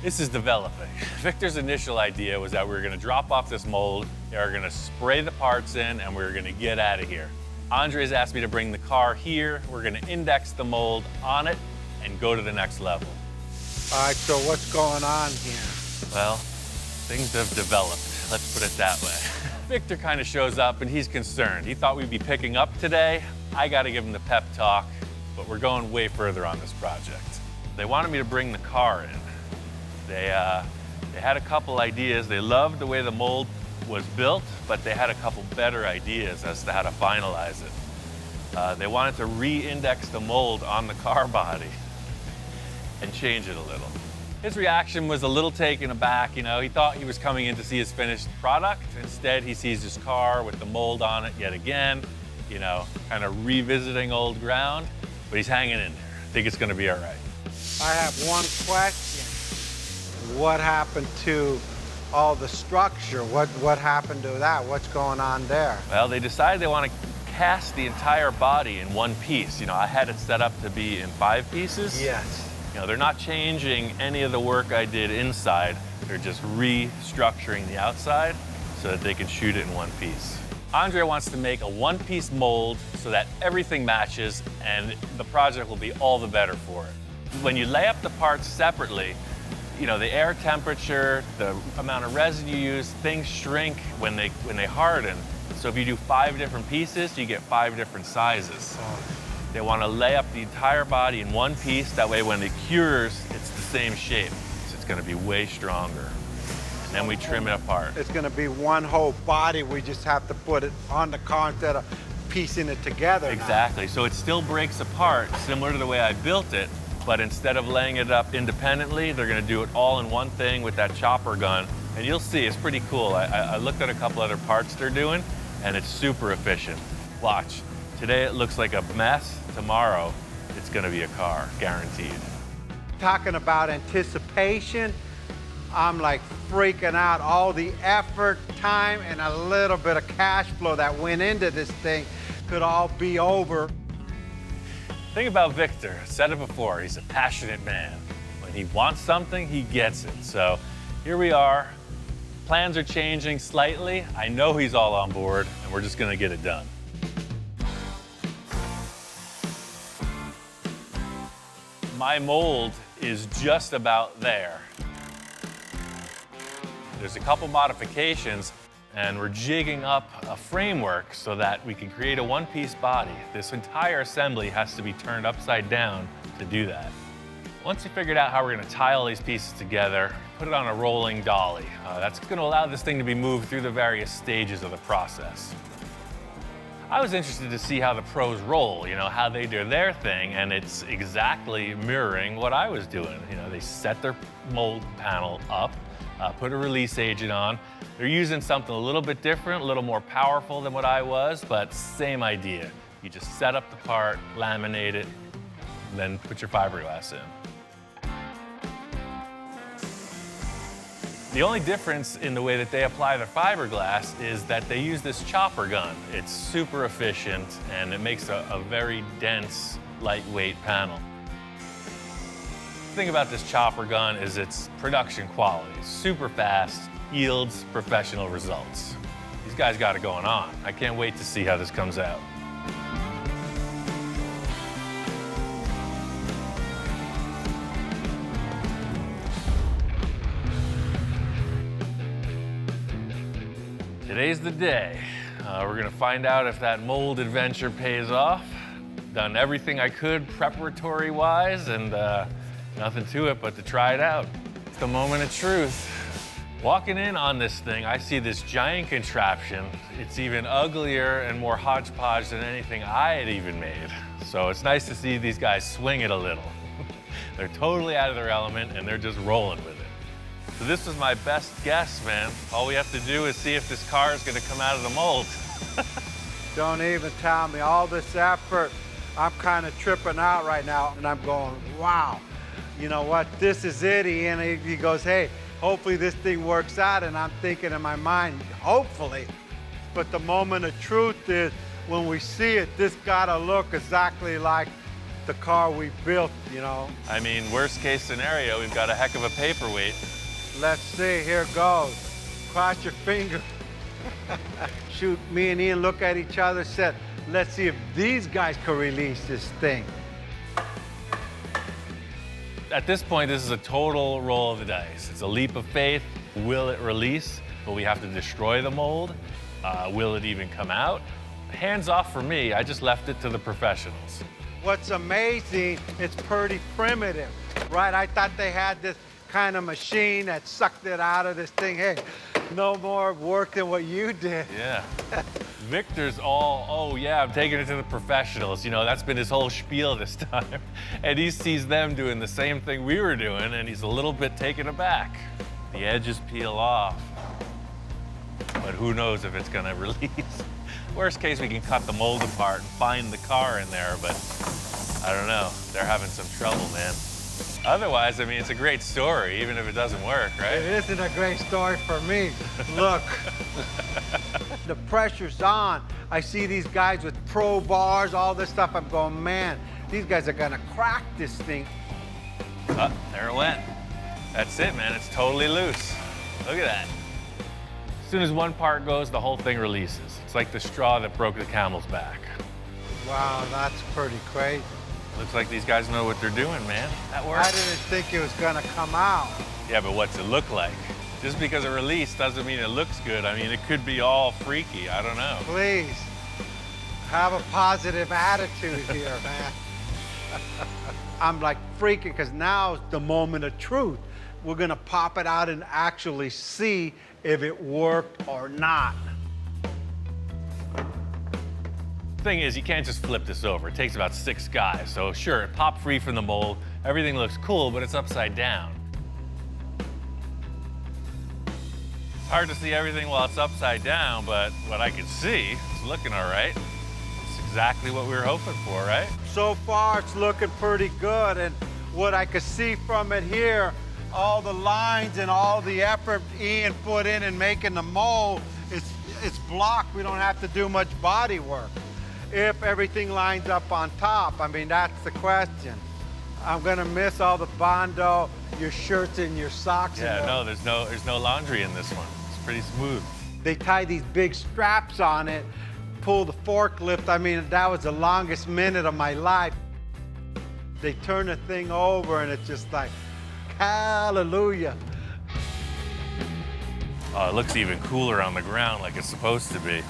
This is developing. Victor's initial idea was that we were gonna drop off this mold, they were gonna spray the parts in, and we were gonna get out of here. Andre's asked me to bring the car here, we're gonna index the mold on it, and go to the next level. All right, so what's going on here? Well, things have developed, let's put it that way. Victor kind of shows up and he's concerned. He thought we'd be picking up today. I gotta give him the pep talk, but we're going way further on this project. They wanted me to bring the car in. They had a couple ideas. They loved the way the mold was built, but they had a couple better ideas as to how to finalize it. They wanted to re-index the mold on the car body and change it a little. His reaction was a little taken aback. You know, he thought he was coming in to see his finished product. Instead, he sees his car with the mold on it yet again, you know, kind of revisiting old ground, but he's hanging in there. I think it's going to be all right. I have one question. What happened to all the structure? What happened to that? What's going on there? Well, they decided they want to cast the entire body in one piece. You know, I had it set up to be in 5 pieces. Yes. You know, they're not changing any of the work I did inside. They're just restructuring the outside so that they can shoot it in one piece. Andre wants to make a one-piece mold so that everything matches, and the project will be all the better for it. When you lay up the parts separately, you know, the air temperature, the amount of resin you use, things shrink when they harden. So if you do 5 different pieces, you get 5 different sizes. They want to lay up the entire body in one piece. That way when it cures, it's the same shape. So it's going to be way stronger. And then we trim it apart. It's going to be one whole body. We just have to put it on the car instead of piecing it together. Exactly. So it still breaks apart, similar to the way I built it, but instead of laying it up independently, they're going to do it all in one thing with that chopper gun. And you'll see, it's pretty cool. I looked at a couple other parts they're doing, and it's super efficient. Watch. Today it looks like a mess. Tomorrow, it's going to be a car, guaranteed. Talking about anticipation, I'm like freaking out. All the effort, time, and a little bit of cash flow that went into this thing could all be over. The thing about Victor, I said it before, he's a passionate man. When he wants something, he gets it. So here we are. Plans are changing slightly. I know he's all on board, and we're just going to get it done. My mold is just about there. There's a couple modifications, and we're jigging up a framework so that we can create a one-piece body. This entire assembly has to be turned upside down to do that. Once we figured out how we're going to tie all these pieces together, put it on a rolling dolly. That's going to allow this thing to be moved through the various stages of the process. I was interested to see how the pros roll, you know, how they do their thing, and it's exactly mirroring what I was doing. You know, they set their mold panel up, put a release agent on. They're using something a little bit different, a little more powerful than what I was, but same idea. You just set up the part, laminate it, and then put your fiberglass in. The only difference in the way that they apply their fiberglass is that they use this chopper gun. It's super efficient, and it makes a very dense, lightweight panel. The thing about this chopper gun is its production quality. Super fast, yields professional results. These guys got it going on. I can't wait to see how this comes out. Today's the day. We're gonna find out if that mold adventure pays off. Done everything I could preparatory-wise, and nothing to it but to try it out. It's the moment of truth. Walking in on this thing, I see this giant contraption. It's even uglier and more hodgepodge than anything I had even made. So it's nice to see these guys swing it a little. They're totally out of their element, and they're just rolling with it. So this was my best guess, man. All we have to do is see if this car is gonna come out of the mold. Don't even tell me all this effort. I'm kind of tripping out right now, and I'm going, wow. You know what, this is it. And he goes, hey, hopefully this thing works out. And I'm thinking in my mind, hopefully. But the moment of truth is when we see it, this gotta look exactly like the car we built, you know. I mean, worst case scenario, we've got a heck of a paperweight. Let's see, here goes. Cross your finger. Shoot, me and Ian look at each other, said, let's see if these guys can release this thing. At this point, this is a total roll of the dice. It's a leap of faith. Will it release? Will we have to destroy the mold? Will it even come out? Hands off for me, I just left it to the professionals. What's amazing, it's pretty primitive, right? I thought they had this kind of machine that sucked it out of this thing. Hey, no more work than what you did. Yeah. Victor's all, oh yeah, I'm taking it to the professionals. You know, that's been his whole spiel this time. And he sees them doing the same thing we were doing, and he's a little bit taken aback. The edges peel off, but who knows if it's gonna release. Worst case, we can cut the mold apart and find the car in there, but I don't know. They're having some trouble, man. Otherwise, I mean, it's a great story, even if it doesn't work, right? It isn't a great story for me. Look, the pressure's on. I see these guys with pro bars, all this stuff. I'm going, man, these guys are gonna crack this thing. Oh, there it went. That's it, man. It's totally loose. Look at that. As soon as one part goes, the whole thing releases. It's like the straw that broke the camel's back. Wow, that's pretty crazy. Looks like these guys know what they're doing, man. That I works. didn't think it was gonna come out. Yeah, but what's it look like? Just because it released doesn't mean it looks good. I mean, it could be all freaky. I don't know. Please, have a positive attitude here, man. I'm like freaking because now's the moment of truth. We're gonna pop it out and actually see if it worked or not. Thing is, you can't just flip this over. It takes about 6 guys. So sure, it popped free from the mold. Everything looks cool, but it's upside down. Hard to see everything while it's upside down, but what I can see, it's looking all right. It's exactly what we were hoping for, right? So far, it's looking pretty good, and what I could see from it here, all the lines and all the effort Ian put in making the mold, it's blocked. We don't have to do much body work. If everything lines up on top, I mean, that's the question. I'm gonna miss all the Bondo, your shirts and your socks. Yeah, no, there's no laundry in this one. It's pretty smooth. They tie these big straps on it, pull the forklift. I mean, that was the longest minute of my life. They turn the thing over and it's just like, hallelujah. Oh, it looks even cooler on the ground like it's supposed to be.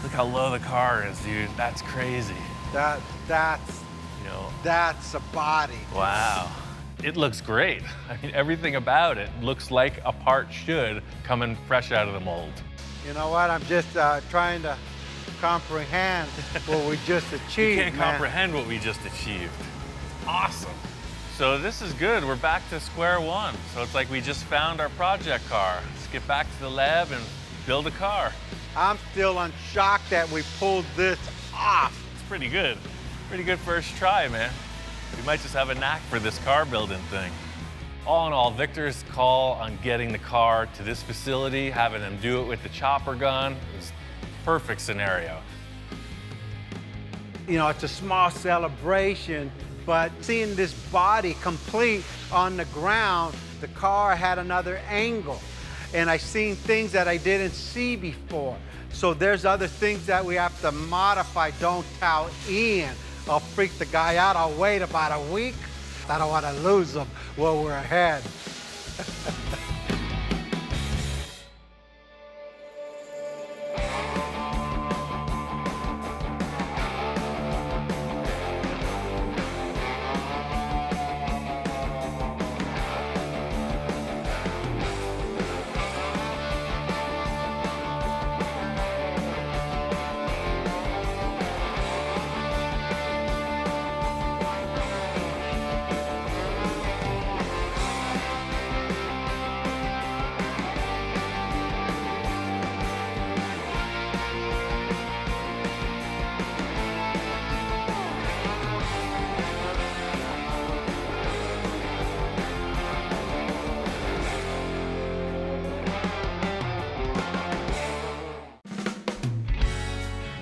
Look how low the car is, dude. That's crazy. That's You know, that's a body. wow. It looks great. I mean, everything about it looks like a part should coming fresh out of the mold. You know what? I'm just trying to comprehend what we just achieved. You can't man. comprehend what we just achieved. Awesome. So this is good. We're back to square one. So it's like we just found our project car. Let's get back to the lab and build a car. I'm still in shock that we pulled this off. It's pretty good. Pretty good first try, man. We might just have a knack for this car building thing. All in all, Victor's call on getting the car to this facility, having him do it with the chopper gun, is perfect scenario. You know, it's a small celebration, but seeing this body complete on the ground, the car had another angle. And I seen things that I didn't see before. So there's other things that we have to modify. Don't tell Ian. I'll freak the guy out. I'll wait about a week. I don't want to lose him while we're ahead.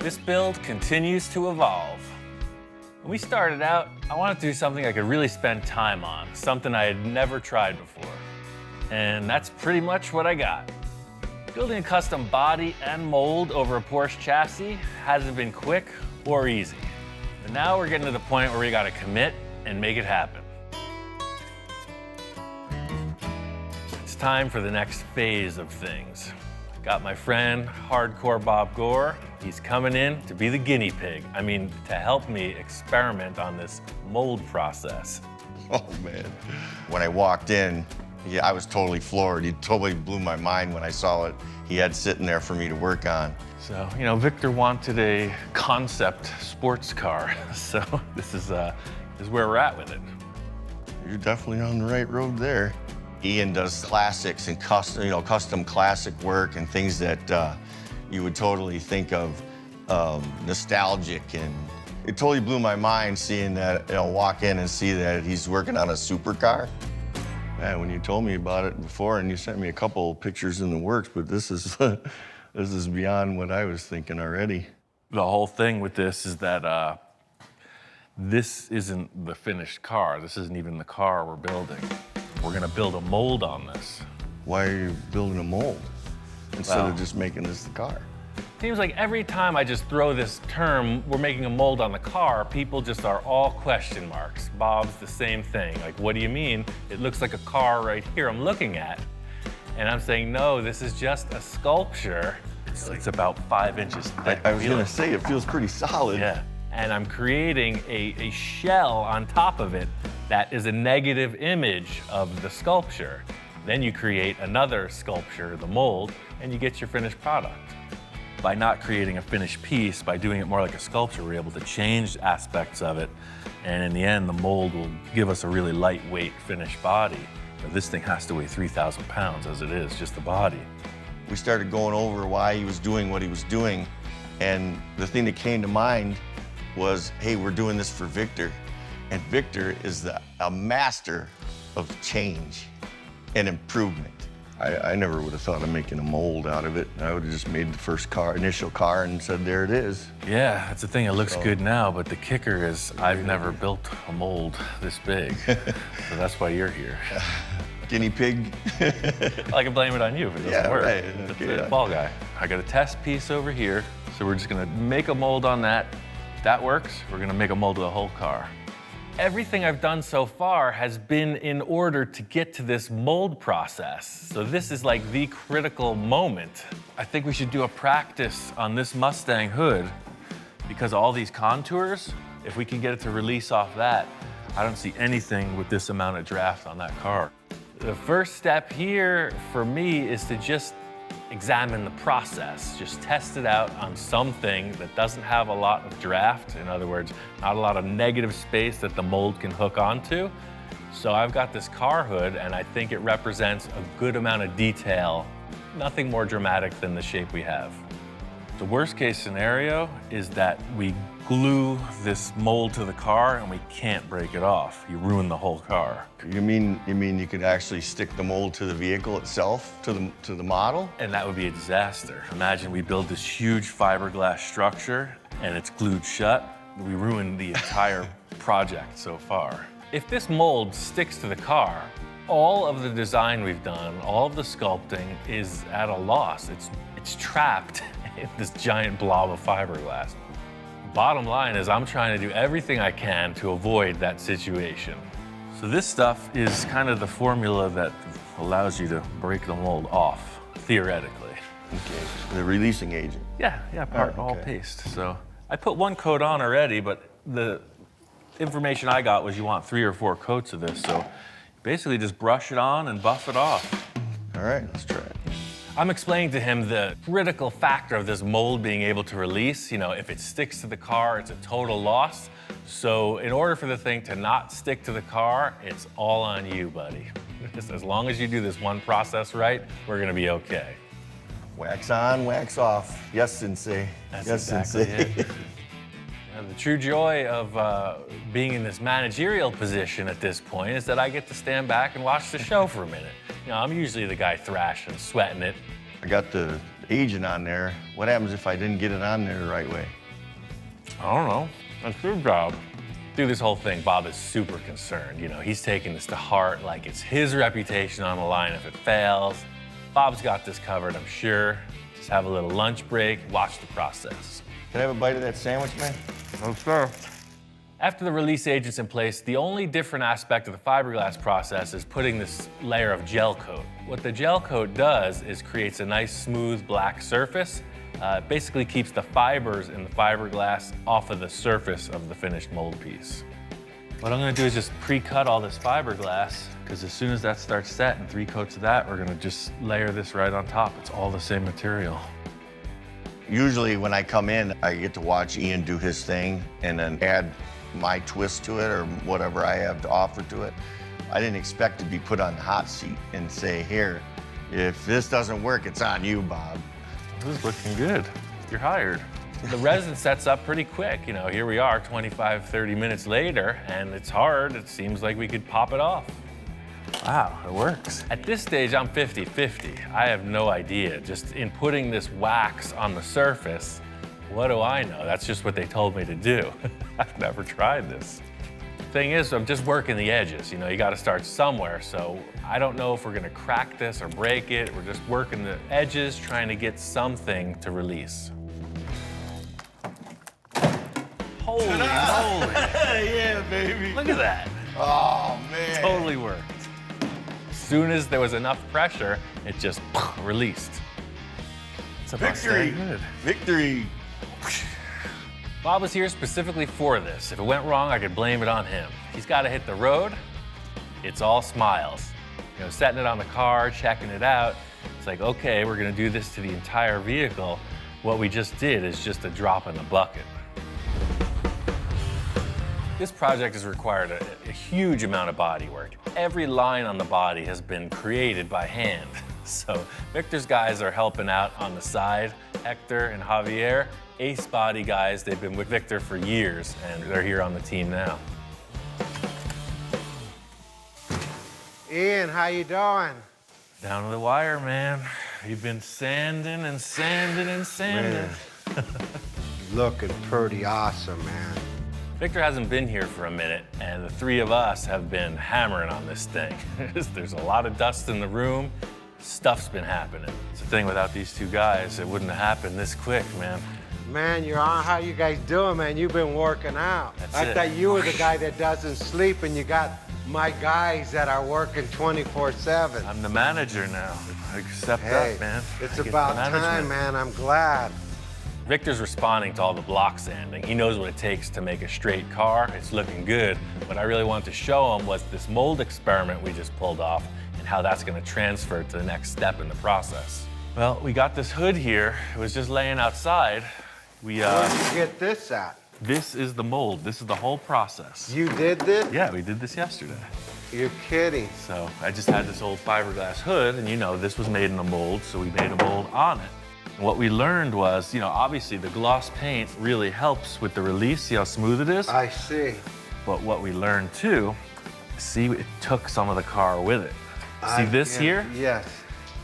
This build continues to evolve. When we started out, I wanted to do something I could really spend time on, something I had never tried before. And that's pretty much what I got. Building a custom body and mold over a Porsche chassis hasn't been quick or easy. But now we're getting to the point where we gotta commit and make it happen. It's time for the next phase of things. Got my friend, Hardcore Bob Gore. He's coming in to be the guinea pig. I mean, to help me experiment on this mold process. Oh, man. When I walked in, Yeah, I was totally floored. He totally blew my mind when I saw it he had sitting there for me to work on. So, you know, Victor wanted a concept sports car. So this is where we're at with it. You're definitely on the right road there. Ian does classics and custom classic work and things that you would totally think of nostalgic, and it totally blew my mind seeing that, walk in and see that he's working on a supercar. Man, when you told me about it before and you sent me a couple pictures in the works, but this is this is beyond what I was thinking already. The whole thing with this is that this isn't the finished car. This isn't even the car we're building. We're gonna build a mold on this. Why are you building a mold instead Well, of just making this the car? Seems like every time I just throw this term, we're making a mold on the car, people just are all question marks. Bob's the same thing. Like, what do you mean? It looks like a car right here I'm looking at. And I'm saying, no, this is just a sculpture. It's about 5 inches thick. I was gonna say, it feels pretty solid. Yeah. And I'm creating a shell on top of it that is a negative image of the sculpture. Then you create another sculpture, the mold, and you get your finished product. By not creating a finished piece, by doing it more like a sculpture, we're able to change aspects of it. And in the end, the mold will give us a really lightweight finished body. But this thing has to weigh 3,000 pounds as it is, just the body. We started going over why he was doing what he was doing. And the thing that came to mind was, hey, we're doing this for Victor. And Victor is a master of change and improvement. I never would have thought of making a mold out of it. I would have just made the first initial car and said, there it is. Yeah, that's the thing. It looks good now, but the kicker is I've never built a mold this big. So that's why you're here. Guinea pig. I can blame it on you if it doesn't work. Right. That's Okay. it, ball guy. I got a test piece over here, so we're just gonna make a mold on that. If that works, we're gonna make a mold of the whole car. Everything I've done so far has been in order to get to this mold process. So this is like the critical moment. I think we should do a practice on this Mustang hood because all these contours, if we can get it to release off that, I don't see anything with this amount of draft on that car. The first step here for me is to just examine the process, just test it out on something that doesn't have a lot of draft. In other words, not a lot of negative space that the mold can hook onto. So I've got this car hood and I think it represents a good amount of detail, nothing more dramatic than the shape we have. The worst case scenario is that we glue this mold to the car and we can't break it off. You ruin the whole car. You mean you could actually stick the mold to the vehicle itself, to the model? And that would be a disaster. Imagine we build this huge fiberglass structure and it's glued shut. We ruined the entire project so far. If this mold sticks to the car, all of the design we've done, all of the sculpting is at a loss. It's trapped in this giant blob of fiberglass. Bottom line is I'm trying to do everything I can to avoid that situation. So this stuff is kind of the formula that allows you to break the mold off, theoretically. Okay. The releasing agent. Yeah, all okay. paste. So I put one coat on already, but the information I got was you want 3 or 4 coats of this. So basically just brush it on and buff it off. All right, let's try it. I'm explaining to him the critical factor of this mold being able to release. You know, if it sticks to the car, it's a total loss. So in order for the thing to not stick to the car, it's all on you, buddy. Just as long as you do this one process right, we're gonna be okay. Wax on, wax off. Yes, Sensei. That's yes, exactly Sensei. it. The true joy of being in this managerial position at this point is that I get to stand back and watch the show for a minute. You know, I'm usually the guy thrashing, sweating it. I got the agent on there. What happens if I didn't get it on there the right way? I don't know. That's your job. Through this whole thing, Bob is super concerned. You know, he's taking this to heart like it's his reputation on the line if it fails. Bob's got this covered, I'm sure. Just have a little lunch break, watch the process. Can I have a bite of that sandwich, man? Oh, sure. After the release agent's in place, the only different aspect of the fiberglass process is putting this layer of gel coat. What the gel coat does is creates a nice smooth black surface. It basically keeps the fibers in the fiberglass off of the surface of the finished mold piece. What I'm gonna do is just pre-cut all this fiberglass, because as soon as that starts set and 3 coats of that, we're gonna just layer this right on top. It's all the same material. Usually when I come in, I get to watch Ian do his thing and then add my twist to it or whatever I have to offer to it. I didn't expect to be put on the hot seat and say, here, if this doesn't work, it's on you, Bob. This is looking good. You're hired. The resin sets up pretty quick. You know, here we are 25, 30 minutes later, and it's hard. It seems like we could pop it off. Wow, it works. At this stage, I'm 50-50. I have no idea. Just in putting this wax on the surface, what do I know? That's just what they told me to do. I've never tried this. Thing is, I'm just working the edges. You know, you got to start somewhere. So I don't know if we're gonna crack this or break it. We're just working the edges, trying to get something to release. Holy moly. Yeah, baby. Look at that. Oh, man. Totally worked. As soon as there was enough pressure, it just released. It's a Victory. Good. Victory. Bob was here specifically for this. If it went wrong, I could blame it on him. He's got to hit the road. It's all smiles. You know, setting it on the car, checking it out. It's like, okay, we're going to do this to the entire vehicle. What we just did is just a drop in the bucket. This project has required a huge amount of body work. Every line on the body has been created by hand. So Victor's guys are helping out on the side. Hector and Javier, ace body guys. They've been with Victor for years, and they're here on the team now. Ian, how you doing? Down to the wire, man. We've been sanding and sanding and sanding. Man, looking pretty awesome, man. Victor hasn't been here for a minute, and the 3 of us have been hammering on this thing. There's a lot of dust in the room. Stuff's been happening. It's the thing, without these 2 guys, it wouldn't have happened this quick, man. Man, you're on. How you guys doing, man? You've been working out. That's I it. thought you were the guy that doesn't sleep, and you got my guys that are working 24/7. I'm the manager now. I accept Hey, that, man. it's I get the about management. time, man. I'm glad. Victor's responding to all the block sanding. He knows what it takes to make a straight car. It's looking good. What I really wanted to show him was this mold experiment we just pulled off and how that's gonna transfer to the next step in the process. Well, we got this hood here. It was just laying outside. Where'd you get this at? This is the mold. This is the whole process. You did this? Yeah, we did this yesterday. You're kidding. So I just had this old fiberglass hood, and you know, this was made in a mold, so we made a mold on it. And what we learned was, you know, obviously the gloss paint really helps with the release. See how smooth it is? I see. But what we learned too, see, it took some of the car with it. See this here? Yes.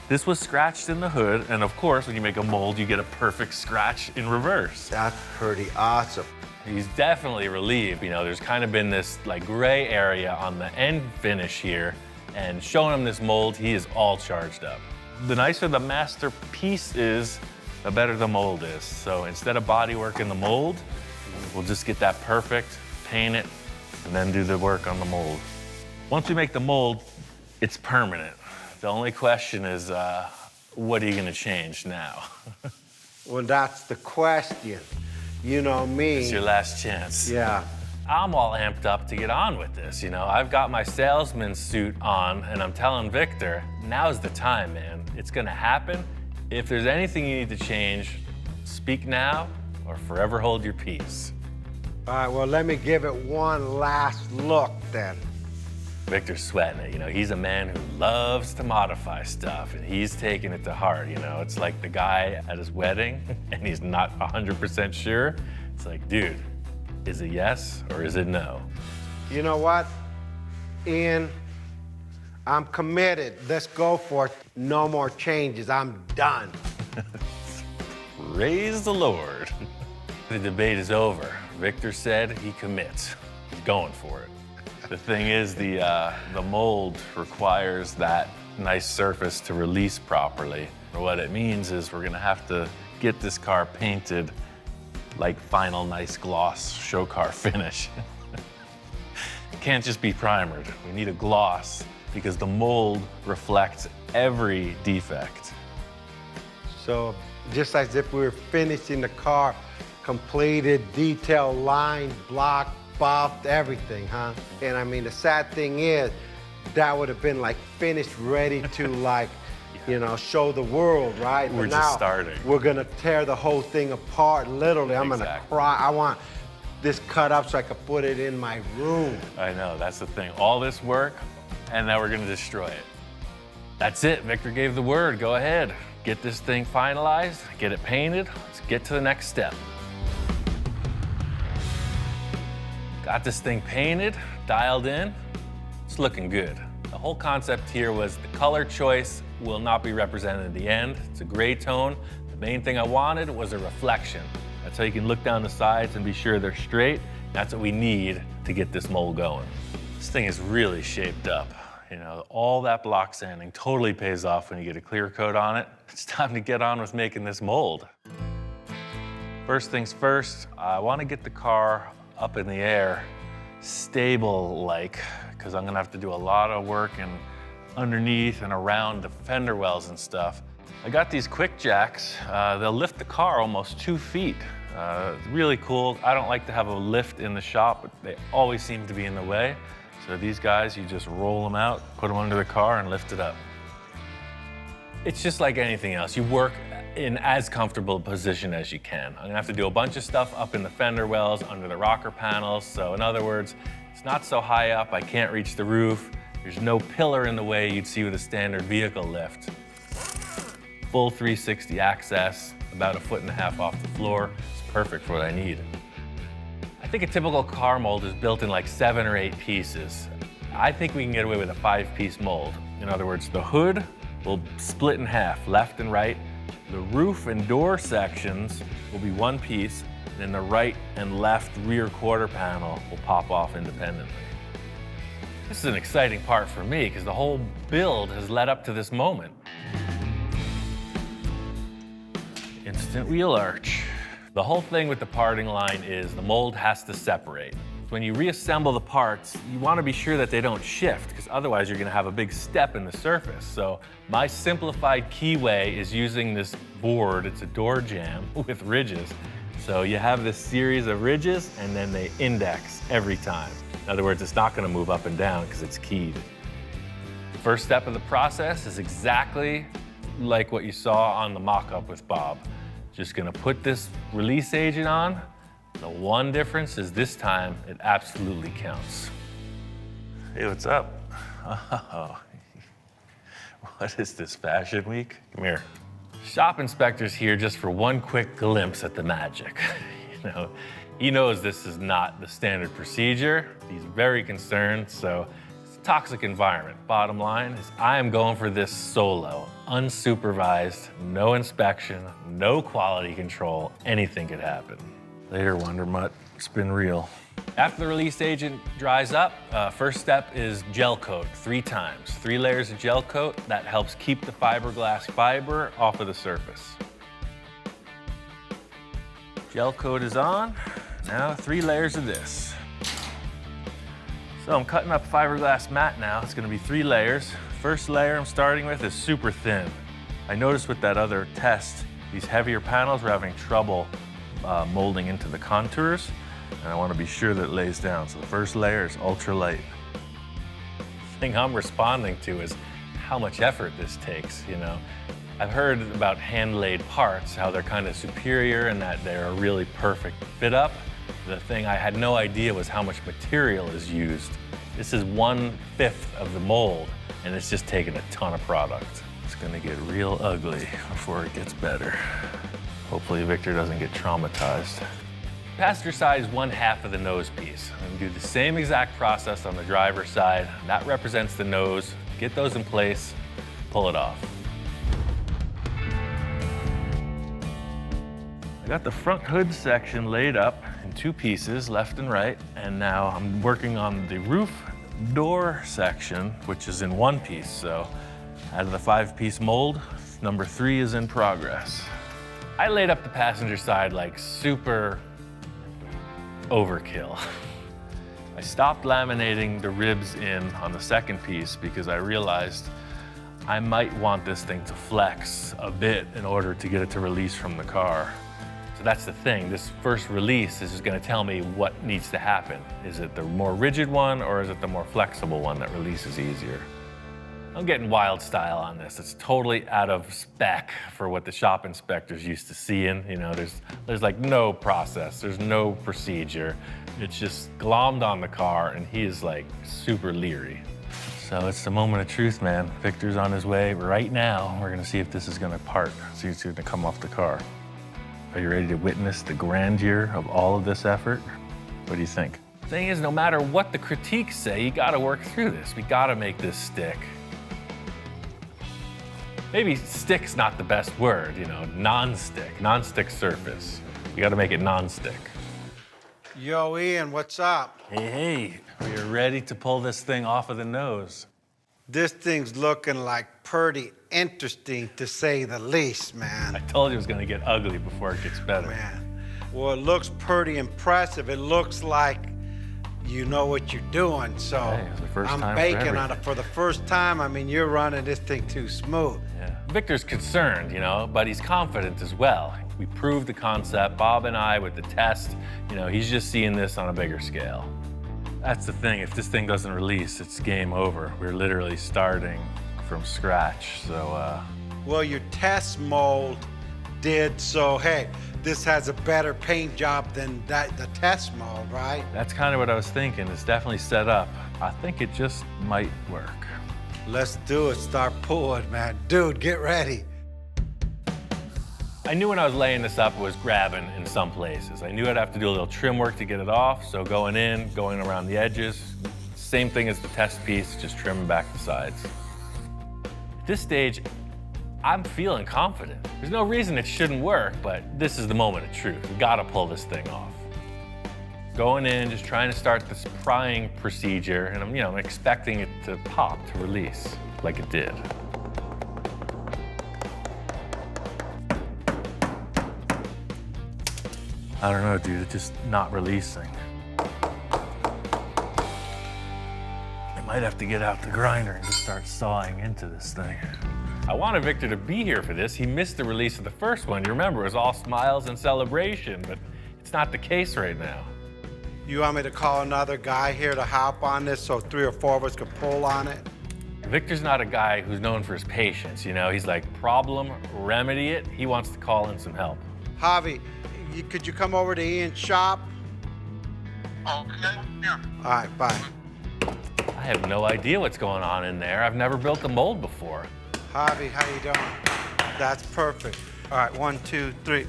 This was scratched in the hood, and of course, when you make a mold, you get a perfect scratch in reverse. That's pretty awesome. He's definitely relieved. You know, there's kind of been this like gray area on the end finish here, and showing him this mold, he is all charged up. The nicer the masterpiece is, the better the mold is. So instead of body work in the mold, we'll just get that perfect, paint it, and then do the work on the mold. Once we make the mold, it's permanent. The only question is, what are you gonna change now? Well, that's the question. You know me. It's your last chance. Yeah. I'm all amped up to get on with this, you know. I've got my salesman suit on, and I'm telling Victor, now's the time, man. It's gonna happen. If there's anything you need to change, speak now or forever hold your peace. All right, well, let me give it one last look then. Victor's sweating it, you know. He's a man who loves to modify stuff, and he's taking it to heart, you know. It's like the guy at his wedding, and he's not 100% sure. It's like, dude, is it yes or is it no? You know what, Ian? I'm committed. Let's go for it. No more changes. I'm done. Praise the Lord. The debate is over. Victor said he commits. He's going for it. The thing is, the mold requires that nice surface to release properly. What it means is we're gonna have to get this car painted like final nice gloss show car finish. It can't just be primered. We need a gloss because the mold reflects every defect. So just as if we were finishing the car, completed, detail, line, block, buffed, everything, huh? And I mean, the sad thing is, that would have been like finished, ready to like, you know, show the world, right? We're But just now, starting. We're gonna tear the whole thing apart, literally. I'm gonna Exactly. cry. I want this cut up so I could put it in my room. I know, that's the thing. All this work, and now we're gonna destroy it. That's it, Victor gave the word. Go ahead, get this thing finalized, get it painted. Let's get to the next step. Got this thing painted, dialed in. It's looking good. The whole concept here was the color choice will not be represented in the end. It's a gray tone. The main thing I wanted was a reflection. That's how you can look down the sides and be sure they're straight. That's what we need to get this mold going. This thing is really shaped up. You know, all that block sanding totally pays off when you get a clear coat on it. It's time to get on with making this mold. First things first, I want to get the car up in the air, stable-like, because I'm gonna have to do a lot of work and underneath and around the fender wells and stuff. I got these quick jacks. They'll lift the car almost 2 feet. Really cool. I don't like to have a lift in the shop, but they always seem to be in the way. So these guys, you just roll them out, put them under the car and lift it up. It's just like anything else. You work in as comfortable a position as you can. I'm gonna have to do a bunch of stuff up in the fender wells, under the rocker panels. So in other words, it's not so high up, I can't reach the roof. There's no pillar in the way you'd see with a standard vehicle lift. Full 360 access, about 1.5 feet off the floor. It's perfect for what I need. I think a typical car mold is built in like 7 or 8 pieces. I think we can get away with a 5-piece mold. In other words, the hood will split in half, left and right. The roof and door sections will be 1 piece, and then the right and left rear quarter panel will pop off independently. This is an exciting part for me because the whole build has led up to this moment. Instant wheel arch. The whole thing with the parting line is the mold has to separate. When you reassemble the parts, you want to be sure that they don't shift because otherwise you're going to have a big step in the surface. So my simplified keyway is using this board. It's a door jamb with ridges. So you have this series of ridges and then they index every time. In other words, it's not going to move up and down because it's keyed. The first step of the process is exactly like what you saw on the mock-up with Bob. Just going to put this release agent on. The one difference is this time it absolutely counts. Hey, what's up? Oh, what is this, Fashion Week? Come here. Shop inspector's here just for one quick glimpse at the magic. You know, he knows this is not the standard procedure. He's very concerned, so it's a toxic environment. Bottom line is I am going for this solo, unsupervised, no inspection, no quality control, anything could happen. Later, Wonder Mutt, it's been real. After the release agent dries up, first step is gel coat 3 times. 3 layers of gel coat, that helps keep the fiberglass fiber off of the surface. Gel coat is on, now 3 layers of this. So I'm cutting up fiberglass mat now, it's gonna be 3 layers. First layer I'm starting with is super thin. I noticed with that other test, these heavier panels were having trouble molding into the contours, and I want to be sure that it lays down. So the first layer is ultra light. The thing I'm responding to is how much effort this takes, you know. I've heard about hand-laid parts, how they're kind of superior and that they're a really perfect fit up. The thing I had no idea was how much material is used. This is 1/5 of the mold, and it's just taking a ton of product. It's gonna get real ugly before it gets better. Hopefully Victor doesn't get traumatized. Passenger side is 1/2 of the nose piece. I'm gonna do the same exact process on the driver's side. That represents the nose. Get those in place, pull it off. I got the front hood section laid up in 2 pieces, left and right, and now I'm working on the roof door section, which is in 1 piece. So out of the 5-piece mold, number 3 is in progress. I laid up the passenger side like super overkill. I stopped laminating the ribs in on the 2nd piece because I realized I might want this thing to flex a bit in order to get it to release from the car. So That's the thing. This first release is just going to tell me what needs to happen. Is it the more rigid one or is it the more flexible one that releases easier? I'm getting wild style on this. It's totally out of spec for what the shop inspectors used to seeing. You know, there's like no process, there's no procedure. It's just glommed on the car and he is like super leery. So it's the moment of truth, man. Victor's on his way right now. We're gonna see if this is gonna part, see if it's gonna come off the car. Are you ready to witness the grandeur of all of this effort? What do you think? The thing is, no matter what the critiques say, you gotta work through this. We gotta make this stick. Maybe stick's not the best word, you know, non-stick surface. You gotta make it non-stick. Yo, Ian, what's up? Hey, we are ready to pull this thing off of the nose. This thing's looking like pretty interesting, to say the least, man. I told you it was gonna get ugly before it gets better. Man, well, it looks pretty impressive. It looks like you know what you're doing, so Hey, it's the first I'm time for baking on everything. it for the first time. I mean, you're running this thing too smooth. Yeah. Victor's concerned, you know, but he's confident as well. We proved the concept, Bob and I, with the test. You know, he's just seeing this on a bigger scale. That's the thing, if this thing doesn't release, it's game over. We're literally starting from scratch, so, Well, your test mold did, so hey, this has a better paint job than the test mold, right? that's kind of what I was thinking. It's definitely set up. I think it just might work. Let's do it. Start pulling, man. Dude, get ready. I knew when I was laying this up, it was grabbing in some places. I knew I'd have to do a little trim work to get it off, so going in, going around the edges, same thing as the test piece, just trimming back the sides. At this stage, I'm feeling confident. There's no reason it shouldn't work, but this is the moment of truth. We gotta pull this thing off. Going in, just trying to start this prying procedure, and I'm expecting it to pop, to release, like it did. I don't know, dude, it's just not releasing. I might have to get out the grinder and just start sawing into this thing. I wanted Victor to be here for this. He missed the release of the first one. You remember, it was all smiles and celebration, but it's not the case right now. You want me to call another guy here to hop on this so 3 or 4 of us can pull on it? Victor's not a guy who's known for his patience, you know? He's like, problem, remedy it. He wants to call in some help. Javi, could you come over to Ian's shop? Okay, yeah. All right, bye. I have no idea what's going on in there. I've never built a mold before. Javi, how you doing? That's perfect. All right, 1, 2, 3.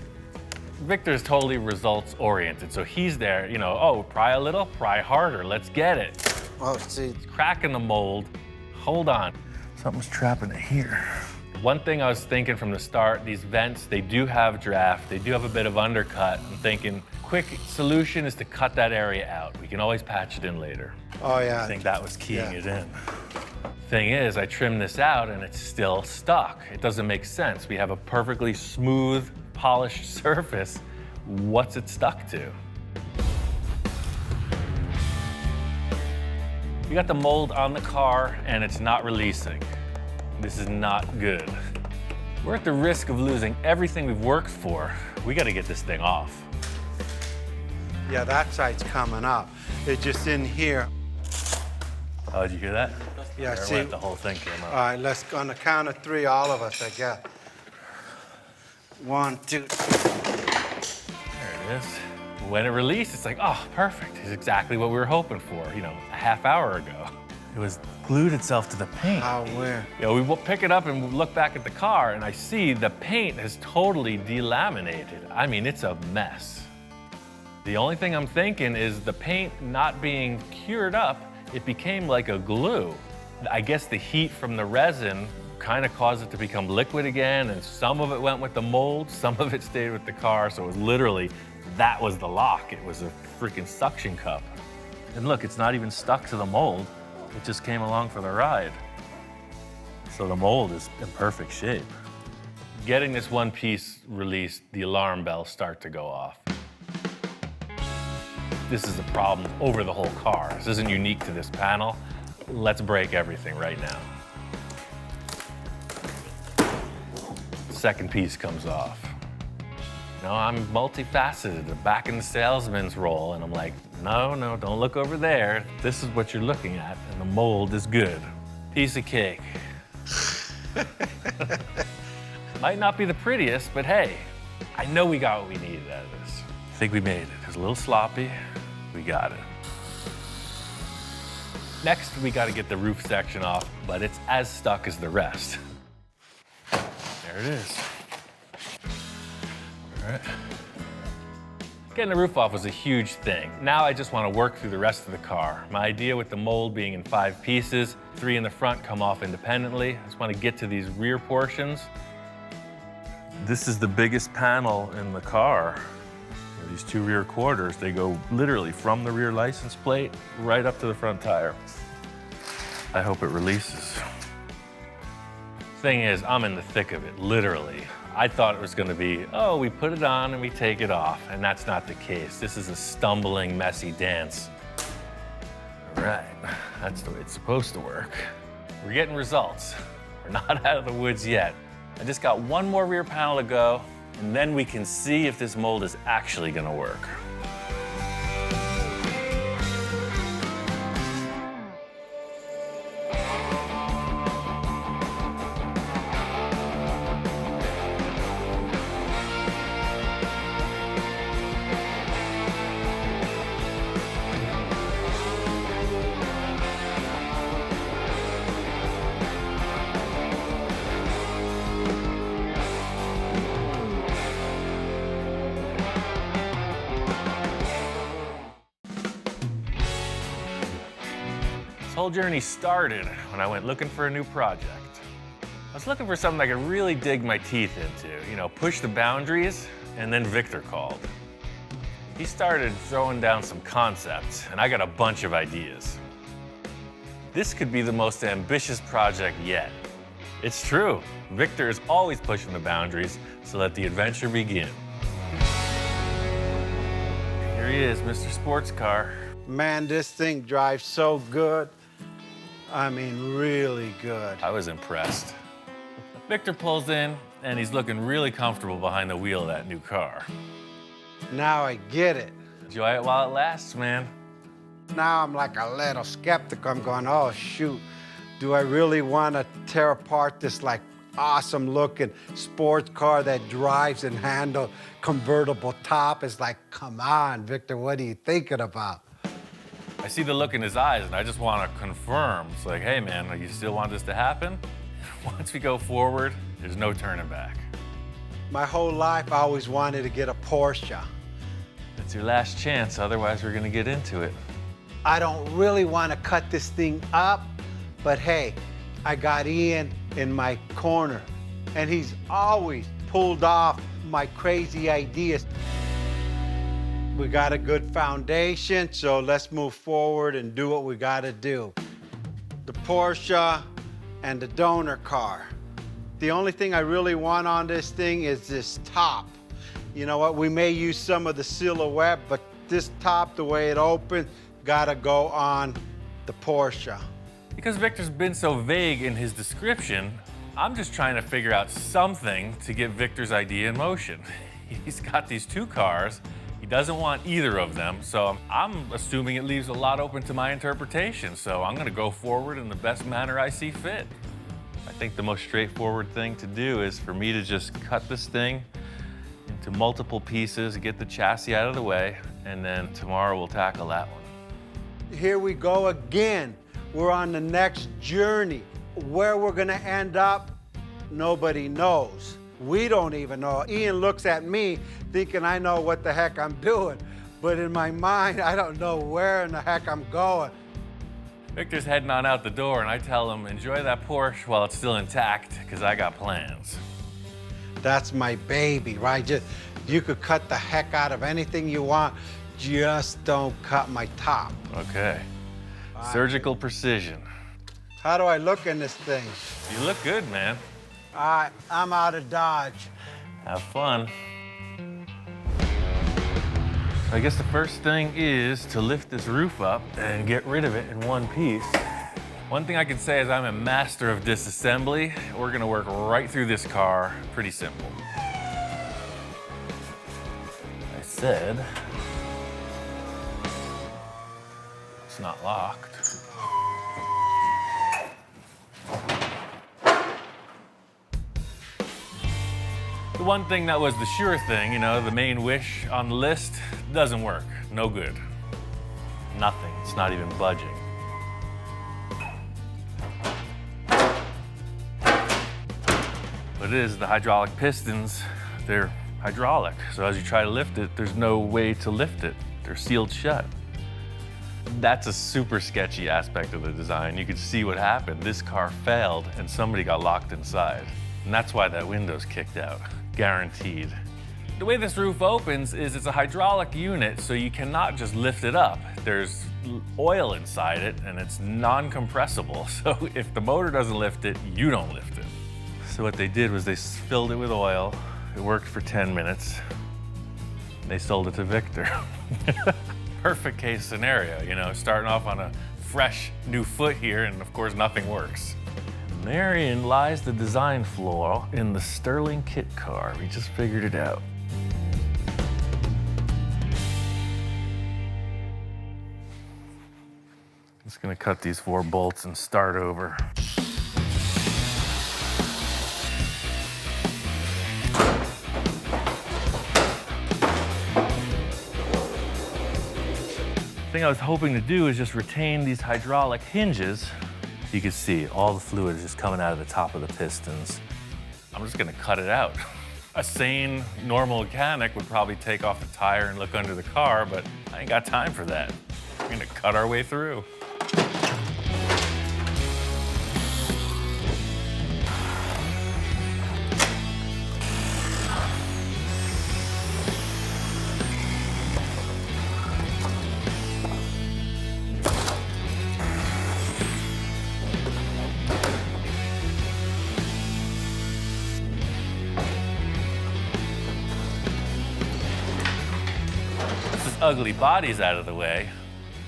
Victor's totally results oriented, so he's there, you know, oh, pry a little, pry harder, let's get it. Oh, see. It's cracking the mold. Hold on. Something's trapping it here. One thing I was thinking from the start, these vents, they do have draft, they do have a bit of undercut. I'm thinking, quick solution is to cut that area out. We can always patch it in later. Oh, yeah. I think that was keying Yeah. it in. Thing is, I trimmed this out and it's still stuck. It doesn't make sense. We have a perfectly smooth, polished surface. What's it stuck to? We got the mold on the car and it's not releasing. This is not good. We're at the risk of losing everything we've worked for. We gotta get this thing off. Yeah, that side's coming up. It's just in here. Oh, did you hear that? Yeah, There see. went, the whole thing came All up. right, let's go on the count of 3, all of us, I guess. 1, 2. There it is. When it released, it's like, oh, perfect. It's exactly what we were hoping for, you know, a half hour ago. It was glued itself to the paint. How weird. You know, we will pick it up and look back at the car, and I see the paint has totally delaminated. I mean, it's a mess. The only thing I'm thinking is the paint not being cured up, it became like a glue. I guess the heat from the resin kind of caused it to become liquid again, and some of it went with the mold, some of it stayed with the car, so it was literally, that was the lock. It was a freaking suction cup. And look, it's not even stuck to the mold. It just came along for the ride. So the mold is in perfect shape. Getting this one piece released, the alarm bells start to go off. This is a problem over the whole car. This isn't unique to this panel. Let's break everything right now. Second piece comes off. You know, I'm multifaceted, I'm back in the salesman's role, and I'm like, no, don't look over there. This is what you're looking at, and the mold is good. Piece of cake. Might not be the prettiest, but hey, I know we got what we needed out of this. I think we made it. It was a little sloppy. We got it. Next, we got to get the roof section off, but it's as stuck as the rest. There it is. All right. Getting the roof off was a huge thing. Now I just want to work through the rest of the car. My idea with the mold being in 5 pieces, 3 in the front come off independently. I just want to get to these rear portions. This is the biggest panel in the car. These 2 rear quarters, they go literally from the rear license plate right up to the front tire. I hope it releases. Thing is, I'm in the thick of it, literally. I thought it was gonna be, oh, we put it on and we take it off, and that's not the case. This is a stumbling, messy dance. All right, that's the way it's supposed to work. We're getting results. We're not out of the woods yet. I just got 1 more rear panel to go, and then we can see if this mold is actually gonna work. This whole journey started when I went looking for a new project. I was looking for something I could really dig my teeth into, you know, push the boundaries, and then Victor called. He started throwing down some concepts, and I got a bunch of ideas. This could be the most ambitious project yet. It's true, Victor is always pushing the boundaries, so let the adventure begin. Here he is, Mr. Sports Car. Man, this thing drives so good. I mean, really good. I was impressed. Victor pulls in, and he's looking really comfortable behind the wheel of that new car. Now I get it. Enjoy it while it lasts, man. Now I'm like a little skeptical. I'm going, oh, shoot. Do I really want to tear apart this like awesome looking sports car that drives and handles convertible top? It's like, come on, Victor, what are you thinking about? I see the look in his eyes, and I just want to confirm. It's like, hey, man, you still want this to happen? Once we go forward, there's no turning back. My whole life, I always wanted to get a Porsche. It's your last chance, otherwise we're gonna get into it. I don't really want to cut this thing up, but hey, I got Ian in my corner, and he's always pulled off my crazy ideas. We got a good foundation, so let's move forward and do what we got to do. The Porsche and the donor car. The only thing I really want on this thing is this top. You know what, we may use some of the silhouette, but this top, the way it opens, gotta go on the Porsche. Because Victor's been so vague in his description, I'm just trying to figure out something to get Victor's idea in motion. He's got these 2 cars. He doesn't want either of them, so I'm assuming it leaves a lot open to my interpretation, so I'm gonna go forward in the best manner I see fit. I think the most straightforward thing to do is for me to just cut this thing into multiple pieces, get the chassis out of the way, and then tomorrow we'll tackle that one. Here we go again. We're on the next journey. Where we're gonna end up, nobody knows. We don't even know. Ian looks at me thinking I know what the heck I'm doing, but in my mind, I don't know where in the heck I'm going. Victor's heading on out the door, and I tell him, enjoy that Porsche while it's still intact, because I got plans. That's my baby, right? You could cut the heck out of anything you want, just don't cut my top. Okay. Surgical precision. How do I look in this thing? You look good, man. All right, I'm out of Dodge. Have fun. I guess the first thing is to lift this roof up and get rid of it in one piece. One thing I can say is I'm a master of disassembly. We're gonna work right through this car, pretty simple. said, it's not locked. The one thing that was the sure thing, you know, the main wish on the list, doesn't work. No good. Nothing. It's not even budging. But it is the hydraulic pistons. They're hydraulic. So as you try to lift it, there's no way to lift it. They're sealed shut. That's a super sketchy aspect of the design. You could see what happened. This car failed and somebody got locked inside. And that's why that window's kicked out. Guaranteed. The way this roof opens is it's a hydraulic unit, so you cannot just lift it up. There's oil inside it and it's non-compressible. So if the motor doesn't lift it, you don't lift it. So what they did was they filled it with oil. It worked for 10 minutes. They sold it to Victor. Perfect case scenario, you know, starting off on a fresh new foot here, and of course nothing works. Therein lies the design flaw in the Sterling kit car. We just figured it out. Just gonna cut these 4 bolts and start over. The thing I was hoping to do is just retain these hydraulic hinges. You can see all the fluid is just coming out of the top of the pistons. I'm just gonna cut it out. A sane, normal mechanic would probably take off the tire and look under the car, but I ain't got time for that. We're gonna cut our way through. Ugly body's out of the way.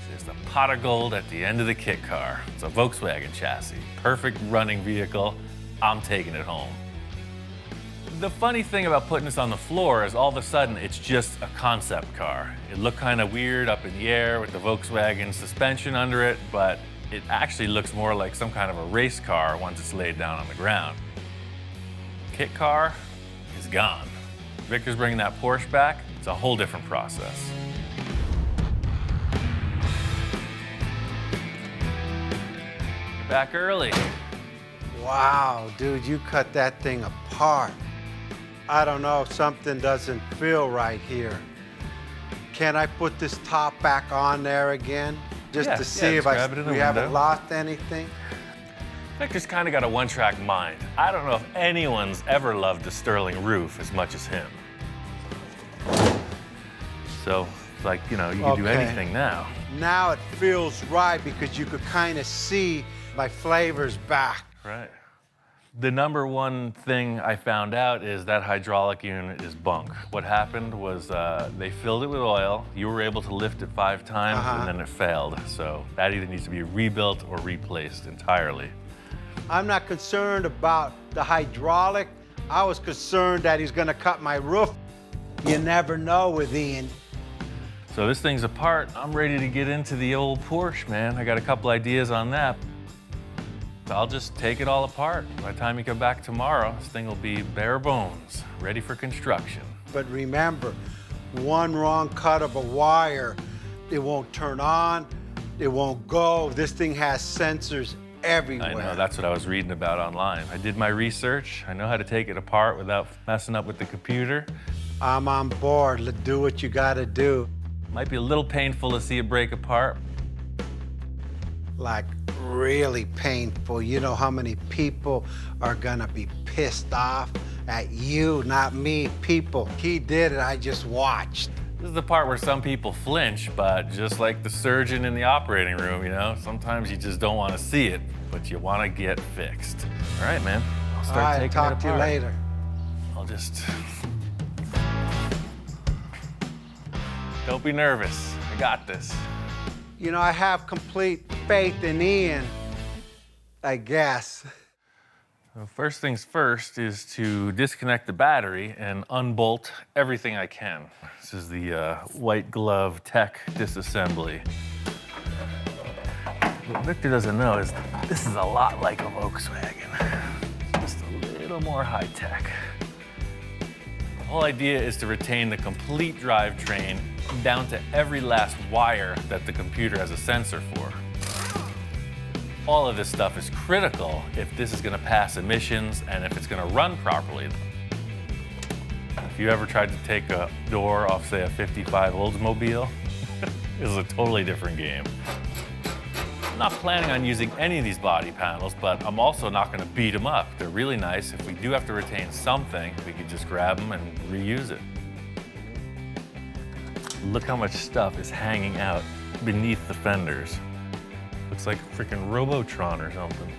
There's the pot of gold at the end of the kit car. It's a Volkswagen chassis. Perfect running vehicle. I'm taking it home. The funny thing about putting this on the floor is all of a sudden it's just a concept car. It looked kind of weird up in the air with the Volkswagen suspension under it, but it actually looks more like some kind of a race car once it's laid down on the ground. Kit car is gone. Victor's bringing that Porsche back. It's a whole different process. Back early. Wow, dude, you cut that thing apart. I don't know, something doesn't feel right here. Can I put this top back on there again? Just to see if we haven't lost anything? Victor's kind of got a one-track mind. I don't know if anyone's ever loved the Sterling roof as much as him. So, it's like, you know, you can do anything now. Now it feels right because you could kind of see my flavor's back. Right. The number one thing I found out is that hydraulic unit is bunk. What happened was they filled it with oil. You were able to lift it 5 times and then it failed. So that either needs to be rebuilt or replaced entirely. I'm not concerned about the hydraulic. I was concerned that he's gonna cut my roof. You never know with Ian. So this thing's apart. I'm ready to get into the old Porsche, man. I got a couple ideas on that. I'll just take it all apart. By the time you come back tomorrow, this thing will be bare bones, ready for construction. But remember, one wrong cut of a wire, it won't turn on, it won't go. This thing has sensors everywhere. I know, that's what I was reading about online. I did my research. I know how to take it apart without messing up with the computer. I'm on board. Let's do what you gotta do. Might be a little painful to see it break apart. Like, really painful. You know how many people are gonna be pissed off at you, not me, people. He did it, I just watched. This is the part where some people flinch, but just like the surgeon in the operating room, you know, sometimes you just don't want to see it, but you want to get fixed. All right, man. I'll start taking it apart. Talk to you later. I'll just... Don't be nervous. I got this. You know, I have complete faith in Ian, I guess. So first things first is to disconnect the battery and unbolt everything I can. This is the white glove tech disassembly. What Victor doesn't know is this is a lot like a Volkswagen, just a little more high tech. The whole idea is to retain the complete drivetrain down to every last wire that the computer has a sensor for. All of this stuff is critical if this is going to pass emissions and if it's going to run properly. If you ever tried to take a door off, say, a 55 Oldsmobile, this is a totally different game. I'm not planning on using any of these body panels, but I'm also not going to beat them up. They're really nice. If we do have to retain something, we could just grab them and reuse it. Look how much stuff is hanging out beneath the fenders. Looks like a freaking Robotron or something.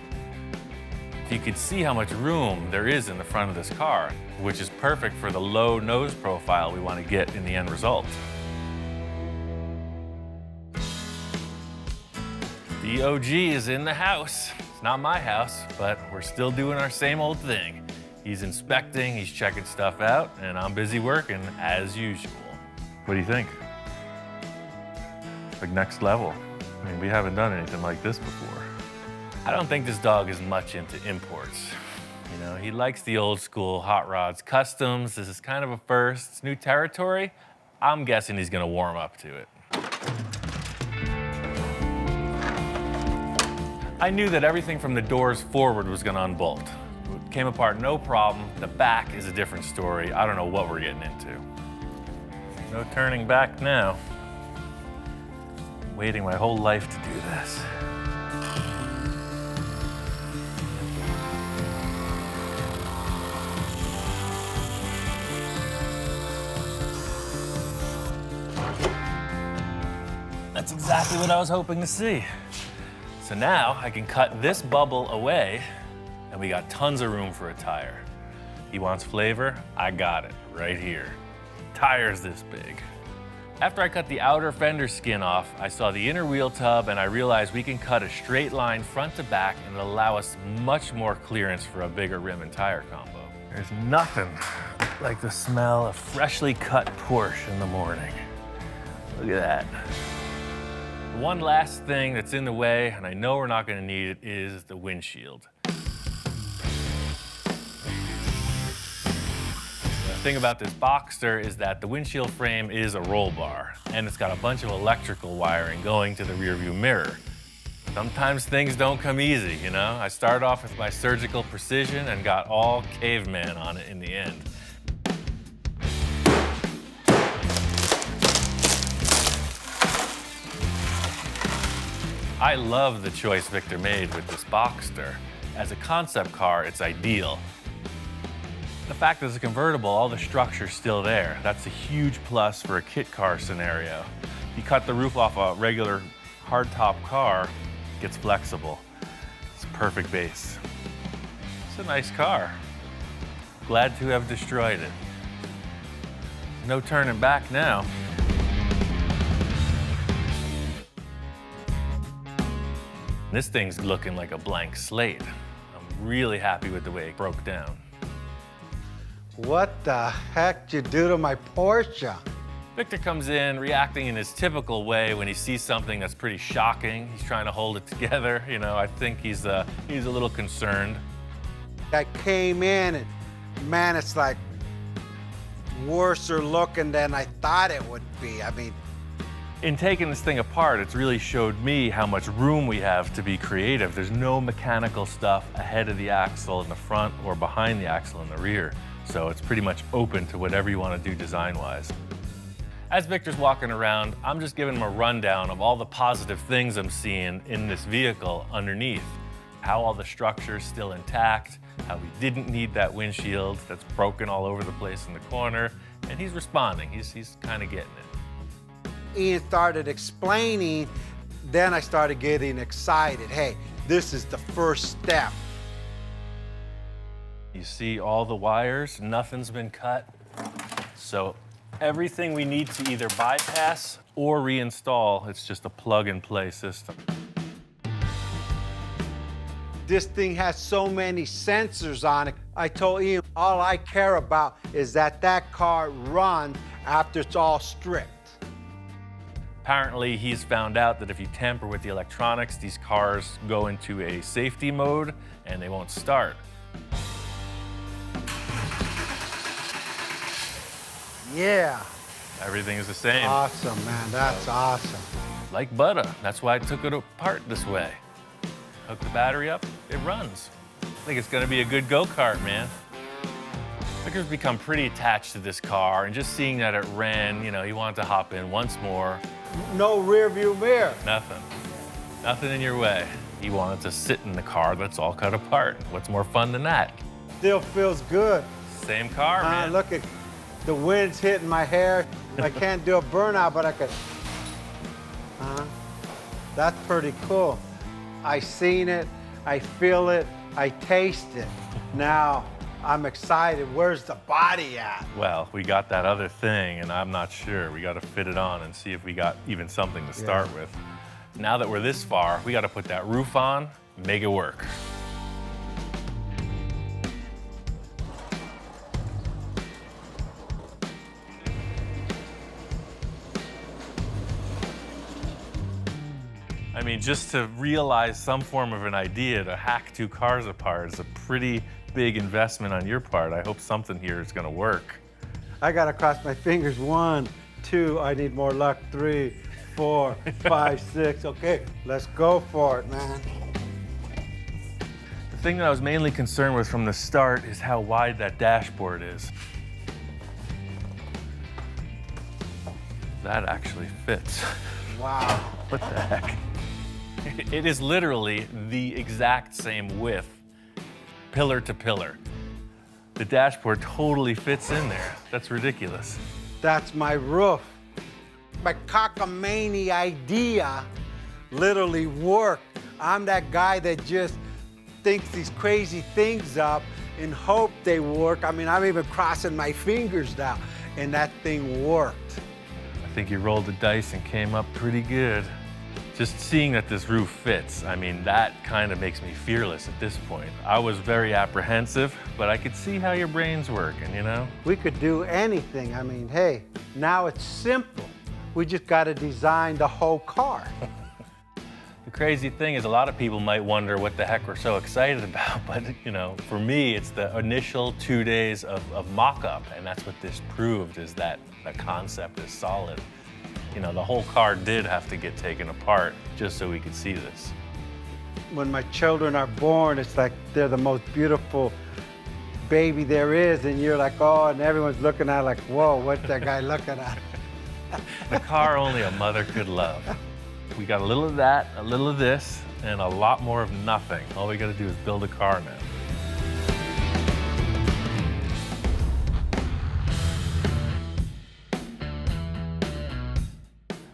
You can see how much room there is in the front of this car, which is perfect for the low nose profile we want to get in the end result. The OG is in the house. It's not my house, but we're still doing our same old thing. He's inspecting, he's checking stuff out, and I'm busy working as usual. What do you think? Like next level. I mean, we haven't done anything like this before. I don't think this dog is much into imports. You know, he likes the old school hot rods, customs. This is kind of a first. It's new territory. I'm guessing he's gonna warm up to it. I knew that everything from the doors forward was gonna unbolt. It came apart no problem. The back is a different story. I don't know what we're getting into. No turning back now. Waiting my whole life to do this. That's exactly what I was hoping to see. So now I can cut this bubble away and we got tons of room for a tire. He wants flavor, I got it right here. Tire's this big. After I cut the outer fender skin off, I saw the inner wheel tub and I realized we can cut a straight line front to back and it'll allow us much more clearance for a bigger rim and tire combo. There's nothing like the smell of freshly cut Porsche in the morning. Look at that. One last thing that's in the way, and I know we're not gonna need it, is the windshield. The thing about this Boxster is that the windshield frame is a roll bar, and it's got a bunch of electrical wiring going to the rearview mirror. Sometimes things don't come easy, you know? I started off with my surgical precision and got all caveman on it in the end. I love the choice Victor made with this Boxster. As a concept car, it's ideal. The fact that it's a convertible, all the structure's still there. That's a huge plus for a kit car scenario. If you cut the roof off a regular hardtop car, it gets flexible. It's a perfect base. It's a nice car. Glad to have destroyed it. No turning back now. This thing's looking like a blank slate. I'm really happy with the way it broke down. What the heck did you do to my Porsche? Victor comes in reacting in his typical way when he sees something that's pretty shocking. He's trying to hold it together. You know, I think he's a little concerned. I came in and man, it's like worser looking than I thought it would be. I mean, In taking this thing apart, it's really showed me how much room we have to be creative. There's no mechanical stuff ahead of the axle in the front or behind the axle in the rear. So it's pretty much open to whatever you want to do design-wise. As Victor's walking around, I'm just giving him a rundown of all the positive things I'm seeing in this vehicle underneath. How all the structure's still intact, how we didn't need that windshield that's broken all over the place in the corner, and he's responding. He's kind of getting it. Ian started explaining, then I started getting excited. Hey, this is the first step. You see all the wires, nothing's been cut. So everything we need to either bypass or reinstall, it's just a plug-and-play system. This thing has so many sensors on it. I told Ian, all I care about is that that car runs after it's all stripped. Apparently, he's found out that if you tamper with the electronics, these cars go into a safety mode and they won't start. Yeah. Everything is the same. Awesome, man. That's awesome. Like butter. That's why I took it apart this way. Hook the battery up, it runs. I think it's gonna be a good go-kart, man. Victor's become pretty attached to this car, and just seeing that it ran, you know, he wanted to hop in once more. No rear view mirror. Nothing. Nothing in your way. He wanted to sit in the car that's all cut apart. What's more fun than that? Still feels good. Same car, man. Look at the wind's hitting my hair. I can't do a burnout, but I could. That's pretty cool. I seen it, I feel it, I taste it. Now I'm excited. Where's the body at? Well, we got that other thing, and I'm not sure. We got to fit it on and see if we got even something to start with. Now that we're this far, we got to put that roof on, make it work. I mean, just to realize some form of an idea to hack two cars apart is a pretty big investment on your part. I hope something here is going to work. I gotta cross my fingers. 1, 2, I need more luck. 3, 4, 5, 6. Okay, let's go for it, man. The thing that I was mainly concerned with from the start is how wide that dashboard is. That actually fits. Wow. What the heck? It is literally the exact same width, pillar to pillar. The dashboard totally fits in there. That's ridiculous. That's my roof. My cockamamie idea literally worked. I'm that guy that just thinks these crazy things up and hope they work. I mean, I'm even crossing my fingers now, and that thing worked. I think you rolled the dice and came up pretty good. Just seeing that this roof fits, I mean, that kind of makes me fearless at this point. I was very apprehensive, but I could see how your brain's working, you know? We could do anything. I mean, hey, now it's simple. We just got to design the whole car. The crazy thing is a lot of people might wonder what the heck we're so excited about, but you know, for me, it's the initial 2 days of mock-up, and that's what this proved, is that the concept is solid. You know, the whole car did have to get taken apart just so we could see this. When my children are born, it's like they're the most beautiful baby there is, and you're like, oh, and everyone's looking at it like, whoa, what's that guy looking at? The car only a mother could love. We got a little of that, a little of this, and a lot more of nothing. All we gotta do is build a car now.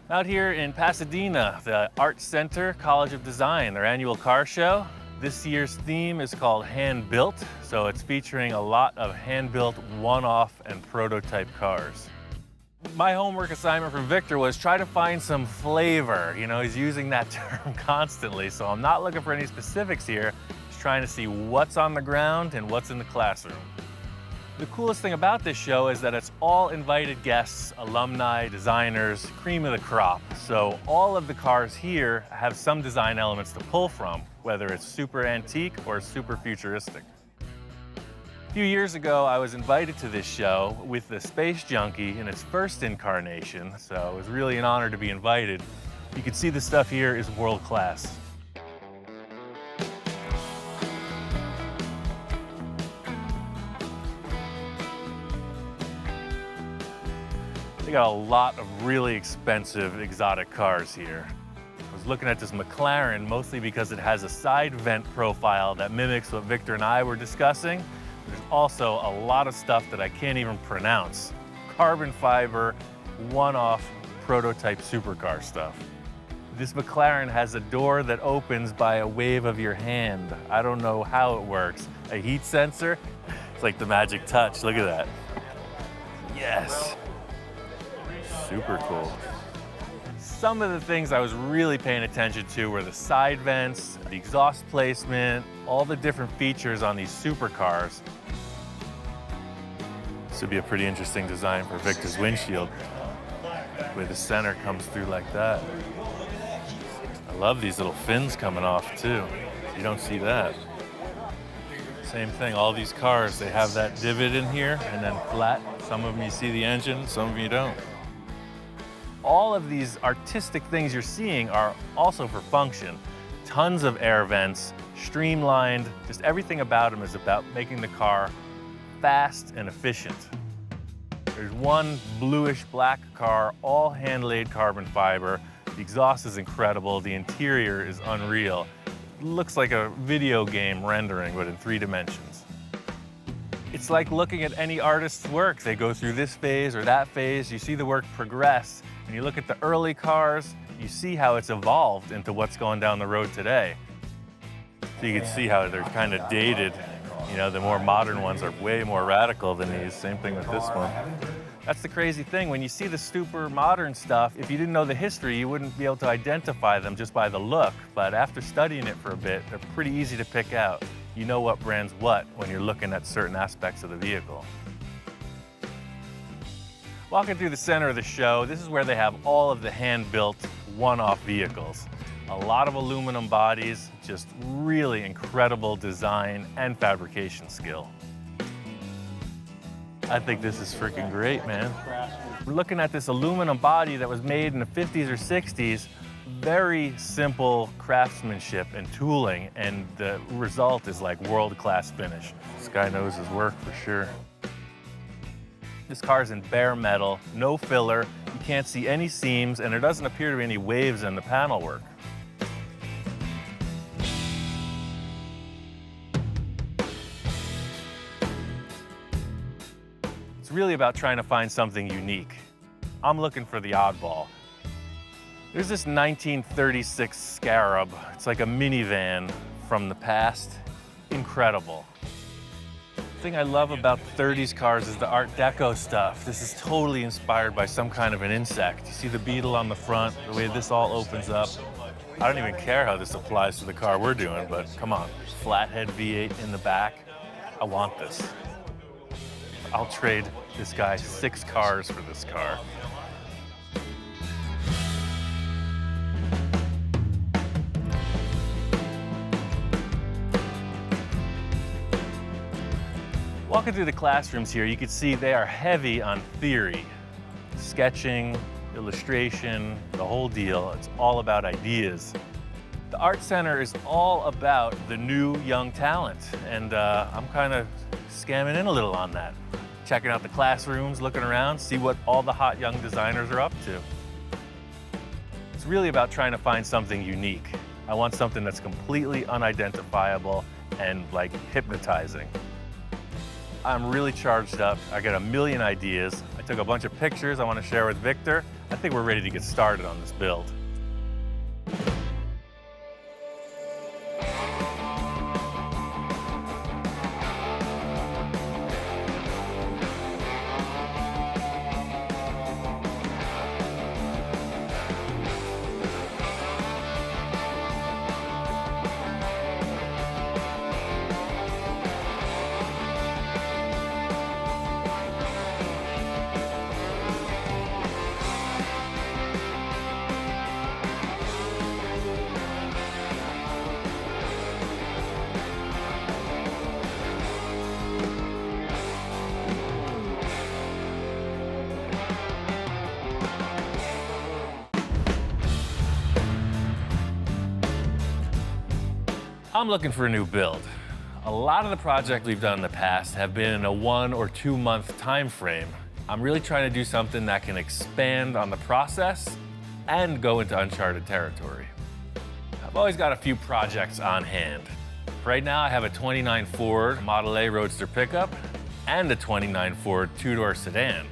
Out here in Pasadena, the Art Center College of Design, their annual car show. This year's theme is called Hand Built, so it's featuring a lot of hand-built one-off and prototype cars. My homework assignment from Victor was try to find some flavor. You know, he's using that term constantly, so I'm not looking for any specifics here. Just trying to see what's on the ground and what's in the classroom. The coolest thing about this show is that it's all invited guests, alumni, designers, cream of the crop. So all of the cars here have some design elements to pull from, whether it's super antique or super futuristic. A few years ago, I was invited to this show with the Space Junkie in its first incarnation, so it was really an honor to be invited. You can see the stuff here is world class. They got a lot of really expensive exotic cars here. I was looking at this McLaren mostly because it has a side vent profile that mimics what Victor and I were discussing. There's also a lot of stuff that I can't even pronounce. Carbon fiber, one-off prototype supercar stuff. This McLaren has a door that opens by a wave of your hand. I don't know how it works. A heat sensor? It's like the magic touch, look at that. Yes. Super cool. Some of the things I was really paying attention to were the side vents, the exhaust placement, all the different features on these supercars. This would be a pretty interesting design for Victor's windshield, where the center comes through like that. I love these little fins coming off too. You don't see that. Same thing, all these cars, they have that divot in here and then flat. Some of them you see the engine, some of them you don't. All of these artistic things you're seeing are also for function. Tons of air vents, streamlined, just everything about them is about making the car fast and efficient. There's one bluish black car, all hand-laid carbon fiber. The exhaust is incredible, the interior is unreal. It looks like a video game rendering, but in 3 dimensions. It's like looking at any artist's work. They go through this phase or that phase, you see the work progress. When you look at the early cars, you see how it's evolved into what's going down the road today. So you can see how they're kind of dated. You know, the more modern ones are way more radical than these. Same thing with this one. That's the crazy thing. When you see the super modern stuff, if you didn't know the history, you wouldn't be able to identify them just by the look. But after studying it for a bit, they're pretty easy to pick out. You know what brand's what when you're looking at certain aspects of the vehicle. Walking through the center of the show, this is where they have all of the hand-built, one-off vehicles. A lot of aluminum bodies, just really incredible design and fabrication skill. I think this is freaking great, man. We're looking at this aluminum body that was made in the 50s or 60s. Very simple craftsmanship and tooling, and the result is like world-class finish. This guy knows his work for sure. This car's in bare metal, no filler, you can't see any seams, and there doesn't appear to be any waves in the panel work. It's really about trying to find something unique. I'm looking for the oddball. There's this 1936 Scarab. It's like a minivan from the past. Incredible. The thing I love about the 30s cars is the Art Deco stuff. This is totally inspired by some kind of an insect. You see the beetle on the front, the way this all opens up. I don't even care how this applies to the car we're doing, but come on. Flathead V8 in the back. I want this. I'll trade this guy 6 cars for this car. Walking through the classrooms here, you can see they are heavy on theory. Sketching, illustration, the whole deal. It's all about ideas. The Art Center is all about the new young talent, and I'm kind of scamming in a little on that. Checking out the classrooms, looking around, see what all the hot young designers are up to. It's really about trying to find something unique. I want something that's completely unidentifiable and like hypnotizing. I'm really charged up. I got a million ideas. I took a bunch of pictures I want to share with Victor. I think we're ready to get started on this build. I'm looking for a new build. A lot of the projects we've done in the past have been in a 1 or 2 month time frame. I'm really trying to do something that can expand on the process and go into uncharted territory. I've always got a few projects on hand. Right now I have a 29 Ford Model A Roadster pickup and a 29 Ford 2-door sedan.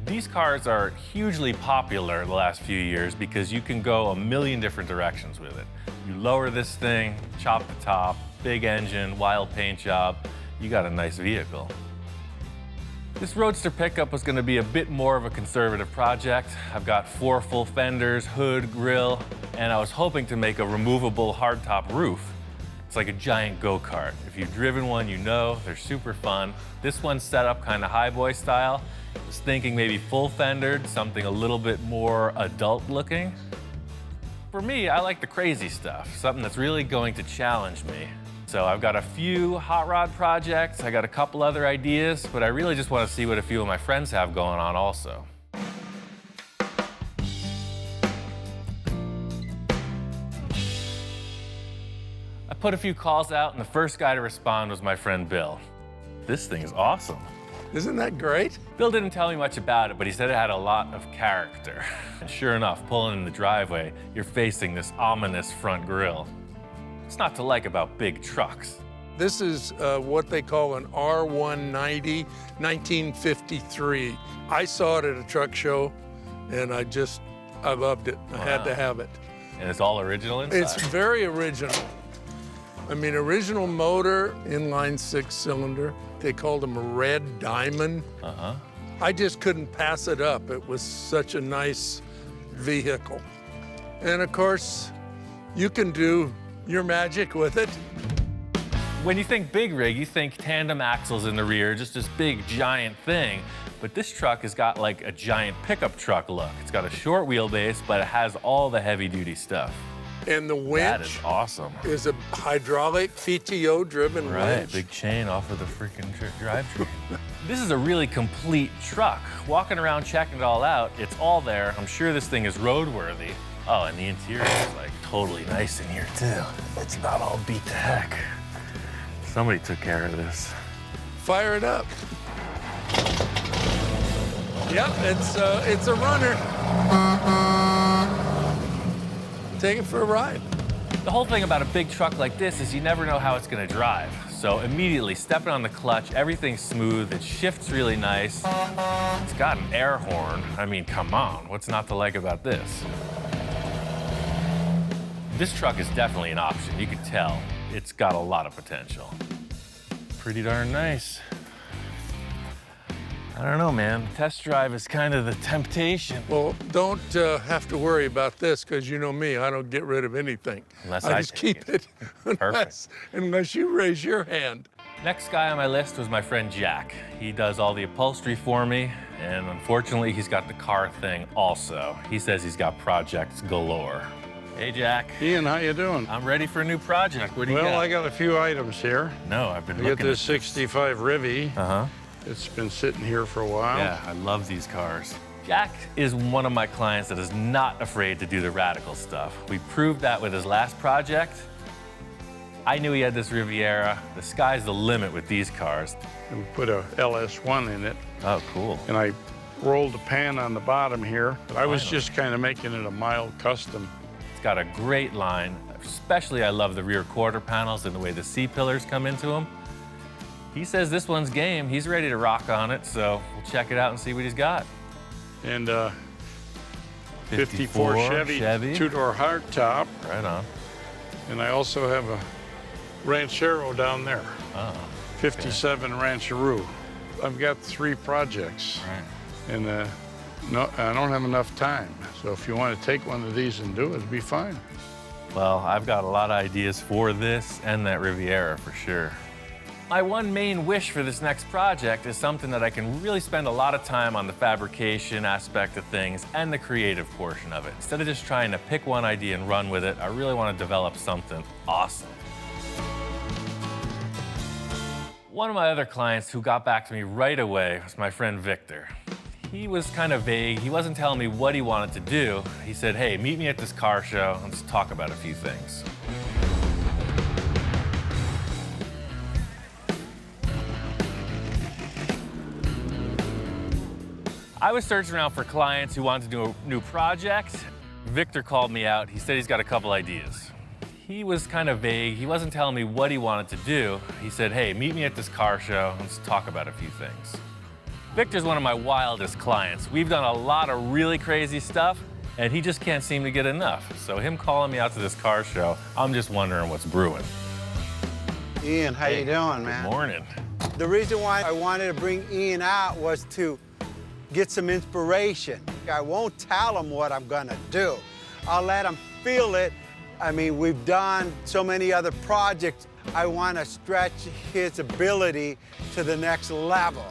These cars are hugely popular the last few years because you can go a million different directions with it. You lower this thing, chop the top, big engine, wild paint job, you got a nice vehicle. This Roadster pickup was gonna be a bit more of a conservative project. I've got 4 full fenders, hood, grille, and I was hoping to make a removable hardtop roof. It's like a giant go-kart. If you've driven one, you know, they're super fun. This one's set up kind of highboy style. I was thinking maybe full fendered, something a little bit more adult looking. For me, I like the crazy stuff, something that's really going to challenge me. So I've got a few hot rod projects, I got a couple other ideas, but I really just want to see what a few of my friends have going on also. I put a few calls out, and the first guy to respond was my friend Bill. This thing is awesome. Isn't that great? Bill didn't tell me much about it, but he said it had a lot of character. And sure enough, pulling in the driveway, you're facing this ominous front grille. What's not to like about big trucks? This is what they call an R190 1953. I saw it at a truck show, and I loved it. I had to have it. And it's all original inside? It's very original. I mean, original motor, inline 6-cylinder. They called them a red diamond. Uh-huh. I just couldn't pass it up. It was such a nice vehicle. And of course, you can do your magic with it. When you think big rig, you think tandem axles in the rear, just this big giant thing. But this truck has got like a giant pickup truck look. It's got a short wheelbase, but it has all the heavy duty stuff. And the That is winch awesome. is a hydraulic PTO-driven Right, winch. big chain off of the freaking drivetrain. This is a really complete truck. Walking around checking it all out, it's all there. I'm sure this thing is roadworthy. Oh, and the interior is like totally nice in here too. It's not all beat to heck. Somebody took care of this. Fire it up. Yep, it's a runner. Take it for a ride. The whole thing about a big truck like this is you never know how it's gonna drive. So immediately stepping on the clutch, everything's smooth, it shifts really nice. It's got an air horn. I mean, come on, what's not to like about this? This truck is definitely an option. You can tell it's got a lot of potential. Pretty darn nice. I don't know, man. Test drive is kind of the temptation. Well, don't have to worry about this, because you know me, I don't get rid of anything. Unless I I just take keep it, unless you raise your hand. Next guy on my list was my friend Jack. He does all the upholstery for me, and unfortunately, he's got the car thing also. He says he's got projects galore. Hey, Jack. Ian, how you doing? I'm ready for a new project. What do you got? Well, I got a few items here. No, I've been I looking got this at 65 Rivi. Uh-huh. It's been sitting here for a while. Yeah, I love these cars. Jack is one of my clients that is not afraid to do the radical stuff. We proved that with his last project. I knew he had this Riviera. The sky's the limit with these cars. And we put a LS1 in it, Oh, cool. and I rolled a pan on the bottom here. I was just kind of making it a mild custom. It's got a great line. Especially, I love the rear quarter panels and the way the C-pillars come into them. He says this one's game. He's ready to rock on it, so we'll check it out and see what he's got. And 54 Chevy. Two-door hardtop. Right on. And I also have a Ranchero down there. Oh, 57 Rancheroo. I've got 3 projects. right. And no, I don't have enough time. So if you want to take one of these and do it, it'd be fine. Well, I've got a lot of ideas for this and that Riviera for sure. My one main wish for this next project is something that I can really spend a lot of time on the fabrication aspect of things and the creative portion of it. Instead of just trying to pick one idea and run with it, I really want to develop something awesome. One of my other clients who got back to me right away was my friend Victor. He was kind of vague. He wasn't telling me what he wanted to do. He said, hey, meet me at this car show. Let's talk about a few things. I was searching around for clients who wanted to do a new project. Victor called me out. He said he's got a couple ideas. He was kind of vague. He wasn't telling me what he wanted to do. He said, hey, meet me at this car show. Let's talk about a few things. Victor's one of my wildest clients. We've done a lot of really crazy stuff, and he just can't seem to get enough. So him calling me out to this car show, I'm just wondering what's brewing. Ian, how you doing, man? Good morning. The reason why I wanted to bring Ian out was to get some inspiration. I won't tell him what I'm gonna do. I'll let him feel it. I mean, we've done so many other projects. I want to stretch his ability to the next level.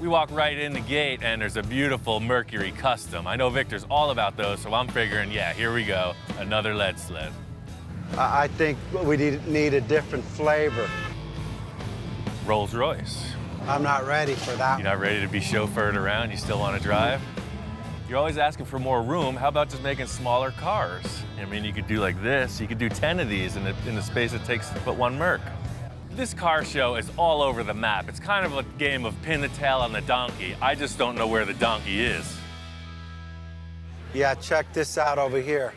We walk right in the gate and there's a beautiful Mercury Custom. I know Victor's all about those, so I'm figuring, yeah, here we go, another lead sled. I think we need a different flavor. Rolls Royce. I'm not ready for that. You're not ready to be chauffeured around? You still want to drive? You're always asking for more room. How about just making smaller cars? I mean, you could do like this. You could do 10 of these in the space it takes to put one Merc. This car show is all over the map. It's kind of a game of pin the tail on the donkey. I just don't know where the donkey is. Yeah, check this out over here.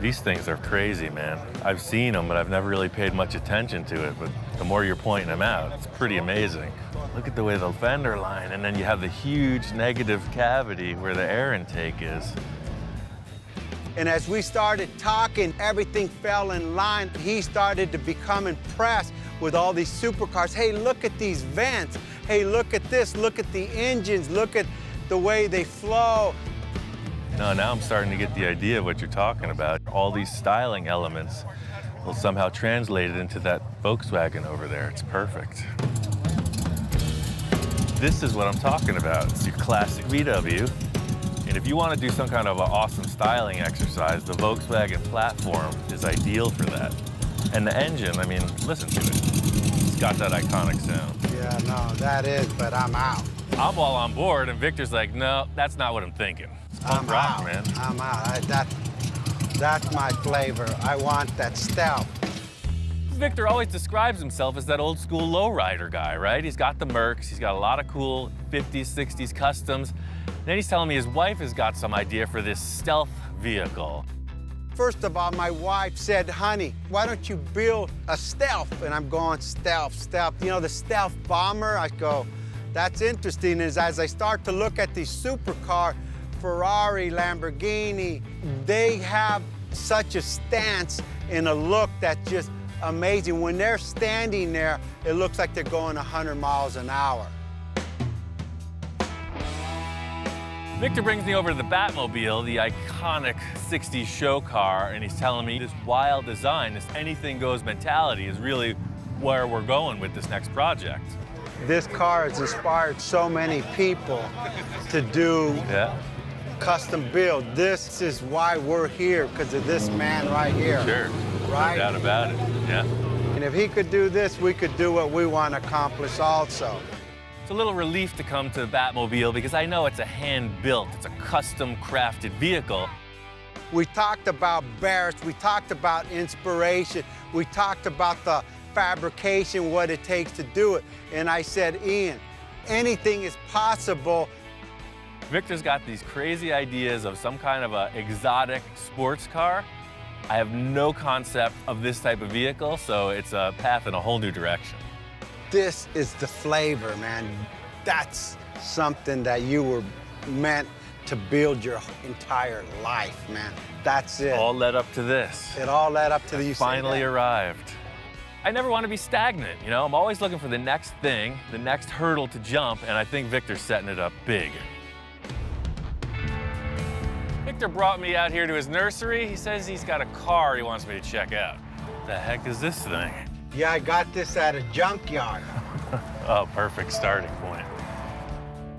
These things are crazy, man. I've seen them, but I've never really paid much attention to it. But the more you're pointing them out, it's pretty amazing. Look at the way the fender line, and then you have the huge negative cavity where the air intake is. And as we started talking, everything fell in line. He started to become impressed with all these supercars. Hey, look at these vents. Hey, look at this. Look at the engines. Look at the way they flow. No, now I'm starting to get the idea of what you're talking about. All these styling elements will somehow translate it into that Volkswagen over there. It's perfect. This is what I'm talking about. It's your classic VW. And if you want to do some kind of an awesome styling exercise, the Volkswagen platform is ideal for that. And the engine, I mean, listen to it. It's got that iconic sound. Yeah, no, that is, but I'm out. I'm all on board, and Victor's like, no, that's not what I'm thinking. It's punk rock, man. I'm out. That's my flavor. I want that stealth. Victor always describes himself as that old school lowrider guy, right? He's got the Mercs, he's got a lot of cool 50s, 60s customs. Then he's telling me his wife has got some idea for this stealth vehicle. First of all, my wife said, honey, why don't you build a stealth? And I'm going, stealth, stealth. You know, the stealth bomber? I go, that's interesting. As I start to look at these supercar, Ferrari, Lamborghini, they have such a stance and a look that's just amazing. When they're standing there, it looks like they're going 100 miles an hour. Victor brings me over to the Batmobile, the iconic 60s show car, and he's telling me this wild design, this anything goes mentality is really where we're going with this next project. This car has inspired so many people to do custom build. This is why we're here, because of this man right here. Sure, right? No doubt about it, yeah. And if he could do this, we could do what we want to accomplish also. It's a little relief to come to the Batmobile because I know it's a hand-built, it's a custom-crafted vehicle. We talked about Barris, we talked about inspiration, we talked about the fabrication, what it takes to do it. And I said, Ian, anything is possible. Victor's got these crazy ideas of some kind of an exotic sports car. I have no concept of this type of vehicle, so it's a path in a whole new direction. This is the flavor, man. That's something that you were meant to build your entire life, man. That's it. All led up to this. It all led up to the finally arrived. I never want to be stagnant, you know? I'm always looking for the next thing, the next hurdle to jump, and I think Victor's setting it up big. Victor brought me out here to his nursery. He says he's got a car he wants me to check out. The heck is this thing? Yeah, I got this at a junkyard. Oh, perfect starting point.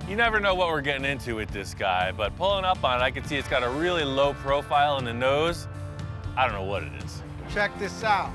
You never know what we're getting into with this guy, but pulling up on it, I can see it's got a really low profile in the nose. I don't know what it is. Check this out.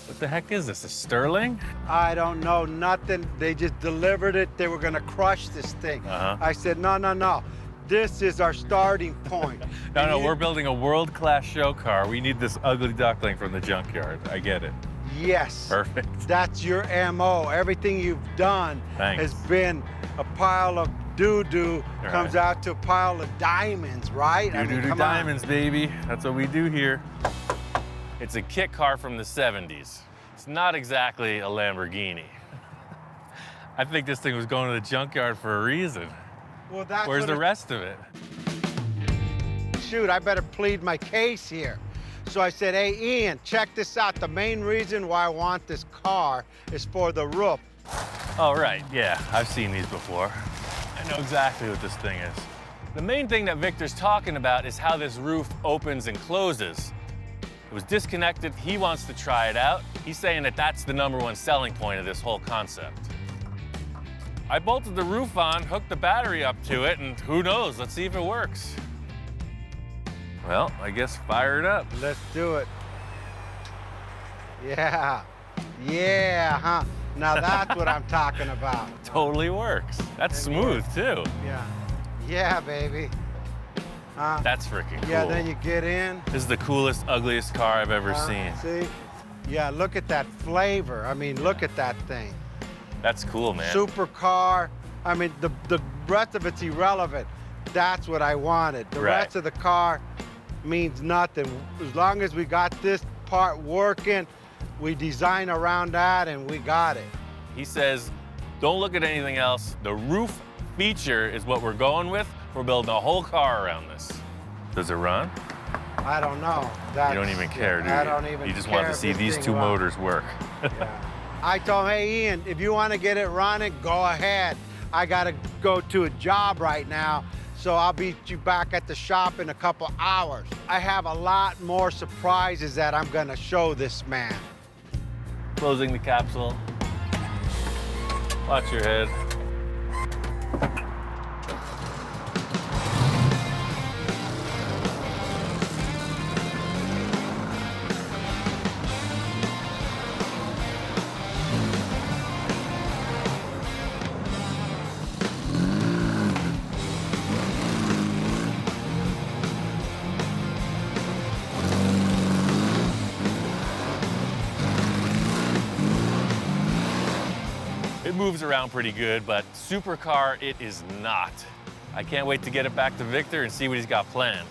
What the heck is this, a Sterling? I don't know nothing. They just delivered it. They were gonna crush this thing. I said, no, no, no. This is our starting point. No, we're building a world-class show car. We need this ugly duckling from the junkyard. I get it. Yes. Perfect. That's your MO. Everything you've done has been a pile of doo-doo, comes out to a pile of diamonds, right? Doo-doo diamonds, baby. That's what we do here. It's a kit car from the 70s. It's not exactly a Lamborghini. I think this thing was going to the junkyard for a reason. Well, that's Where's what the it- rest of it? Shoot, I better plead my case here. So I said, hey, Ian, check this out. The main reason why I want this car is for the roof. Oh, right, yeah, I've seen these before. I know exactly what this thing is. The main thing that Victor's talking about is how this roof opens and closes. It was disconnected, he wants to try it out. He's saying that that's the #1 selling point of this whole concept. I bolted the roof on, hooked the battery up to it, and who knows, let's see if it works. Well, I guess fire it up. Let's do it. Yeah. Yeah, huh? Now that's what I'm talking about. Totally works. That's smooth, too. Yeah. Yeah, baby. That's freaking cool. Yeah, then you get in. This is the coolest, ugliest car I've ever seen. See? Yeah, look at that flavor. I mean, look at that thing. That's cool, man. Supercar. I mean, the rest of it's irrelevant. That's what I wanted. The Right. rest of the car means nothing. As long as we got this part working, we design around that and we got it. He says, don't look at anything else. The roof feature is what we're going with. We're building a whole car around this. Does it run? I don't know. You don't even care, do you? I don't even You just care want to if see this these thing two runs. motors work. I told him, hey, Ian, if you want to get it running, go ahead. I got to go to a job right now, so I'll be you back at the shop in a couple hours. I have a lot more surprises that I'm going to show this man. Closing the capsule. Watch your head. It moves around pretty good, but supercar it is not. I can't wait to get it back to Victor and see what he's got planned.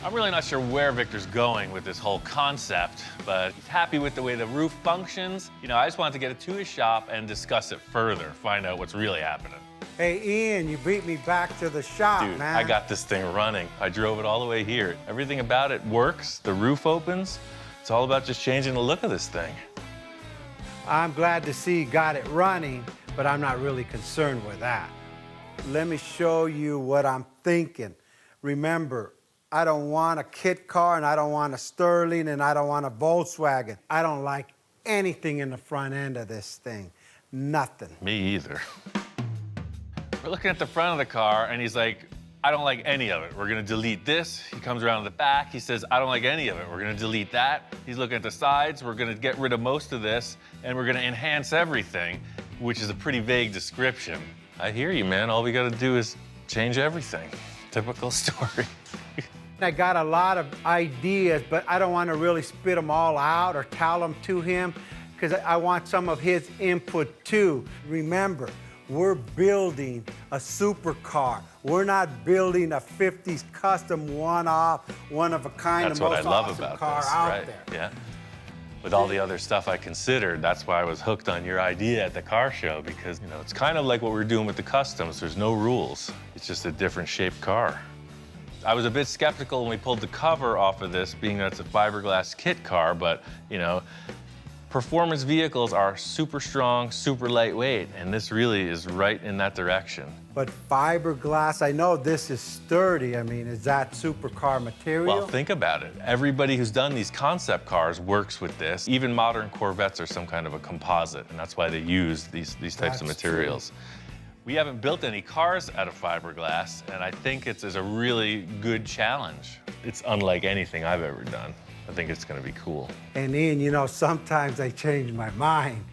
I'm really not sure where Victor's going with this whole concept, but he's happy with the way the roof functions. You know, I just wanted to get it to his shop and discuss it further, find out what's really happening. Hey, Ian, you beat me back to the shop, Dude, man. I got this thing running. I drove it all the way here. Everything about it works. The roof opens. It's all about just changing the look of this thing. I'm glad to see you got it running, but I'm not really concerned with that. Let me show you what I'm thinking. Remember, I don't want a kit car, and I don't want a Sterling, and I don't want a Volkswagen. I don't like anything in the front end of this thing. Nothing. Me either. We're looking at the front of the car, and he's like, I don't like any of it. We're gonna delete this. He comes around to the back. He says, I don't like any of it. We're gonna delete that. He's looking at the sides. We're gonna get rid of most of this, and we're gonna enhance everything, which is a pretty vague description. I hear you, man. All we gotta do is change everything. Typical story. I got a lot of ideas, but I don't want to really spit them all out or tell them to him, because I want some of his input too. Remember, we're building a supercar. We're not building a 50s custom one-off, one-of-a-kind, That's the what most I love awesome about car this, out right? there. Yeah. With all the other stuff I considered, that's why I was hooked on your idea at the car show, because, you know, it's kind of like what we're doing with the customs. There's no rules. It's just a different shaped car. I was a bit skeptical when we pulled the cover off of this, being that it's a fiberglass kit car, but, you know, performance vehicles are super strong, super lightweight, and this really is right in that direction. But fiberglass, I know this is sturdy. I mean, is that supercar material? Well, think about it. Everybody who's done these concept cars works with this. Even modern Corvettes are some kind of a composite, and that's why they use these types of That's materials. We haven't built any cars out of fiberglass, and I think it's a really good challenge. It's unlike anything I've ever done. I think it's gonna be cool. And Ian, you know, sometimes I change my mind.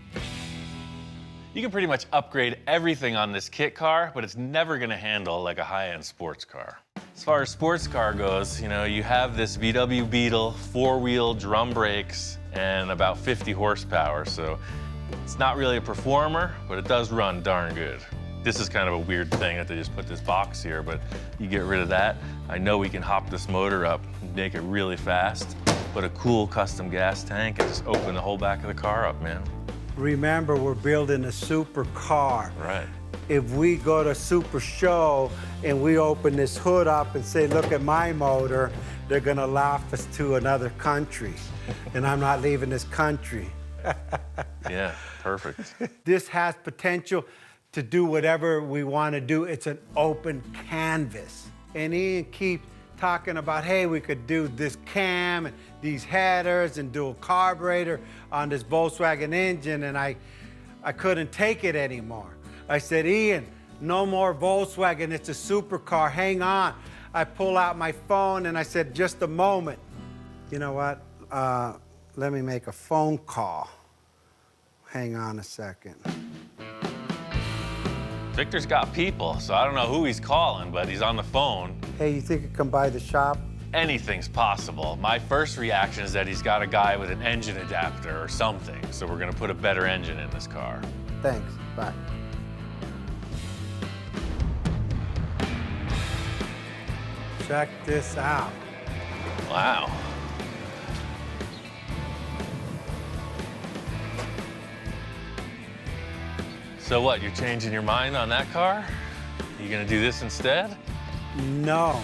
You can pretty much upgrade everything on this kit car, but it's never gonna handle like a high-end sports car. As far as sports car goes, you know, you have this VW Beetle, 4-wheel drum brakes, and about 50 horsepower, so it's not really a performer, but it does run darn good. This is kind of a weird thing that they just put this box here, but you get rid of that. I know we can hop this motor up and make it really fast, put a cool custom gas tank, and just open the whole back of the car up, man. Remember, we're building a supercar. Right. If we go to Super Show and we open this hood up and say, look at my motor, they're gonna laugh us to another country. And I'm not leaving this country. Yeah, perfect. This has potential to do whatever we want to do. It's an open canvas. And Ian keeps talking about, hey, we could do this cam and these headers and do a carburetor on this Volkswagen engine, and I couldn't take it anymore. I said, Ian, no more Volkswagen, it's a supercar, hang on. I pull out my phone and I said, just a moment. You know what? Let me make a phone call. Hang on a second. Victor's got people, so I don't know who he's calling, but he's on the phone. Hey, you think you come by the shop? Anything's possible. My first reaction is that he's got a guy with an engine adapter or something, so we're gonna put a better engine in this car. Thanks, bye. Check this out. Wow. So what, you're changing your mind on that car? You gonna do this instead? No.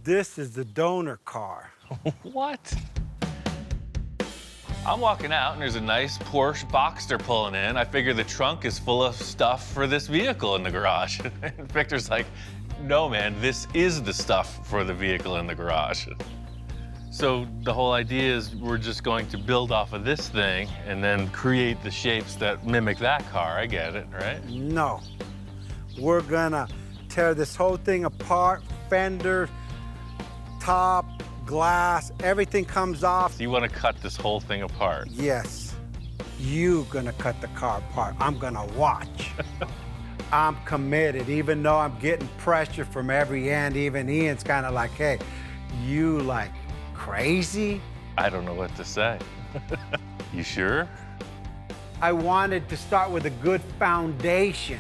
This is the donor car. What? I'm walking out and there's a nice Porsche Boxster pulling in. I figure the trunk is full of stuff for this vehicle in the garage. And Victor's like, no man, this is the stuff for the vehicle in the garage. So the whole idea is we're just going to build off of this thing and then create the shapes that mimic that car. I get it, right? No. We're gonna tear this whole thing apart, fenders, top, glass, everything comes off. So you want to cut this whole thing apart? Yes. You gonna cut the car apart. I'm gonna watch. I'm committed, even though I'm getting pressure from every end. Even Ian's kind of like, hey, you like crazy? I don't know what to say. You sure? I wanted to start with a good foundation.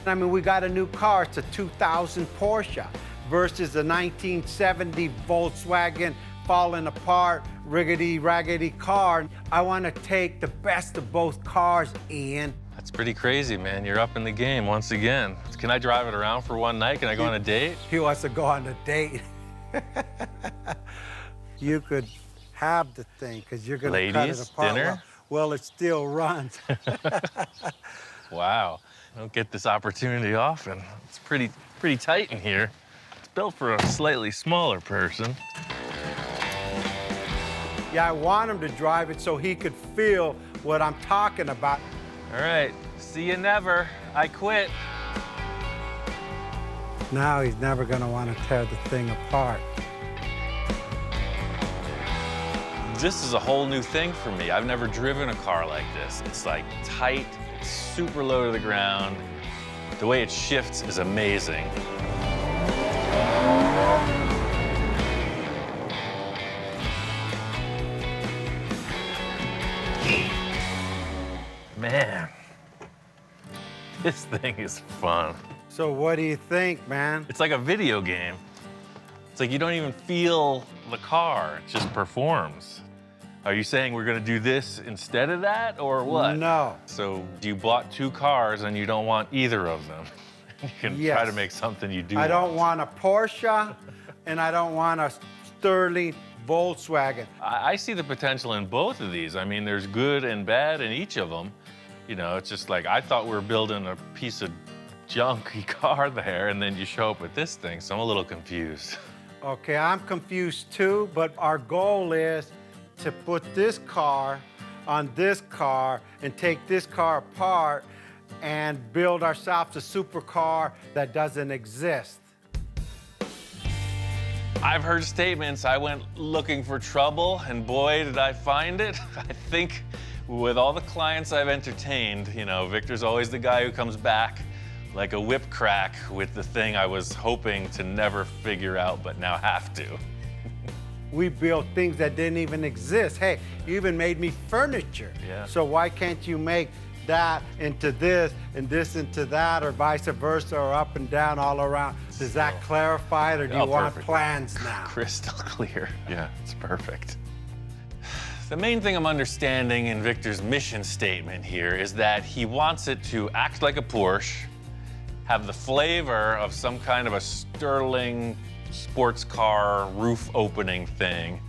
I mean, we got a new car. It's a 2000 Porsche versus a 1970 Volkswagen falling apart, riggedy-raggedy car. I want to take the best of both cars, Ian. That's pretty crazy, man. You're up in the game once again. Can I drive it around for one night? Can I go on a date? He wants to go on a date. You could have the thing, because you're going to cut it apart. Dinner? Well, it still runs. Wow. I don't get this opportunity often. It's pretty tight in here. It's built for a slightly smaller person. Yeah, I want him to drive it so he could feel what I'm talking about. All right, see you never. I quit. Now he's never going to want to tear the thing apart. This is a whole new thing for me. I've never driven a car like this. It's like tight, it's super low to the ground. The way it shifts is amazing. Man, this thing is fun. So what do you think, man? It's like a video game. It's like you don't even feel the car, it just performs. Are you saying we're gonna do this instead of that, or what? No. So you bought two cars and you don't want either of them. You can try to make something you do I don't want a Porsche, and I don't want a Sterling Volkswagen. I see the potential in both of these. I mean, there's good and bad in each of them. You know, it's just like, I thought we were building a piece of junky car there, and then you show up with this thing, so I'm a little confused. Okay, I'm confused too, but our goal is to put this car on this car and take this car apart and build ourselves a supercar that doesn't exist. I've heard statements, I went looking for trouble, and boy, did I find it. I think with all the clients I've entertained, you know, Victor's always the guy who comes back like a whip crack with the thing I was hoping to never figure out, but now have to. We built things that didn't even exist. Hey, you even made me furniture. Yeah. So why can't you make that into this and this into that, or vice versa, or up and down all around? Does that clarify it, or do you want perfect. plans now? Crystal clear. Yeah, it's perfect. The main thing I'm understanding in Victor's mission statement here is that he wants it to act like a Porsche, have the flavor of some kind of a sterling sports car roof opening thing,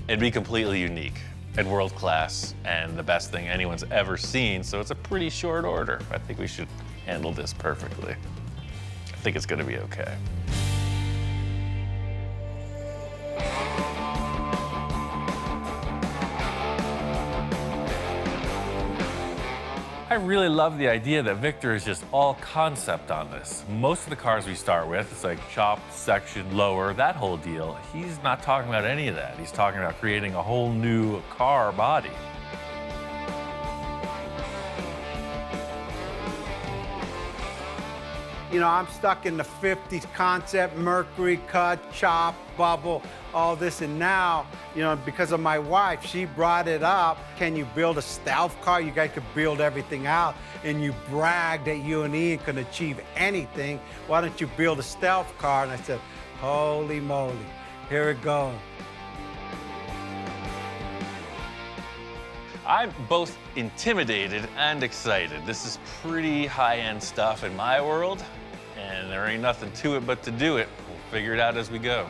and be completely unique and world class and the best thing anyone's ever seen. So it's a pretty short order. I think we should handle this perfectly. I think it's gonna be okay. I really love the idea that Victor is just all concept on this. Most of the cars we start with, it's like chopped, section, lower, that whole deal. He's not talking about any of that. He's talking about creating a whole new car body. You know, I'm stuck in the 50s concept, mercury cut, chop, bubble, all this. And now, you know, because of my wife, she brought it up. Can you build a stealth car? You guys could build everything out. And you brag that you and Ian can achieve anything. Why don't you build a stealth car? And I said, holy moly, here it goes. I'm both intimidated and excited. This is pretty high-end stuff in my world, and there ain't nothing to it but to do it. We'll figure it out as we go.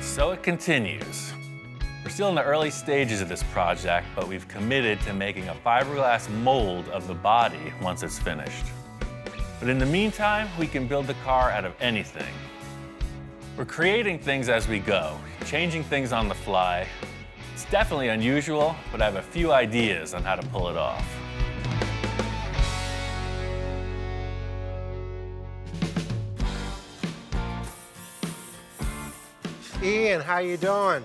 So it continues. We're still in the early stages of this project, but we've committed to making a fiberglass mold of the body once it's finished. But in the meantime, we can build the car out of anything. We're creating things as we go, changing things on the fly. It's definitely unusual, but I have a few ideas on how to pull it off. Ian, how you doing?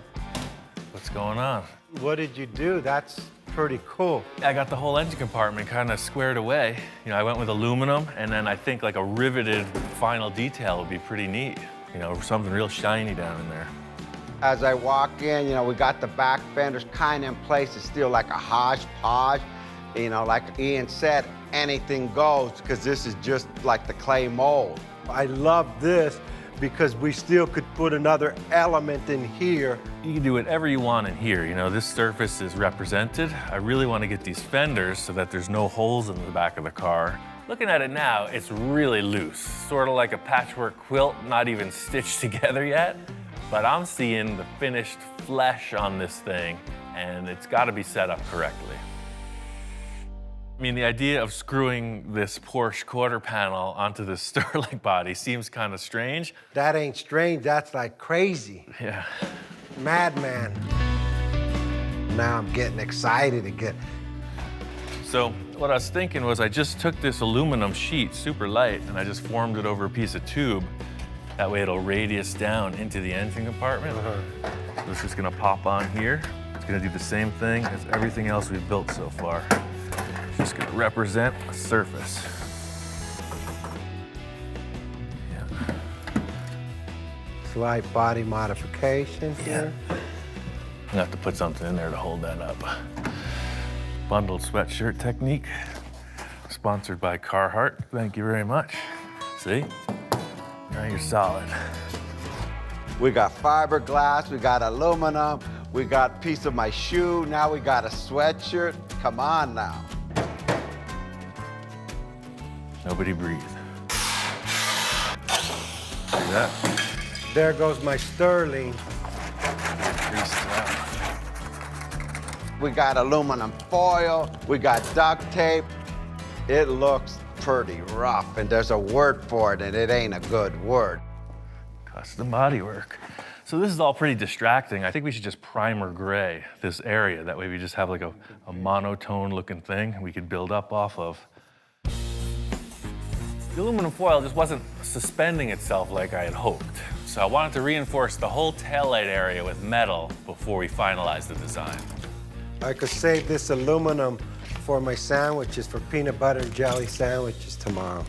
What's going on? What did you do? That's pretty cool. I got the whole engine compartment kind of squared away. You know, I went with aluminum, and then I think like a riveted final detail would be pretty neat. You know, something real shiny down in there. As I walk in, you know, we got the back fenders kind of in place. It's still like a hodgepodge. You know, like Ian said, anything goes, because this is just like the clay mold. I love this because we still could put another element in here. You can do whatever you want in here. You know, this surface is represented. I really want to get these fenders so that there's no holes in the back of the car. Looking at it now, it's really loose, sort of like a patchwork quilt, not even stitched together yet. But I'm seeing the finished flesh on this thing, and it's got to be set up correctly. I mean, the idea of screwing this Porsche quarter panel onto this sterling body seems kind of strange. That ain't strange, that's like crazy. Yeah. Madman. Now I'm getting excited again. So what I was thinking was I just took this aluminum sheet, super light, and I just formed it over a piece of tube. That way it'll radius down into the engine compartment. So it's just gonna pop on here. It's gonna do the same thing as everything else we've built so far. Just gonna represent a surface. Yeah. Slight body modification here. I'm gonna have to put something in there to hold that up. Bundled sweatshirt technique, sponsored by Carhartt. Thank you very much. See? Now you're solid. We got fiberglass, we got aluminum, we got a piece of my shoe, now we got a sweatshirt. Come on now. Nobody breathe. See that? There goes my sterling. Creased out. We got aluminum foil, we got duct tape. It looks pretty rough, and there's a word for it, and it ain't a good word. Custom bodywork. So this is all pretty distracting. I think we should just primer gray this area. That way we just have like a monotone looking thing we could build up off of. The aluminum foil just wasn't suspending itself like I had hoped. So I wanted to reinforce the whole taillight area with metal before we finalized the design. I could save this aluminum for my sandwiches, for peanut butter and jelly sandwiches tomorrow.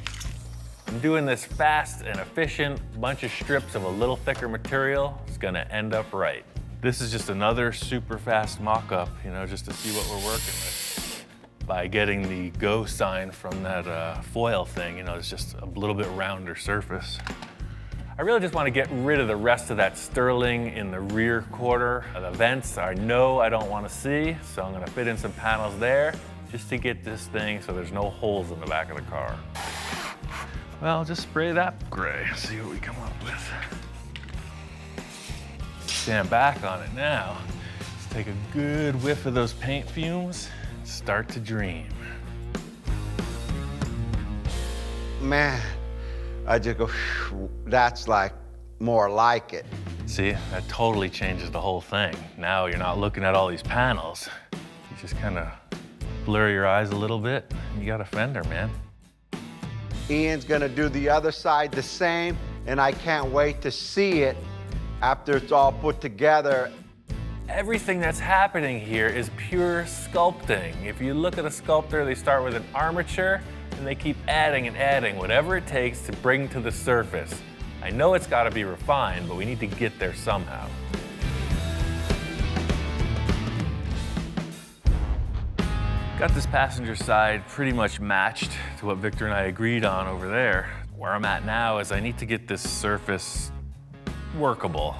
I'm doing this fast and efficient, bunch of strips of a little thicker material. It's gonna end up right. This is just another super fast mock-up, you know, just to see what we're working with. By getting the go sign from that foil thing, you know, it's just a little bit rounder surface. I really just want to get rid of the rest of that sterling in the rear quarter. The vents I know I don't want to see, so I'm going to fit in some panels there just to get this thing so there's no holes in the back of the car. Well, just spray that gray, see what we come up with. Stand back on it now. Let's take a good whiff of those paint fumes and start to dream. Man, I just go, that's like more like it. See, that totally changes the whole thing. Now you're not looking at all these panels. You just kind of blur your eyes a little bit, and you got a fender, man. Ian's gonna do the other side the same, and I can't wait to see it after it's all put together. Everything that's happening here is pure sculpting. If you look at a sculptor, they start with an armature, and they keep adding and adding whatever it takes to bring to the surface. I know it's gotta be refined, but we need to get there somehow. Got this passenger side pretty much matched to what Victor and I agreed on over there. Where I'm at now is I need to get this surface workable.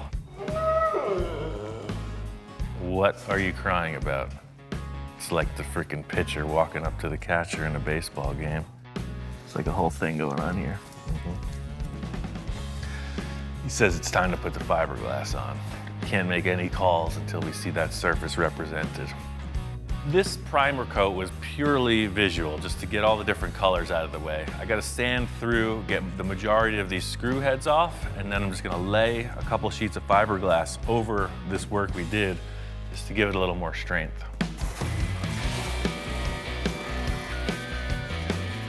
What are you crying about? It's like the freaking pitcher walking up to the catcher in a baseball game. It's like a whole thing going on here. He says it's time to put the fiberglass on. Can't make any calls until we see that surface represented. This primer coat was purely visual, just to get all the different colors out of the way. I gotta sand through, get the majority of these screw heads off, and then I'm just gonna lay a couple sheets of fiberglass over this work we did, just to give it a little more strength.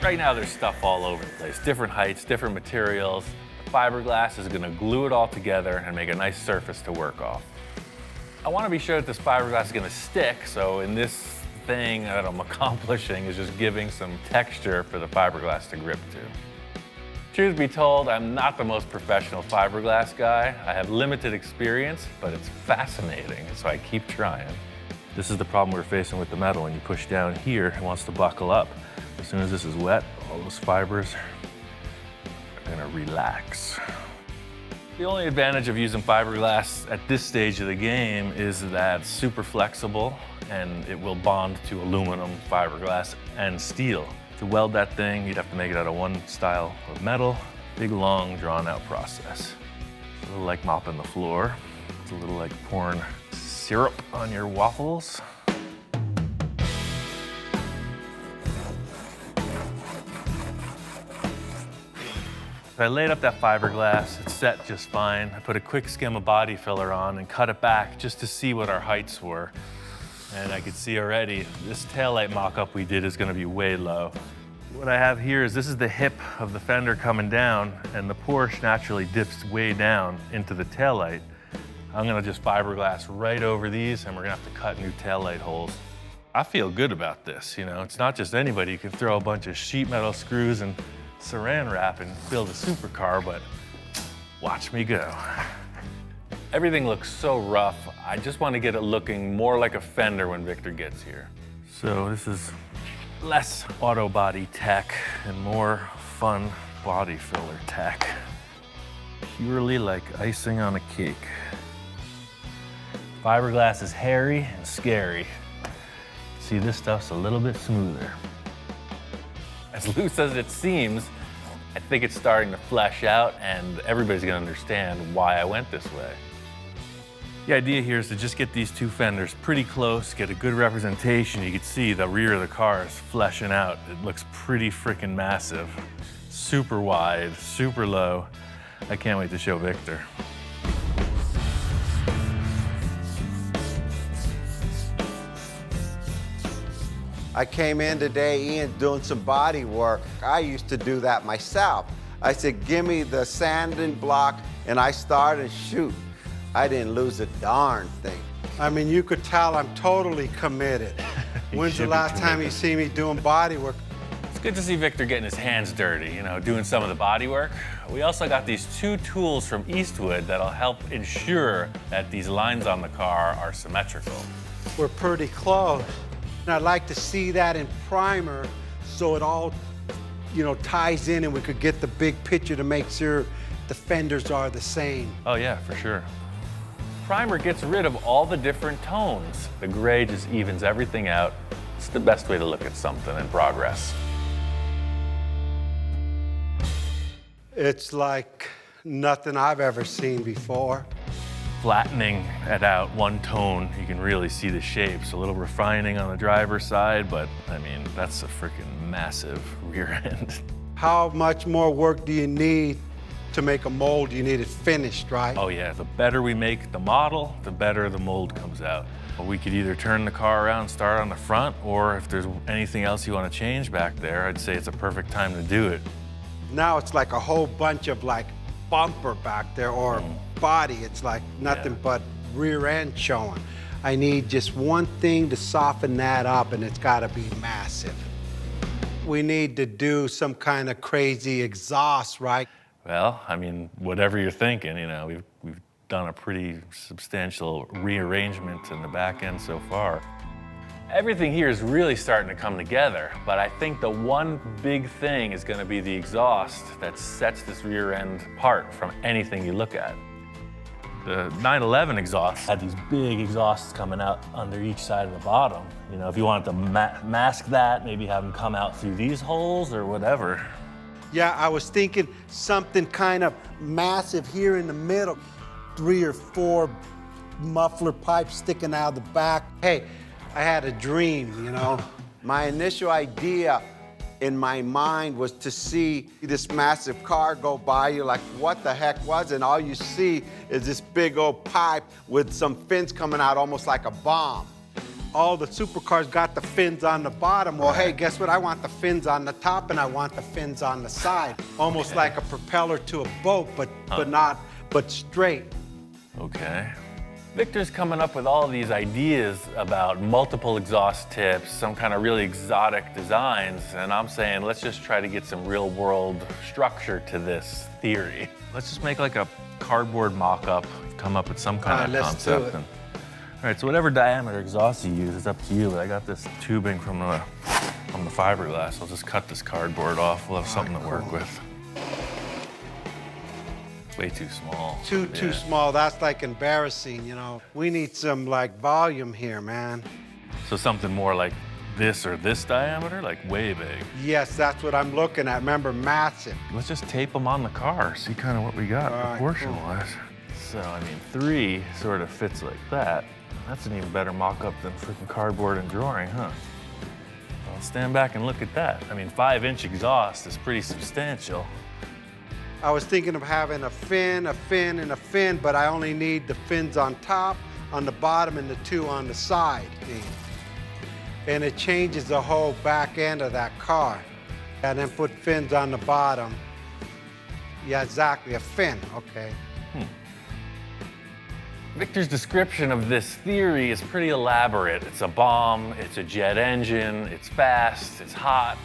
Right now there's stuff all over the place, different heights, different materials. The fiberglass is gonna glue it all together and make a nice surface to work off. I want to be sure that this fiberglass is going to stick, so in this thing that I'm accomplishing is just giving some texture for the fiberglass to grip to. Truth be told, I'm not the most professional fiberglass guy. I have limited experience, but it's fascinating, so I keep trying. This is the problem we're facing with the metal. When you push down here, it wants to buckle up. As soon as this is wet, all those fibers are going to relax. The only advantage of using fiberglass at this stage of the game is that it's super flexible and it will bond to aluminum, fiberglass, and steel. To weld that thing, you'd have to make it out of one style of metal. Big, long, drawn-out process. It's a little like mopping the floor. It's a little like pouring syrup on your waffles. I laid up that fiberglass, it's set just fine. I put a quick skim of body filler on and cut it back just to see what our heights were. And I could see already, this taillight mock-up we did is gonna be way low. What I have here is this is the hip of the fender coming down, and the Porsche naturally dips way down into the taillight. I'm gonna just fiberglass right over these, and we're gonna have to cut new taillight holes. I feel good about this, you know? It's not just anybody who can throw a bunch of sheet metal screws and saran wrap and build a supercar, but watch me go. Everything looks so rough. I just want to get it looking more like a fender when Victor gets here. So this is less auto body tech and more fun body filler tech. Purely like icing on a cake. Fiberglass is hairy and scary. See, this stuff's a little bit smoother. As loose as it seems, I think it's starting to flesh out, and everybody's gonna understand why I went this way. The idea here is to just get these two fenders pretty close, get a good representation. You can see the rear of the car is fleshing out. It looks pretty freaking massive. Super wide, super low. I can't wait to show Victor. I came in today, Ian's doing some body work. I used to do that myself. I said, give me the sanding block, and I started shoot. I didn't lose a darn thing. I mean, you could tell I'm totally committed. When's the last time you see me doing body work? It's Good to see Victor getting his hands dirty, you know, doing some of the body work. We also got these 2 tools from Eastwood that'll help ensure that these lines on the car are symmetrical. We're pretty close. And I'd like to see that in primer so it all, you know, ties in and we could get the big picture to make sure the fenders are the same. Oh yeah, for sure. Primer gets rid of all the different tones. The gray just evens everything out. It's the best way to look at something in progress. It's like nothing I've ever seen before. Flattening it out one tone, you can really see the shapes. A little refining on the driver's side, but I mean, that's a freaking massive rear end. How much more work do you need to make a mold? You need it finished, right? Oh yeah, the better we make the model, the better the mold comes out. But we could either turn the car around and start on the front, or if there's anything else you want to change back there, I'd say it's a perfect time to do it. Now it's like a whole bunch of like bumper back there or body. It's like nothing but rear end showing. I need just one thing to soften that up, and it's gotta be massive. We need to do some kind of crazy exhaust, right? Well, I mean, whatever you're thinking, you know, we've done a pretty substantial rearrangement in the back end so far. Everything here is really starting to come together, but I think the one big thing is going to be the exhaust that sets this rear end apart from anything you look at. The 911 exhaust had these big exhausts coming out under each side of the bottom. You know, if you wanted to mask that, maybe have them come out through these holes or whatever. Yeah, I was thinking something kind of massive here in the middle. 3 or 4 muffler pipes sticking out of the back. Hey, I had a dream, you know. My initial idea in my mind was to see this massive car go by you, like what the heck was it? And all you see is this big old pipe with some fins coming out almost like a bomb. All the supercars got the fins on the bottom. Well, hey, guess what? I want the fins on the top and I want the fins on the side. Almost like a propeller to a boat, but straight. Okay. Victor's coming up with all these ideas about multiple exhaust tips, some kind of really exotic designs, and I'm saying let's just try to get some real-world structure to this theory. Let's just make like a cardboard mock-up, come up with some kind of let's do concept. it. All right, so whatever diameter exhaust you use, it's up to you, but I got this tubing from the fiberglass. I'll just cut this cardboard off. We'll have something to work with. Way too small. Too small. That's like embarrassing, you know. We need some like volume here, man. So something more like this or this diameter, like way big. Yes, that's what I'm looking at. Remember, massive. Let's just tape them on the car, see kind of what we got proportion-wise. So, I mean, 3 sort of fits like that. That's an even better mock-up than freaking cardboard and drawing, huh? Well, stand back and look at that. I mean, 5-inch exhaust is pretty substantial. I was thinking of having a fin, and a fin, but I only need the fins on top, on the bottom, and the 2 on the side. And it changes the whole back end of that car. And then put fins on the bottom. Yeah, exactly, a fin, okay. Victor's description of this theory is pretty elaborate. It's a bomb, it's a jet engine, it's fast, it's hot.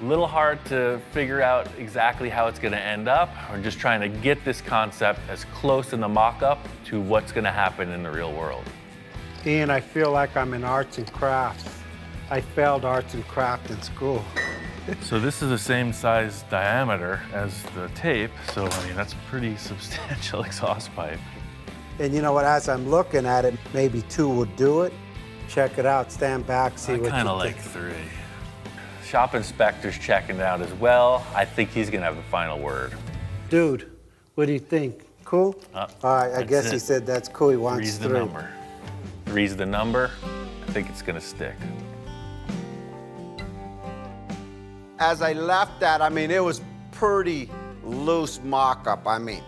A little hard to figure out exactly how it's gonna end up. We're just trying to get this concept as close in the mock-up to what's gonna happen in the real world. Ian, I feel like I'm in arts and crafts. I failed arts and craft in school. So this is the same size diameter as the tape, so I mean, that's a pretty substantial exhaust pipe. And you know what, as I'm looking at it, maybe 2 would do it. Check it out, stand back, see what you think. I kind of like 3. Shop inspector's checking it out as well. I think he's gonna have the final word. Dude, what do you think? Cool? All right, I guess he said that's cool. He wants 3's the 3. number. 3's the number. I think it's gonna stick. As I left that, I mean, it was pretty loose mock-up. I mean,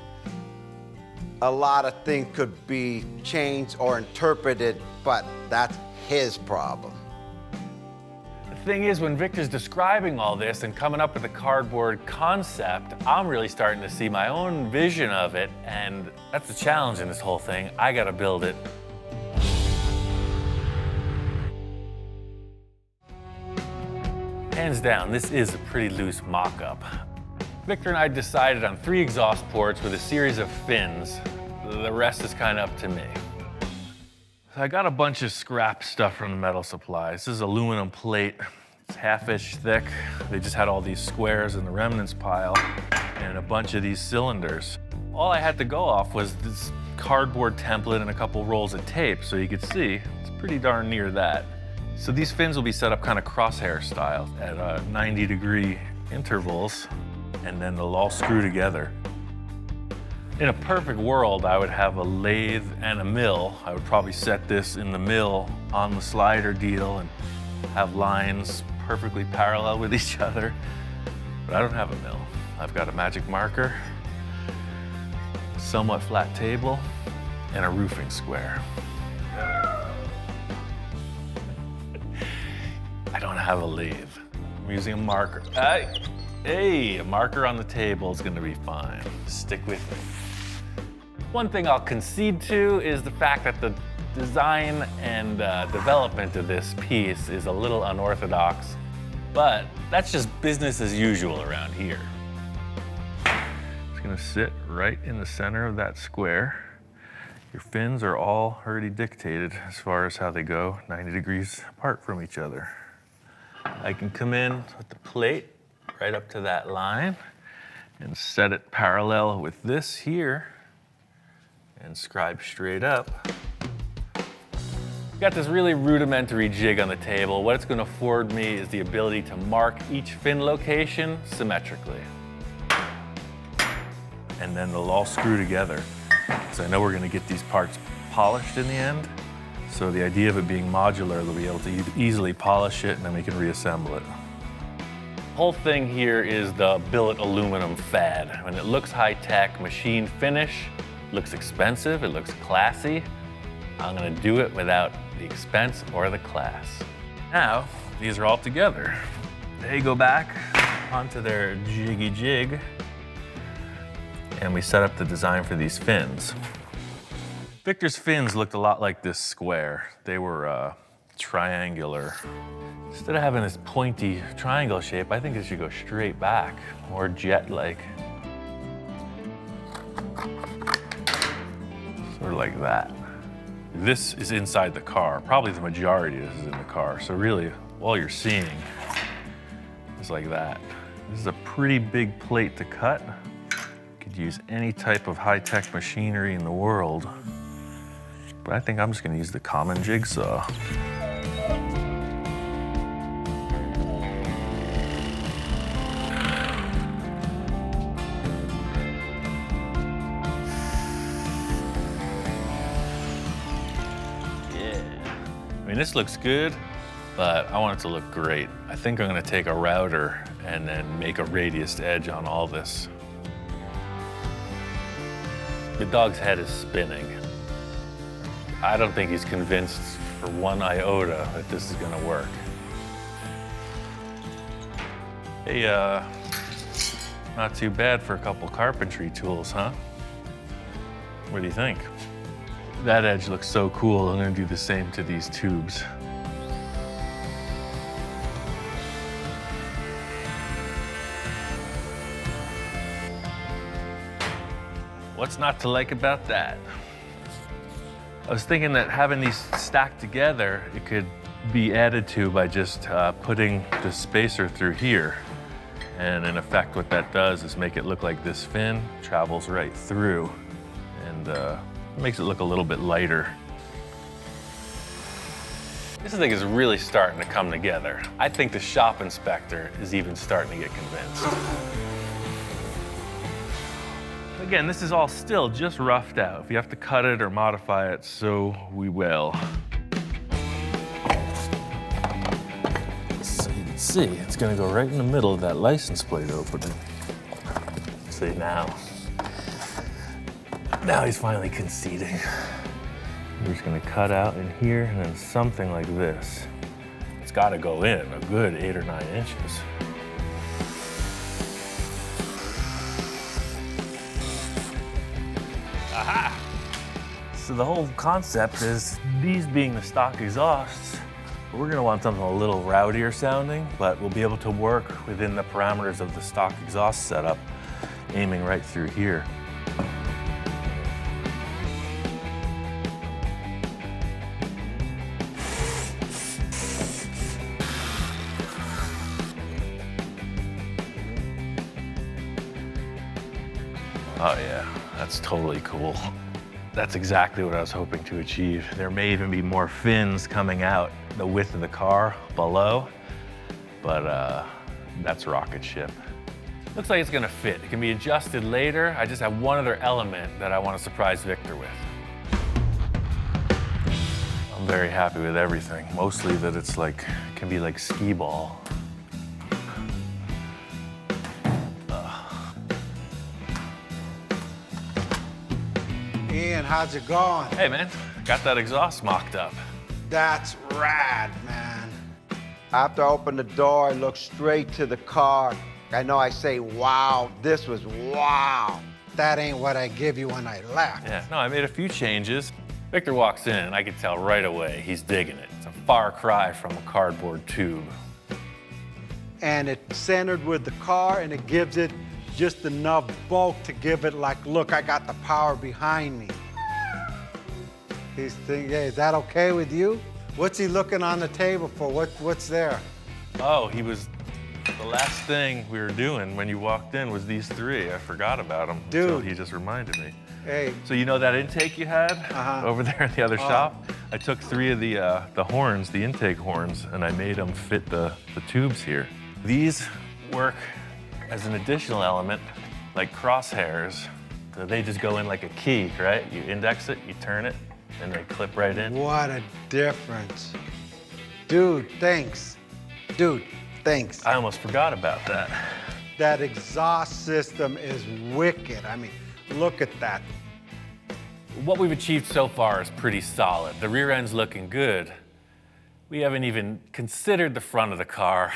a lot of things could be changed or interpreted, but that's his problem. The thing is, when Victor's describing all this and coming up with a cardboard concept, I'm really starting to see my own vision of it, and that's the challenge in this whole thing. I gotta build it. Hands down, this is a pretty loose mock-up. Victor and I decided on 3 exhaust ports with a series of fins. The rest is kind of up to me. So I got a bunch of scrap stuff from the metal supply. This is aluminum plate. It's half-inch thick. They just had all these squares in the remnants pile and a bunch of these cylinders. All I had to go off was this cardboard template and a couple rolls of tape, so you could see it's pretty darn near that. So these fins will be set up kind of crosshair style at 90-degree intervals, and then they'll all screw together. In a perfect world, I would have a lathe and a mill. I would probably set this in the mill on the slider deal and have lines perfectly parallel with each other. But I don't have a mill. I've got a magic marker, somewhat flat table, and a roofing square. I don't have a lathe. I'm using a marker. Hey, a marker on the table is gonna be fine. Stick with me. One thing I'll concede to is the fact that the design and development of this piece is a little unorthodox, but that's just business as usual around here. It's gonna sit right in the center of that square. Your fins are all already dictated as far as how they go, 90 degrees apart from each other. I can come in with the plate right up to that line and set it parallel with this here and scribe straight up. Got this really rudimentary jig on the table. What it's going to afford me is the ability to mark each fin location symmetrically. And then they'll all screw together. So I know we're going to get these parts polished in the end. So the idea of it being modular, they'll be able to easily polish it and then we can reassemble it. The whole thing here is the billet aluminum fad. And it looks high-tech, machine finish, looks expensive, it looks classy. I'm gonna do it without the expense or the class. Now, these are all together. They go back onto their jiggy jig and we set up the design for these fins. Victor's fins looked a lot like this square. They were triangular. Instead of having this pointy triangle shape, I think it should go straight back, more jet-like. Sort of like that. This is inside the car. Probably the majority of this is in the car. So really, all you're seeing is like that. This is a pretty big plate to cut. Could use any type of high-tech machinery in the world. But I think I'm just gonna use the common jigsaw. I mean, this looks good, but I want it to look great. I think I'm gonna take a router and then make a radiused edge on all this. The dog's head is spinning. I don't think he's convinced for one iota that this is gonna work. Hey, not too bad for a couple carpentry tools, huh? What do you think? That edge looks so cool, I'm gonna do the same to these tubes. What's not to like about that? I was thinking that having these stacked together, it could be added to by just putting the spacer through here. And in effect, what that does is make it look like this fin travels right through and makes it look a little bit lighter. This thing is really starting to come together. I think the shop inspector is even starting to get convinced. Again, this is all still just roughed out. If you have to cut it or modify it, so we will. So you can see, it's gonna go right in the middle of that license plate opening. See now. Now he's finally conceding. We're just gonna cut out in here and then something like this. It's gotta go in a good 8 or 9 inches. Aha! So the whole concept is these being the stock exhausts, We're gonna want something a little rowdier sounding, but we'll be able to work within the parameters of the stock exhaust setup, aiming right through here. Oh yeah, that's totally cool. That's exactly what I was hoping to achieve. There may even be more fins coming out the width of the car below, but that's rocket ship. Looks like it's gonna fit. It can be adjusted later. I just have one other element that I want to surprise Victor with. I'm very happy with everything. Mostly that it's like, it can be like skee ball. Ian, how's it going? Hey man, got that exhaust mocked up. That's rad, man. After I opened the door, I looked straight to the car. I know I say, wow, this was wow. That ain't what I give you when I left. Yeah, no, I made a few changes. Victor walks in and I can tell right away he's digging it. It's a far cry from a cardboard tube. And it's centered with the car and it gives it just enough bulk to give it like, look, I got the power behind me. He's thinking, hey, is that okay with you? What's he looking on the table for? What's there? Oh, the last thing we were doing when you walked in was these three. I forgot about them. Dude. So he just reminded me. Hey. So you know that intake you had over there in the other shop? I took 3 of the horns, the intake horns, and I made them fit the tubes here. These work as an additional element, like crosshairs. So they just go in like a key, right? You index it, you turn it, and they clip right in. What a difference. Dude, thanks. Dude, thanks. I almost forgot about that. That exhaust system is wicked. I mean, look at that. What we've achieved so far is pretty solid. The rear end's looking good. We haven't even considered the front of the car.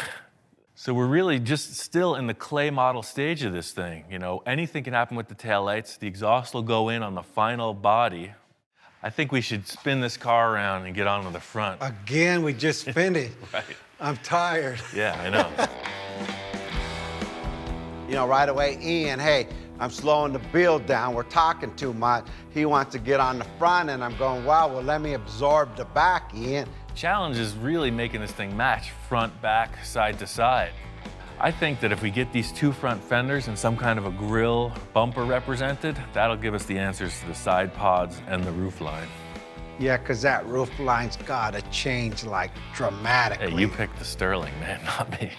So we're really just still in the clay model stage of this thing. You know, anything can happen with the taillights. The exhaust will go in on the final body. I think we should spin this car around and get on to the front. Again, we just finished. Right. I'm tired. Yeah, I know. You know, right away, Ian, hey, I'm slowing the build down. We're talking too much. He wants to get on the front, and I'm going, wow, well, let me absorb the back, Ian. Challenge is really making this thing match front, back, side to side. I think that if we get these 2 front fenders and some kind of a grille bumper represented, that'll give us the answers to the side pods and the roof line. Yeah, because that roof line's got to change, like, dramatically. Hey, you picked the Sterling, man, not me.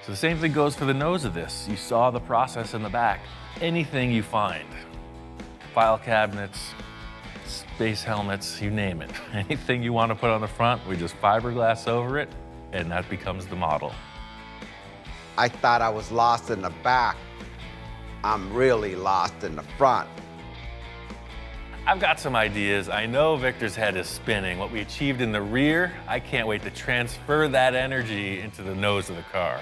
So the same thing goes for the nose of this. You saw the process in the back. Anything you find, file cabinets, space helmets, you name it. Anything you want to put on the front, we just fiberglass over it, and that becomes the model. I thought I was lost in the back. I'm really lost in the front. I've got some ideas. I know Victor's head is spinning. What we achieved in the rear, I can't wait to transfer that energy into the nose of the car.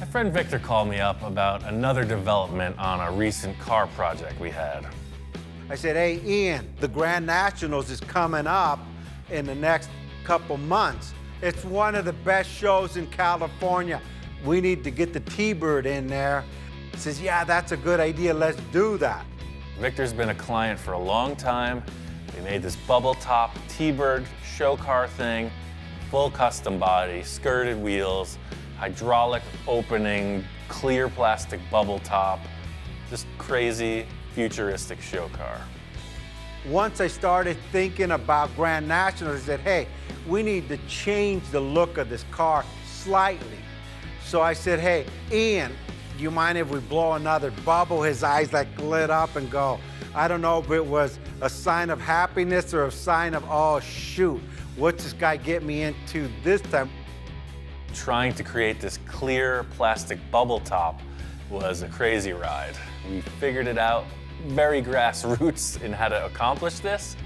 My friend Victor called me up about another development on a recent car project we had. I said, hey, Ian, the Grand Nationals is coming up in the next couple months. It's one of the best shows in California. We need to get the T-Bird in there. He says, yeah, that's a good idea. Let's do that. Victor's been a client for a long time. We made this bubble top T-Bird show car thing, full custom body, skirted wheels, hydraulic opening, clear plastic bubble top, just crazy, futuristic show car. Once I started thinking about Grand Nationals, I said, hey, we need to change the look of this car slightly. So I said, hey, Ian, do you mind if we blow another bubble? His eyes like lit up and go, I don't know if it was a sign of happiness or a sign of, oh shoot, what's this guy get me into this time? Trying to create this clear plastic bubble top was a crazy ride. We figured it out, very grassroots, in how to accomplish this.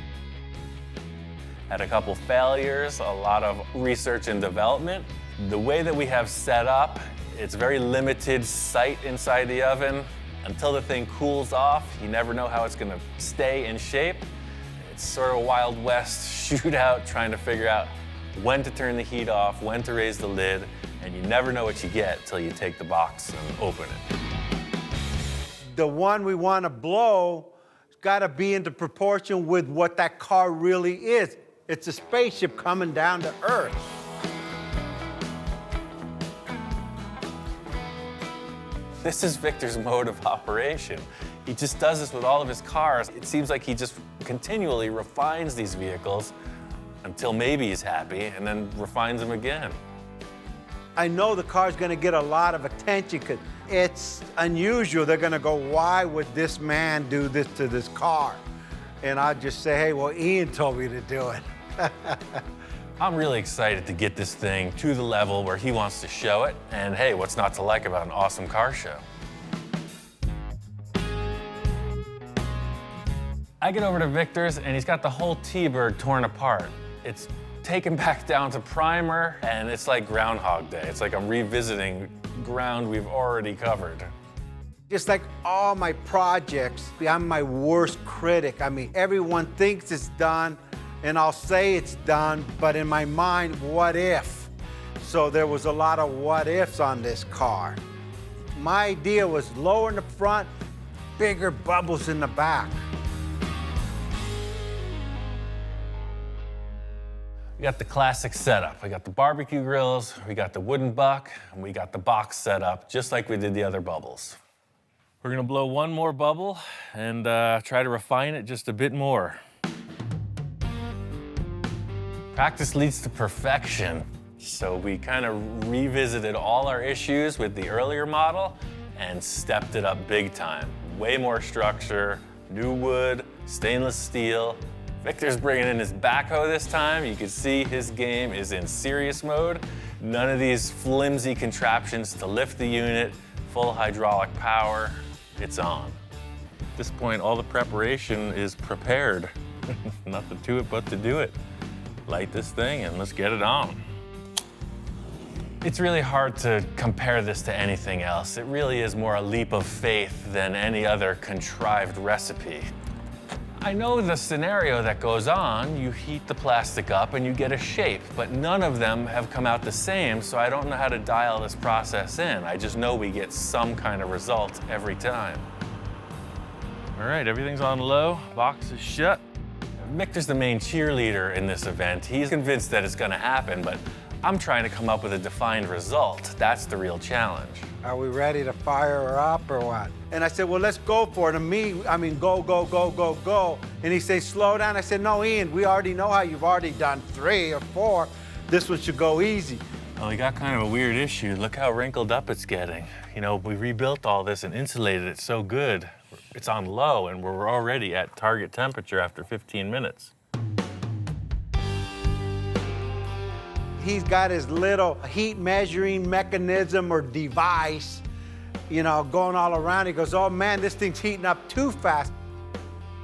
Had a couple failures, a lot of research and development. The way that we have set up, it's very limited sight inside the oven. Until the thing cools off, you never know how it's gonna stay in shape. It's sort of a Wild West shootout, trying to figure out when to turn the heat off, when to raise the lid, and you never know what you get till you take the box and open it. The one we want to blow has got to be into proportion with what that car really is. It's a spaceship coming down to Earth. This is Victor's mode of operation. He just does this with all of his cars. It seems like he just continually refines these vehicles until maybe he's happy, and then refines them again. I know the car's going to get a lot of attention because it's unusual. They're going to go, why would this man do this to this car? And I'll just say, hey, well, Ian told me to do it. I'm really excited to get this thing to the level where he wants to show it. And hey, what's not to like about an awesome car show? I get over to Victor's and he's got the whole T-Bird torn apart. It's taken back down to primer and it's like Groundhog Day. It's like I'm revisiting ground we've already covered. Just like all my projects, I'm my worst critic. I mean, everyone thinks it's done, and I'll say it's done, but in my mind, what if? So there was a lot of what ifs on this car. My idea was lower in the front, bigger bubbles in the back. We got the classic setup. We got the barbecue grills, we got the wooden buck, and we got the box set up, just like we did the other bubbles. We're gonna blow one more bubble and try to refine it just a bit more. Practice leads to perfection. So we kind of revisited all our issues with the earlier model and stepped it up big time. Way more structure, new wood, stainless steel. Victor's bringing in his backhoe this time. You can see his game is in serious mode. None of these flimsy contraptions to lift the unit, full hydraulic power. It's on. At this point, all the preparation is prepared. Nothing to it but to do it. Light this thing and let's get it on. It's really hard to compare this to anything else. It really is more a leap of faith than any other contrived recipe. I know the scenario that goes on. You heat the plastic up and you get a shape, but none of them have come out the same, so I don't know how to dial this process in. I just know we get some kind of result every time. All right, everything's on low, box is shut. Victor's the main cheerleader in this event. He's convinced that it's gonna happen, but I'm trying to come up with a defined result. That's the real challenge. Are we ready to fire her up or what? And I said, well, let's go for it. And I mean, go, go, go, go, go. And he said, slow down. I said, no, Ian, we already know how you've already done 3 or 4. This one should go easy. Well, we got kind of a weird issue. Look how wrinkled up it's getting. You know, we rebuilt all this and insulated it so good. It's on low, and we're already at target temperature after 15 minutes. He's got his little heat measuring mechanism or device, you know, going all around. He goes, oh man, this thing's heating up too fast.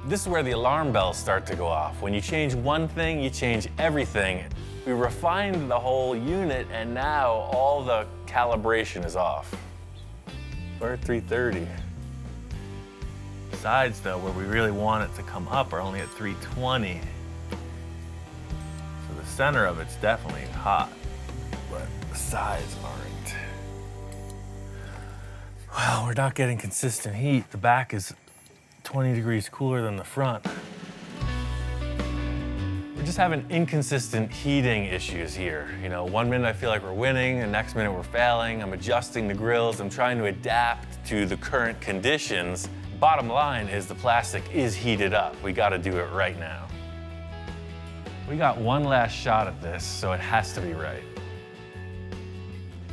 This is where the alarm bells start to go off. When you change one thing, you change everything. We refined the whole unit, and now all the calibration is off. We're at 330. Sides, though, where we really want it to come up are only at 320. So the center of it's definitely hot, but the sides aren't. Well, we're not getting consistent heat. The back is 20 degrees cooler than the front. We're just having inconsistent heating issues here. You know, one minute I feel like we're winning, the next minute we're failing. I'm adjusting the grills. I'm trying to adapt to the current conditions. Bottom line is the plastic is heated up. We got to do it right now. We got one last shot at this, so it has to be right.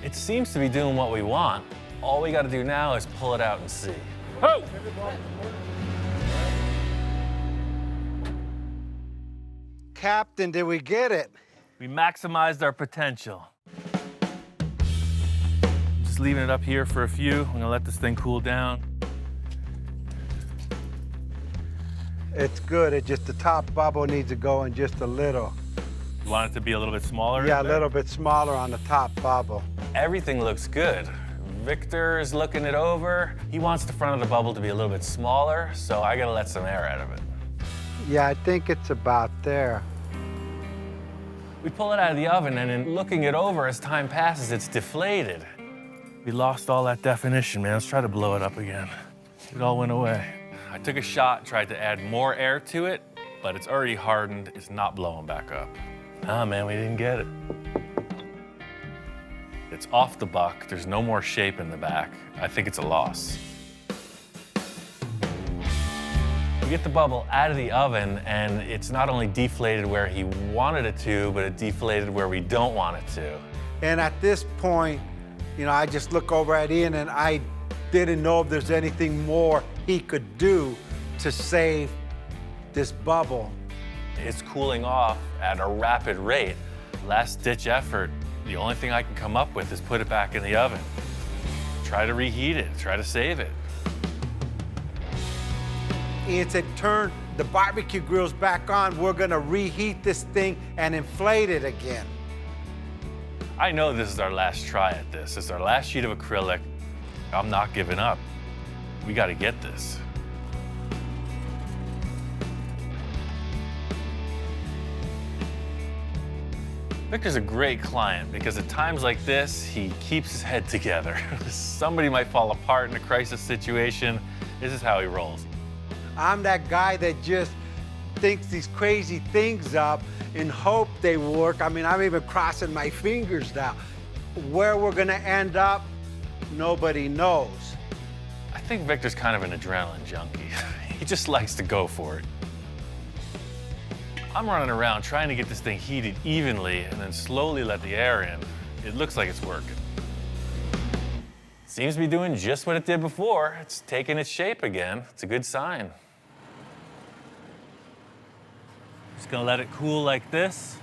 It seems to be doing what we want. All we gotta do now is pull it out and see. Oh! Captain, did we get it? We maximized our potential. Just leaving it up here for a few. I'm gonna let this thing cool down. It's good. It's just the top bubble needs to go in just a little. You want it to be a little bit smaller? Yeah, a little bit smaller on the top bubble. Everything looks good. Victor is looking it over. He wants the front of the bubble to be a little bit smaller, so I gotta let some air out of it. Yeah, I think it's about there. We pull it out of the oven, and in looking it over as time passes, it's deflated. We lost all that definition, man. Let's try to blow it up again. It all went away. I took a shot, tried to add more air to it, but it's already hardened. It's not blowing back up. Ah, man, we didn't get it. It's off the buck. There's no more shape in the back. I think it's a loss. We get the bubble out of the oven, and it's not only deflated where he wanted it to, but it deflated where we don't want it to. And at this point, you know, I just look over at Ian and I didn't know if there's anything more he could do to save this bubble. It's cooling off at a rapid rate. Last ditch effort, the only thing I can come up with is put it back in the oven. Try to reheat it, try to save it. Ian said, turn the barbecue grills back on. We're gonna reheat this thing and inflate it again. I know this is our last try at this. It's our last sheet of acrylic. I'm not giving up. We gotta get this. Victor's a great client because at times like this, he keeps his head together. Somebody might fall apart in a crisis situation. This is how he rolls. I'm that guy that just thinks these crazy things up in hope they work. I mean, I'm even crossing my fingers now. Where we're gonna end up, nobody knows. I think Victor's kind of an adrenaline junkie. He just likes to go for it. I'm running around trying to get this thing heated evenly and then slowly let the air in. It looks like it's working. Seems to be doing just what it did before. It's taking its shape again. It's a good sign. Just gonna let it cool like this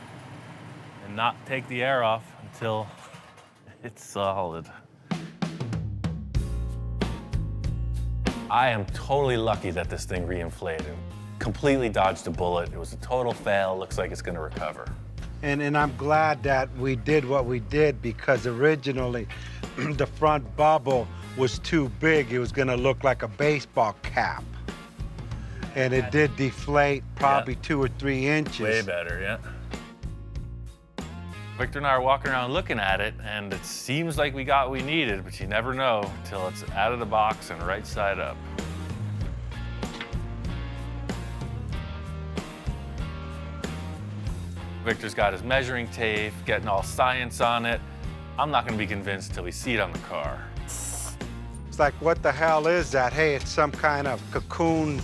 and not take the air off until it's solid. I am totally lucky that this thing reinflated. Completely dodged a bullet. It was a total fail. Looks like it's gonna recover. And I'm glad that we did what we did because originally the front bubble was too big. It was gonna look like a baseball cap. And it did deflate probably 2 or 3 inches. Way better, yeah. Victor and I are walking around looking at it, and it seems like we got what we needed, but you never know until it's out of the box and right side up. Victor's got his measuring tape, getting all science on it. I'm not gonna be convinced till we see it on the car. It's like, what the hell is that? Hey, it's some kind of cocoon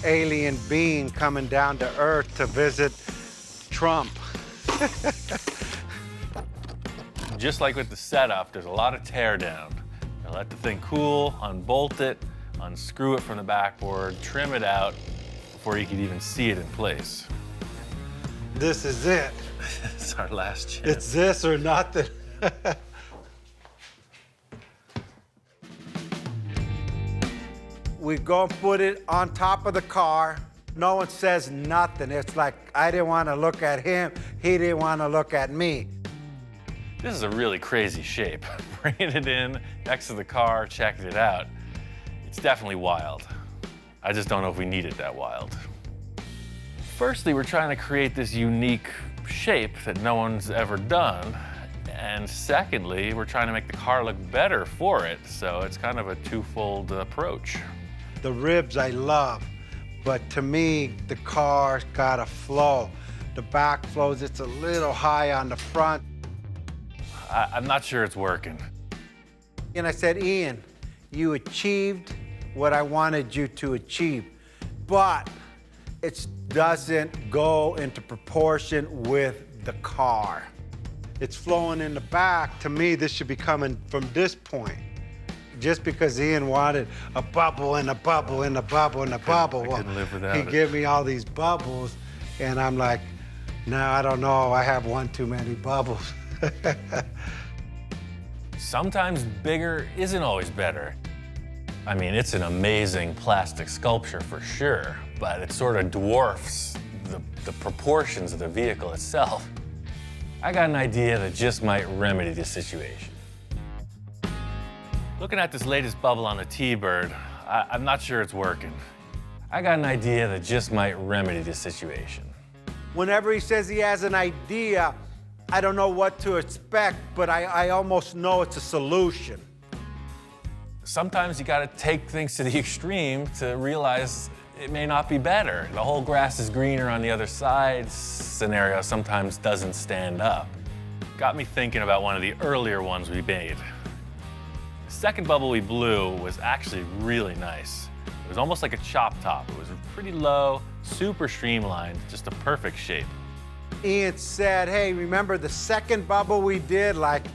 alien being coming down to Earth to visit Trump. Just like with the setup, there's a lot of tear down. Now let the thing cool, unbolt it, unscrew it from the backboard, trim it out before you can even see it in place. This is it. It's our last chance. It's this or nothing. We go and put it on top of the car. No one says nothing. It's like, I didn't want to look at him. He didn't want to look at me. This is a really crazy shape. Bringing it in next to the car, checking it out. It's definitely wild. I just don't know if we need it that wild. Firstly, we're trying to create this unique shape that no one's ever done. And secondly, we're trying to make the car look better for it. So it's kind of a twofold approach. The ribs I love, but to me, the car's got a flow. The back flows, it's a little high on the front. I'm not sure it's working. And I said, Ian, you achieved what I wanted you to achieve, but it doesn't go into proportion with the car. It's flowing in the back. To me, this should be coming from this point. just because Ian wanted a bubble and a bubble and a bubble and a bubble. I couldn't live without he it. gave me all these bubbles, and I'm like, no, I don't know. I have one too many bubbles. Sometimes bigger isn't always better. I mean, it's an amazing plastic sculpture for sure, but it sort of dwarfs the proportions of the vehicle itself. I got an idea that just might remedy the situation. Looking at this latest bubble on the T-Bird, I'm not sure it's working. I got an idea that just might remedy the situation. Whenever he says he has an idea, I don't know what to expect, but I almost know it's a solution. Sometimes you gotta take things to the extreme to realize it may not be better. The whole grass is greener on the other side scenario sometimes doesn't stand up. Got me thinking about one of the earlier ones we made. The second bubble we blew was actually really nice. It was almost like a chop top. It was pretty low, super streamlined, just a perfect shape. Ian said, hey, remember the second bubble we did like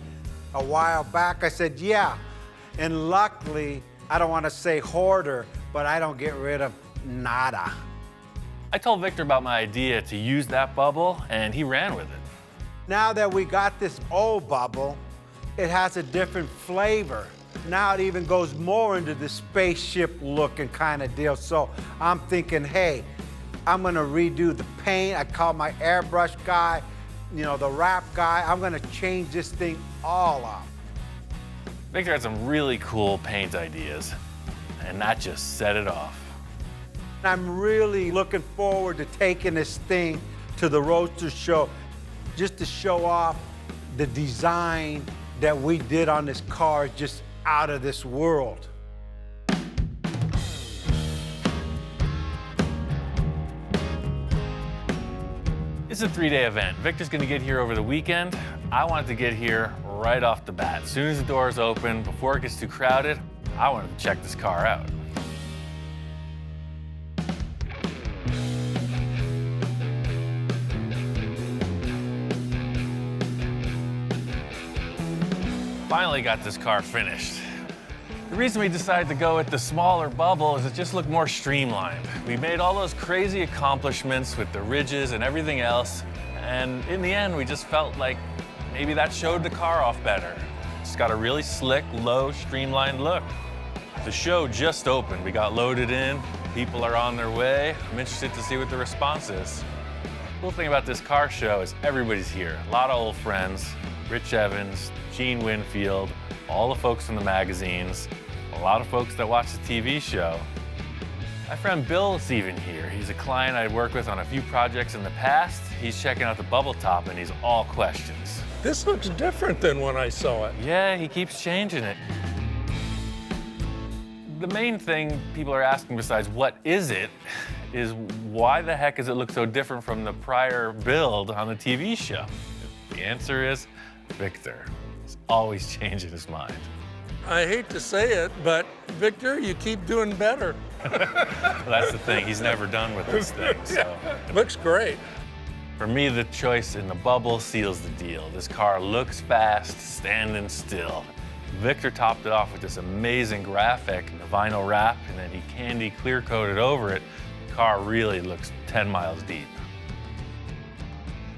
a while back? I said, yeah. And luckily, I don't want to say hoarder, but I don't get rid of nada. I told Victor about my idea to use that bubble, and he ran with it. Now that we got this old bubble, it has a different flavor. Now it even goes more into the spaceship looking kind of deal. So I'm thinking, hey, I'm gonna redo the paint. I call my airbrush guy, you know, the wrap guy. I'm gonna change this thing all up. Victor had some really cool paint ideas, and that just set it off. I'm really looking forward to taking this thing to the Roadsters show, just to show off the design that we did on this car, just out of this world. It's a 3-day event. Victor's gonna get here over the weekend. I wanted to get here right off the bat. As soon as the doors open, before it gets too crowded, I wanted to check this car out. Finally got this car finished. The reason we decided to go with the smaller bubble is it just looked more streamlined. We made all those crazy accomplishments with the ridges and everything else, and in the end, we just felt like maybe that showed the car off better. It's got a really slick, low, streamlined look. The show just opened. We got loaded in. People are on their way. I'm interested to see what the response is. The cool thing about this car show is everybody's here. A lot of old friends. Rich Evans, Gene Winfield, all the folks from the magazines, a lot of folks that watch the TV show. My friend Bill's even here. He's a client I'd worked with on a few projects in the past. He's checking out the bubble top and he's all questions. This looks different than when I saw it. Yeah, he keeps changing it. The main thing people are asking besides what is it is why the heck does it look so different from the prior build on the TV show? The answer is Victor. He's always changing his mind. I hate to say it, but Victor, you keep doing better. Well, that's the thing. He's never done with this thing, so. Looks great. For me, the choice in the bubble seals the deal. This car looks fast, standing still. Victor topped it off with this amazing graphic, the vinyl wrap, and then he candy clear coated over it. The car really looks 10 miles deep.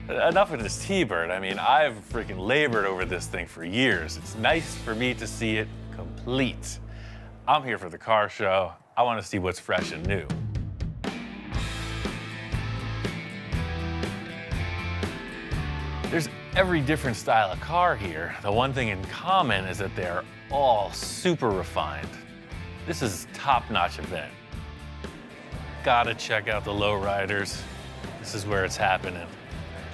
Enough of this T-Bird. I mean, I've freaking labored over this thing for years. It's nice for me to see it complete. I'm here for the car show. I want to see what's fresh and new. There's every different style of car here. The one thing in common is that they're all super refined. This is a top-notch event. Gotta check out the lowriders. This is where it's happening.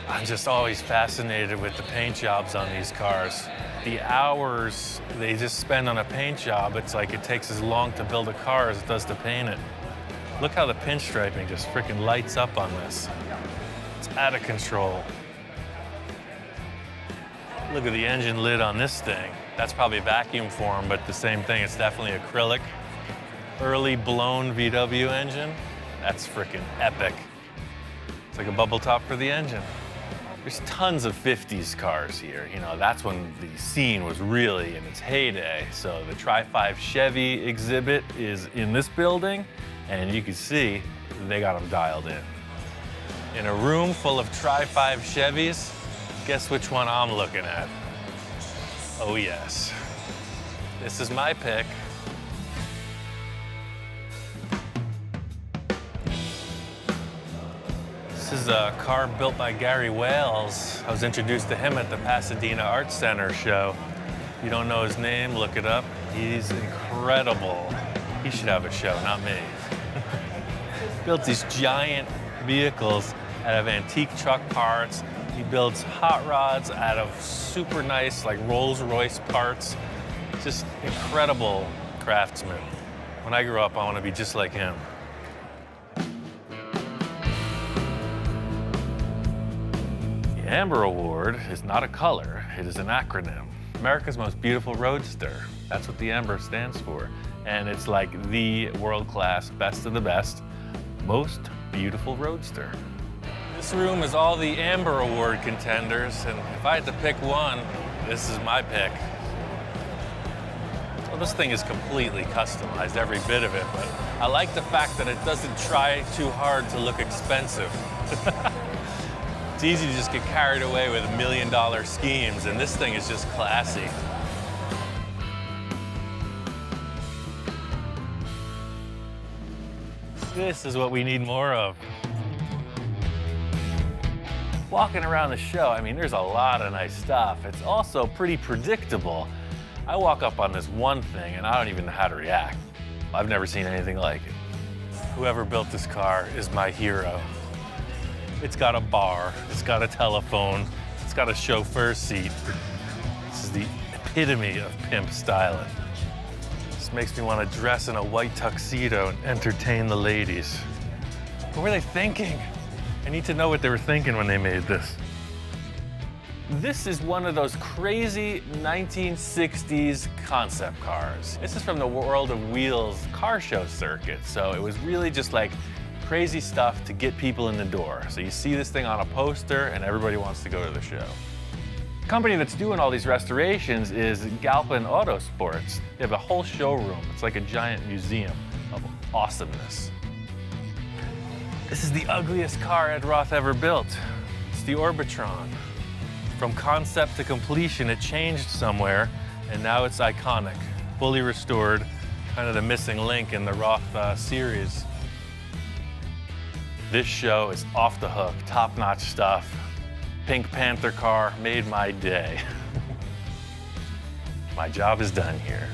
I'm just always fascinated with the paint jobs on these cars. The hours they just spend on a paint job, it's like it takes as long to build a car as it does to paint it. Look how the pinstriping just freaking lights up on this. It's out of control. Look at the engine lid on this thing. That's probably vacuum form, but the same thing. It's definitely acrylic. Early blown VW engine. That's freaking epic. It's like a bubble top for the engine. There's tons of 50s cars here. You know, that's when the scene was really in its heyday. So the Tri-5 Chevy exhibit is in this building, and you can see they got them dialed in. In a room full of Tri-5 Chevys, guess which one I'm looking at? Oh yes, this is my pick. This is a car built by Gary Wales. I was introduced to him at the Pasadena Art Center show. If you don't know his name, look it up. He's incredible. He should have a show, not me. Built these giant vehicles out of antique truck parts. He builds hot rods out of super nice, like Rolls-Royce parts. Just incredible craftsman. When I grow up, I want to be just like him. The Amber Award is not a color, it is an acronym. America's Most Beautiful Roadster. That's what the Amber stands for. And it's like the world-class, best of the best, most beautiful roadster. This room is all the Amber Award contenders, and if I had to pick one, this is my pick. Well, this thing is completely customized, every bit of it, but I like the fact that it doesn't try too hard to look expensive. It's easy to just get carried away with $1 million schemes, and this thing is just classy. This is what we need more of. Walking around the show, I mean, there's a lot of nice stuff. It's also pretty predictable. I walk up on this one thing and I don't even know how to react. I've never seen anything like it. Whoever built this car is my hero. It's got a bar, it's got a telephone, it's got a chauffeur seat. This is the epitome of pimp styling. This makes me want to dress in a white tuxedo and entertain the ladies. What were they thinking? I need to know what they were thinking when they made this. This is one of those crazy 1960s concept cars. This is from the World of Wheels car show circuit, so it was really just like crazy stuff to get people in the door. So you see this thing on a poster and everybody wants to go to the show. The company that's doing all these restorations is Galpin Autosports. They have a whole showroom. It's like a giant museum of awesomeness. This is the ugliest car Ed Roth ever built. It's the Orbitron. From concept to completion, it changed somewhere, and now it's iconic, fully restored, kind of the missing link in the Roth series. This show is off the hook, top-notch stuff. Pink Panther car made my day. My job is done here.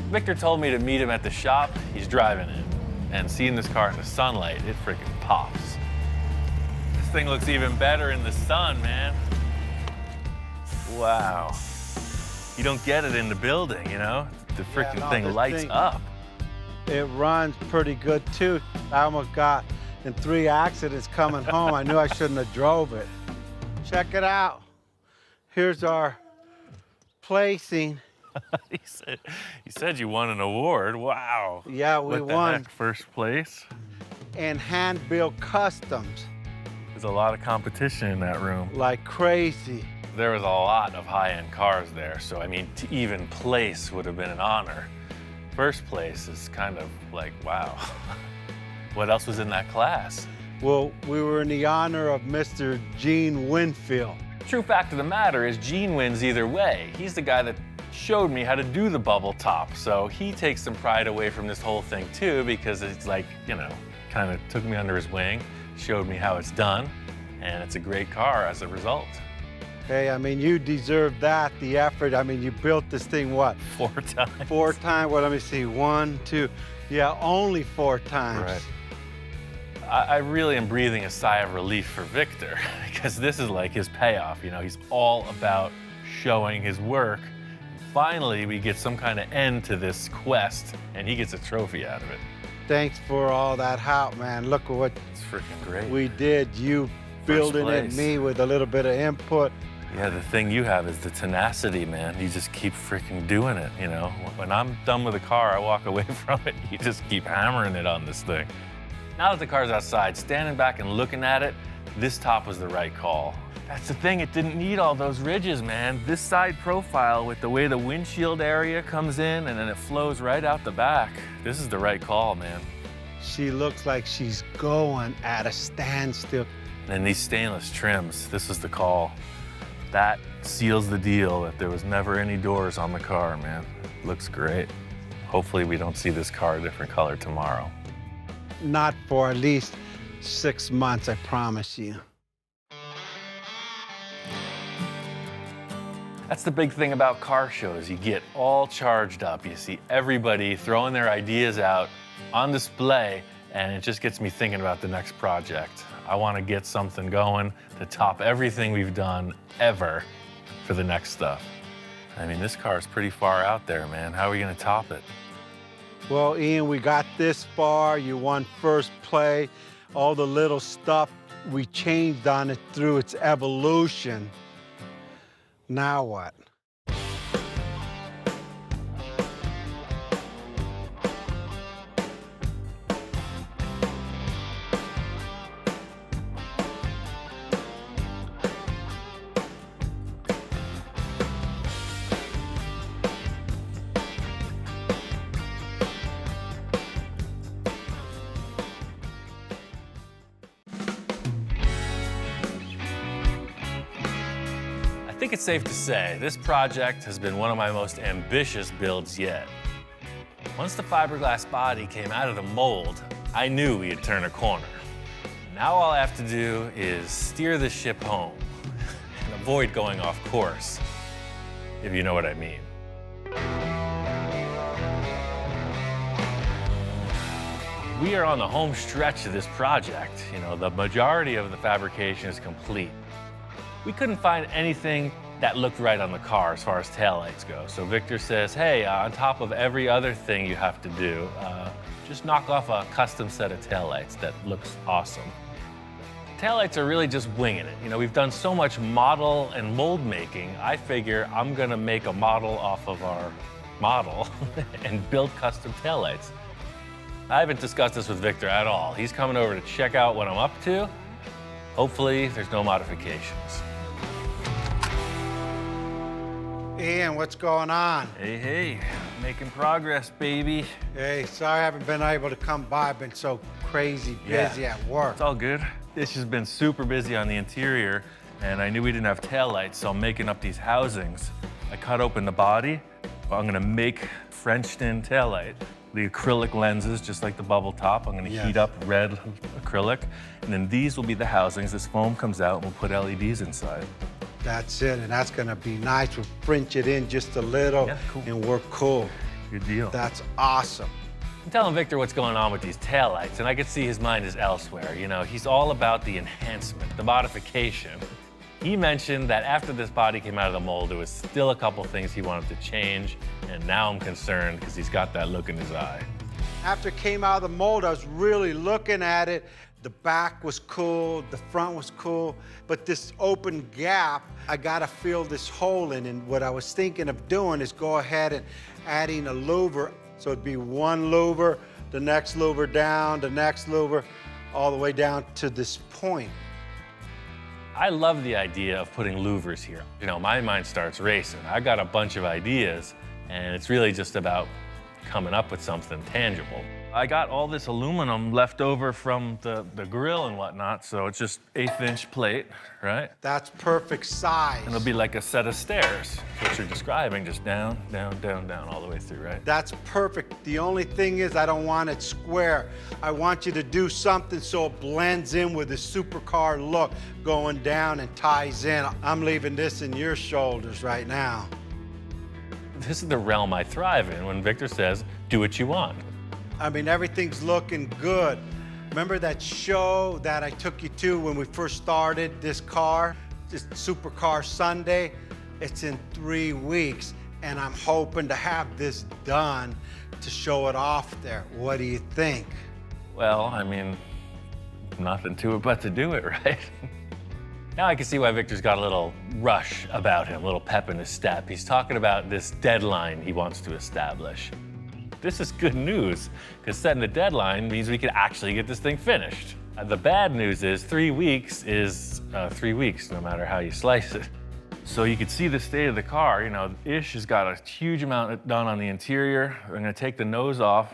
Victor told me to meet him at the shop. He's driving it. And seeing this car in the sunlight, it freaking pops. This thing looks even better in the sun, man. Wow. You don't get it in the building, you know? The freaking thing lights up. It runs pretty good too. I almost got in 3 accidents coming home. I knew I shouldn't have drove it. Check it out. Here's our placing. He said you won an award. Wow. Yeah, we what the won. Heck, first place. And hand-built customs. There's a lot of competition in that room. Like crazy. There was a lot of high-end cars there, so I mean, to even place would have been an honor. First place is kind of like, wow. What else was in that class? Well, we were in the honor of Mr. Gene Winfield. True fact of the matter is Gene wins either way. He's the guy that showed me how to do the bubble top, so he takes some pride away from this whole thing too, because it's like, you know, kind of took me under his wing, showed me how it's done, and it's a great car as a result. Hey, I mean, you deserve that, the effort. I mean, you built this thing, what? 4 times. 4 times, well, let me see, 1, 2, yeah, only 4 times. Right. I really am breathing a sigh of relief for Victor, because this is like his payoff, you know, he's all about showing his work. Finally, we get some kind of end to this quest, and he gets a trophy out of it. Thanks for all that help, man. Look at what It's freaking great. we did. You building it, place. me with a little bit of input. Yeah, the thing you have is the tenacity, man. You just keep freaking doing it, you know? When I'm done with a car, I walk away from it. You just keep hammering it on this thing. Now that the car's outside, standing back and looking at it, this top was the right call. That's the thing, it didn't need all those ridges, man. This side profile with the way the windshield area comes in and then it flows right out the back. This is the right call, man. She looks like she's going at a standstill. And these stainless trims, this is the call. That seals the deal that there was never any doors on the car, man. Looks great. Hopefully we don't see this car a different color tomorrow. Not for at least 6 months, I promise you. That's the big thing about car shows. You get all charged up. You see everybody throwing their ideas out on display, and it just gets me thinking about the next project. I want to get something going to top everything we've done ever for the next stuff. I mean, this car is pretty far out there, man. How are we going to top it? Well, Ian, we got this far. You won first play. All the little stuff we changed on it through its evolution. Now what? I think it's safe to say this project has been one of my most ambitious builds yet. Once the fiberglass body came out of the mold, I knew we had turned a corner. Now all I have to do is steer the ship home and avoid going off course, if you know what I mean. We are on the home stretch of this project. You know, the majority of the fabrication is complete. We couldn't find anything that looked right on the car as far as taillights go. So Victor says, hey, on top of every other thing you have to do, just knock off a custom set of taillights that looks awesome. Taillights are really just winging it. You know, we've done so much model and mold making, I figure I'm gonna make a model off of our model and build custom taillights. I haven't discussed this with Victor at all. He's coming over to check out what I'm up to. Hopefully, there's no modifications. Ian, what's going on? Hey, making progress, baby. Hey, sorry I haven't been able to come by. I've been so crazy busy at work. It's all good. It's just been super busy on the interior, and I knew we didn't have taillights, so I'm making up these housings. I cut open the body. I'm gonna make French-in taillight. The acrylic lenses, just like the bubble top. I'm gonna heat up red acrylic, and then these will be the housings. This foam comes out, and we'll put LEDs inside. That's it, and that's gonna be nice. We'll French it in just a little, and we're cool. Good deal. That's awesome. I'm telling Victor what's going on with these taillights, and I could see his mind is elsewhere. You know, he's all about the enhancement, the modification. He mentioned that after this body came out of the mold, there was still a couple things he wanted to change, and now I'm concerned because he's got that look in his eye. After it came out of the mold, I was really looking at it. The back was cool, the front was cool, but this open gap, I gotta fill this hole in, and what I was thinking of doing is go ahead and adding a louver. So it'd be one louver, the next louver down, the next louver, all the way down to this point. I love the idea of putting louvers here. You know, my mind starts racing. I got a bunch of ideas, and it's really just about coming up with something tangible. I got all this aluminum left over from the grill and whatnot, so it's just 1/8" plate, right? That's perfect size. And it'll be like a set of stairs, what you're describing, just down, down, down, down, all the way through, right? That's perfect. The only thing is I don't want it square. I want you to do something so it blends in with the supercar look, going down and ties in. I'm leaving this in your shoulders right now. This is the realm I thrive in when Victor says, do what you want. I mean, everything's looking good. Remember that show that I took you to when we first started this car? This Supercar Sunday? It's in 3 weeks, and I'm hoping to have this done to show it off there. What do you think? Well, I mean, nothing to it but to do it, right? Now I can see why Victor's got a little rush about him, a little pep in his step. He's talking about this deadline he wants to establish. This is good news, because setting a deadline means we can actually get this thing finished. The bad news is 3 weeks is 3 weeks, no matter how you slice it. So you can see the state of the car. You know, Ish has got a huge amount done on the interior. I'm gonna take the nose off.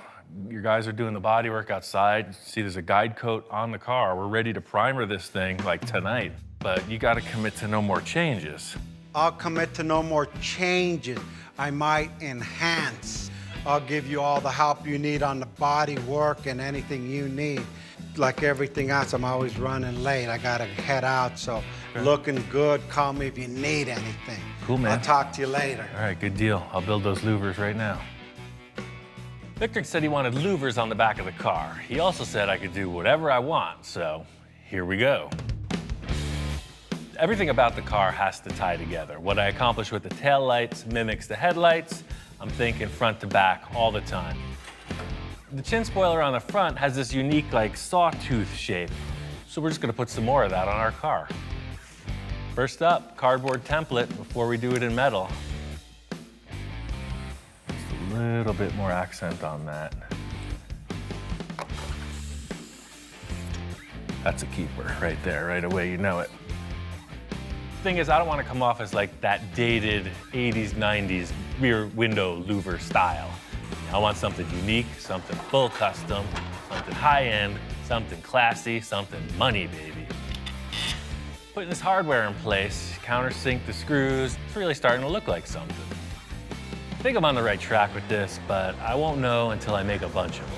Your guys are doing the bodywork outside. See, there's a guide coat on the car. We're ready to primer this thing like tonight, but you gotta commit to no more changes. I'll commit to no more changes. I might enhance. I'll give you all the help you need on the body work and anything you need. Like everything else, I'm always running late. I gotta head out, so looking good. Call me if you need anything. Cool, man. I'll talk to you later. All right, good deal. I'll build those louvers right now. Victor said he wanted louvers on the back of the car. He also said I could do whatever I want, so here we go. Everything about the car has to tie together. What I accomplish with the taillights mimics the headlights. I'm thinking front to back all the time. The chin spoiler on the front has this unique, like, sawtooth shape. So we're just gonna put some more of that on our car. First up, cardboard template before we do it in metal. Just a little bit more accent on that. That's a keeper right there, right away, you know it. Thing is, I don't want to come off as like that dated 80s, 90s rear window louver style. I want something unique, something full custom, something high-end, something classy, something money, baby. Putting this hardware in place, countersink the screws, it's really starting to look like something. I think I'm on the right track with this, but I won't know until I make a bunch of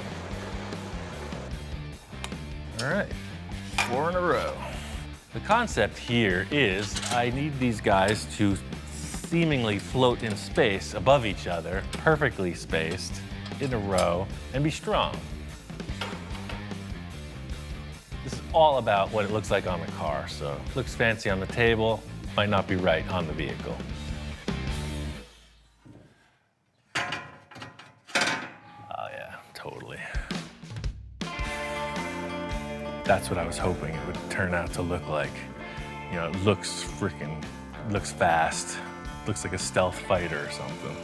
them. All right, 4 in a row. The concept here is I need these guys to seemingly float in space above each other, perfectly spaced, in a row, and be strong. This is all about what it looks like on the car, so it looks fancy on the table, might not be right on the vehicle. Oh yeah, totally. That's what I was hoping it would turn out to look like. You know, it looks fast. Looks like a stealth fighter or something.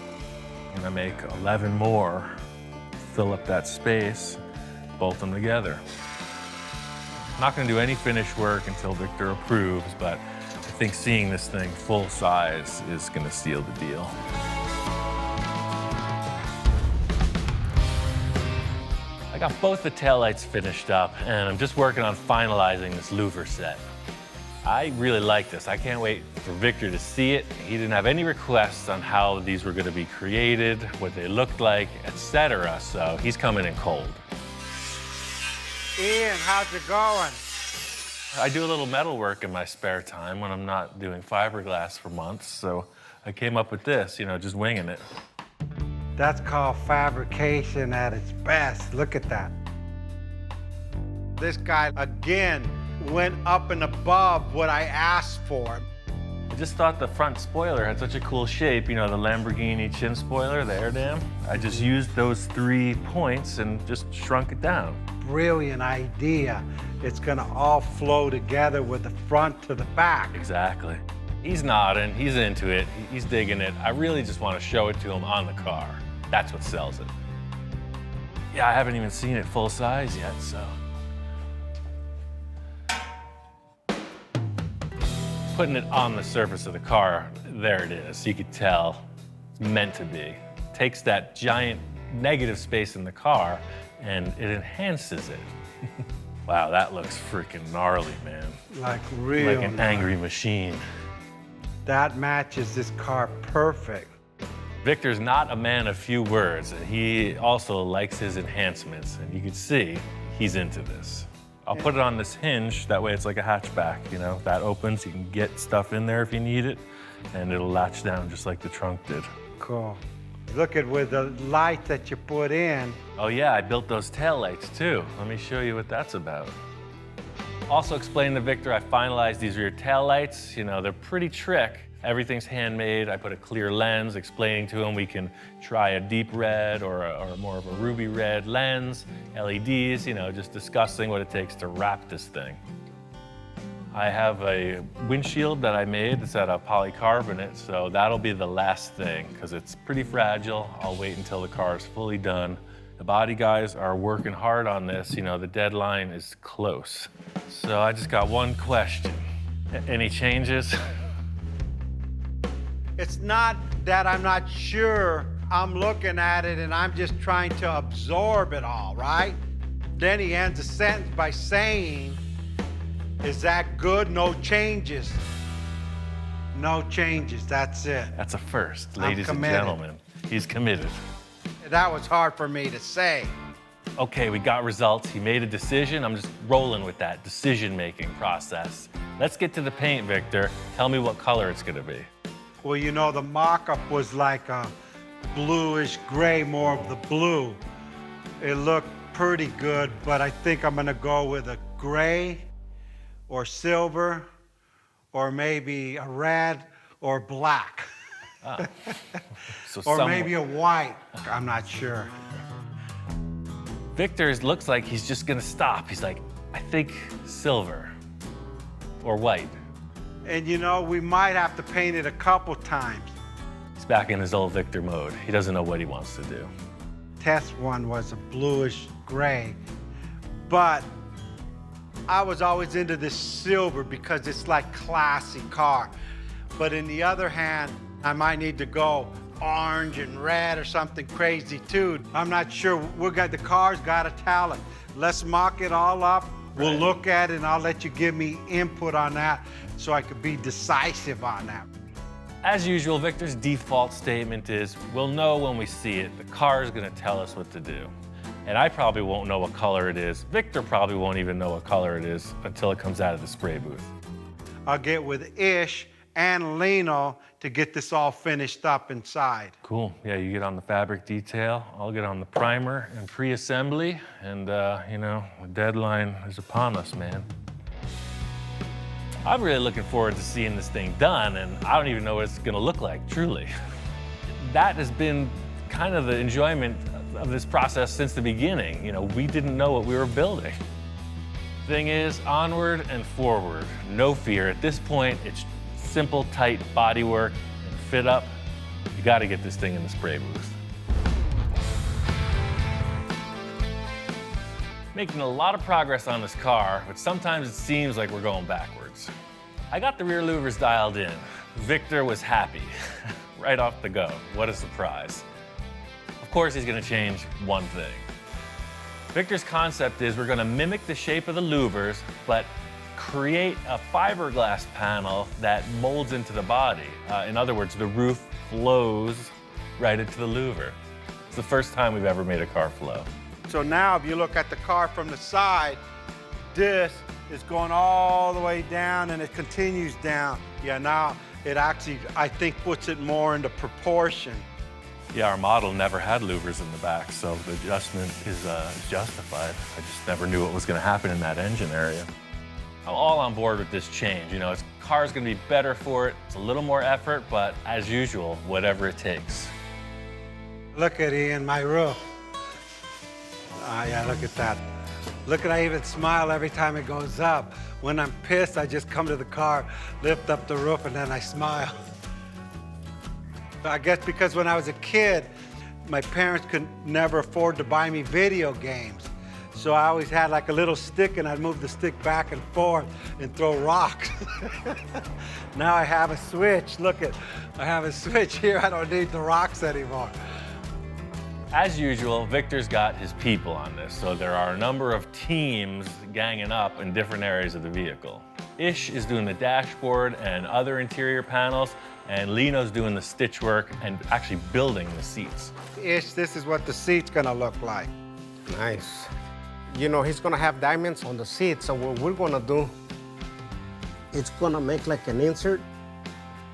I'm gonna make 11 more, fill up that space, bolt them together. I'm not gonna do any finish work until Victor approves, but I think seeing this thing full size is gonna seal the deal. I got both the taillights finished up, and I'm just working on finalizing this louver set. I really like this. I can't wait for Victor to see it. He didn't have any requests on how these were gonna be created, what they looked like, etc. So he's coming in cold. Ian, how's it going? I do a little metal work in my spare time when I'm not doing fiberglass for months, so I came up with this, you know, just winging it. That's called fabrication at its best. Look at that. This guy, again, went up and above what I asked for. I just thought the front spoiler had such a cool shape, you know, the Lamborghini chin spoiler, the air dam. I just used those 3 points and just shrunk it down. Brilliant idea. It's gonna all flow together with the front to the back. Exactly. He's nodding, he's into it, he's digging it. I really just want to show it to him on the car. That's what sells it. Yeah, I haven't even seen it full size yet, so. Putting it on the surface of the car, there it is. You could tell it's meant to be. Takes that giant negative space in the car and it enhances it. Wow, that looks freaking gnarly, man. Like real. Like an angry machine. That matches this car perfect. Victor's not a man of few words, and he also likes his enhancements, and you can see he's into this. I'll put it on this hinge, that way it's like a hatchback, you know? That opens, you can get stuff in there if you need it, and it'll latch down just like the trunk did. Cool. Look at with the light that you put in. Oh yeah, I built those taillights too. Let me show you what that's about. Also explained to Victor I finalized these rear taillights. You know, they're pretty trick. Everything's handmade. I put a clear lens, explaining to him we can try a deep red or more of a ruby red lens, LEDs, you know, just discussing what it takes to wrap this thing. I have a windshield that I made. It's out of polycarbonate, so that'll be the last thing because it's pretty fragile. I'll wait until the car is fully done. The body guys are working hard on this. You know, the deadline is close. So I just got one question. Any changes? It's not that I'm not sure. I'm looking at it and I'm just trying to absorb it all, right? Then he ends the sentence by saying, is that good? No changes. No changes, that's it. That's a first, I'm ladies and committed. gentlemen. He's committed. That was hard for me to say. Okay, we got results. He made a decision. I'm just rolling with that decision-making process. Let's get to the paint, Victor. Tell me what color it's gonna be. Well, you know, the mock-up was like a bluish gray, more of the blue. It looked pretty good, but I think I'm gonna go with a gray or silver or maybe a red or black. So Or somewhat- maybe a white, I'm not sure. Victor looks like he's just gonna stop. He's like, I think silver or white. And you know, we might have to paint it a couple times. He's back in his old Victor mode. He doesn't know what he wants to do. Test one was a bluish gray, but I was always into this silver because it's like classy car. But in the other hand, I might need to go orange and red or something crazy too. I'm not sure. The car's got a talent. Let's mock it all up. We'll look at it and I'll let you give me input on that so I could be decisive on that. As usual, Victor's default statement is, we'll know when we see it. The car is gonna tell us what to do. And I probably won't know what color it is. Victor probably won't even know what color it is until it comes out of the spray booth. I'll get with Ish and Lino to get this all finished up inside. Cool, yeah, you get on the fabric detail, I'll get on the primer and pre-assembly, and you know, the deadline is upon us, man. I'm really looking forward to seeing this thing done, and I don't even know what it's gonna look like, truly. That has been kind of the enjoyment of this process since the beginning. You know, we didn't know what we were building. Thing is, onward and forward, no fear. At this point, it's simple, tight bodywork and fit up. You gotta get this thing in the spray booth. Making a lot of progress on this car, but sometimes it seems like we're going backwards. I got the rear louvers dialed in. Victor was happy, right off the go. What a surprise. Of course, he's gonna change one thing. Victor's concept is we're gonna mimic the shape of the louvers, but create a fiberglass panel that molds into the body. In other words, the roof flows right into the louver. It's the first time we've ever made a car flow. So now if you look at the car from the side, this is going all the way down and it continues down. Yeah, now it actually, I think, puts it more into proportion. Yeah, our model never had louvers in the back, so the adjustment is justified. I just never knew what was gonna happen in that engine area. I'm all on board with this change. You know, this car's gonna be better for it. It's a little more effort, but as usual, whatever it takes. Look at Ian, my roof. Yeah, look at that. Look at, I even smile every time it goes up. When I'm pissed, I just come to the car, lift up the roof, and then I smile. I guess because when I was a kid, my parents could never afford to buy me video games. So I always had like a little stick and I'd move the stick back and forth and throw rocks. Now I have a switch. Look at, I have a switch here. I don't need the rocks anymore. As usual, Victor's got his people on this, so there are a number of teams ganging up in different areas of the vehicle. Ish is doing the dashboard and other interior panels, and Lino's doing the stitch work and actually building the seats. Ish, this is what the seat's gonna look like. Nice. You know, he's gonna have diamonds on the seat, so what we're gonna do, it's gonna make like an insert,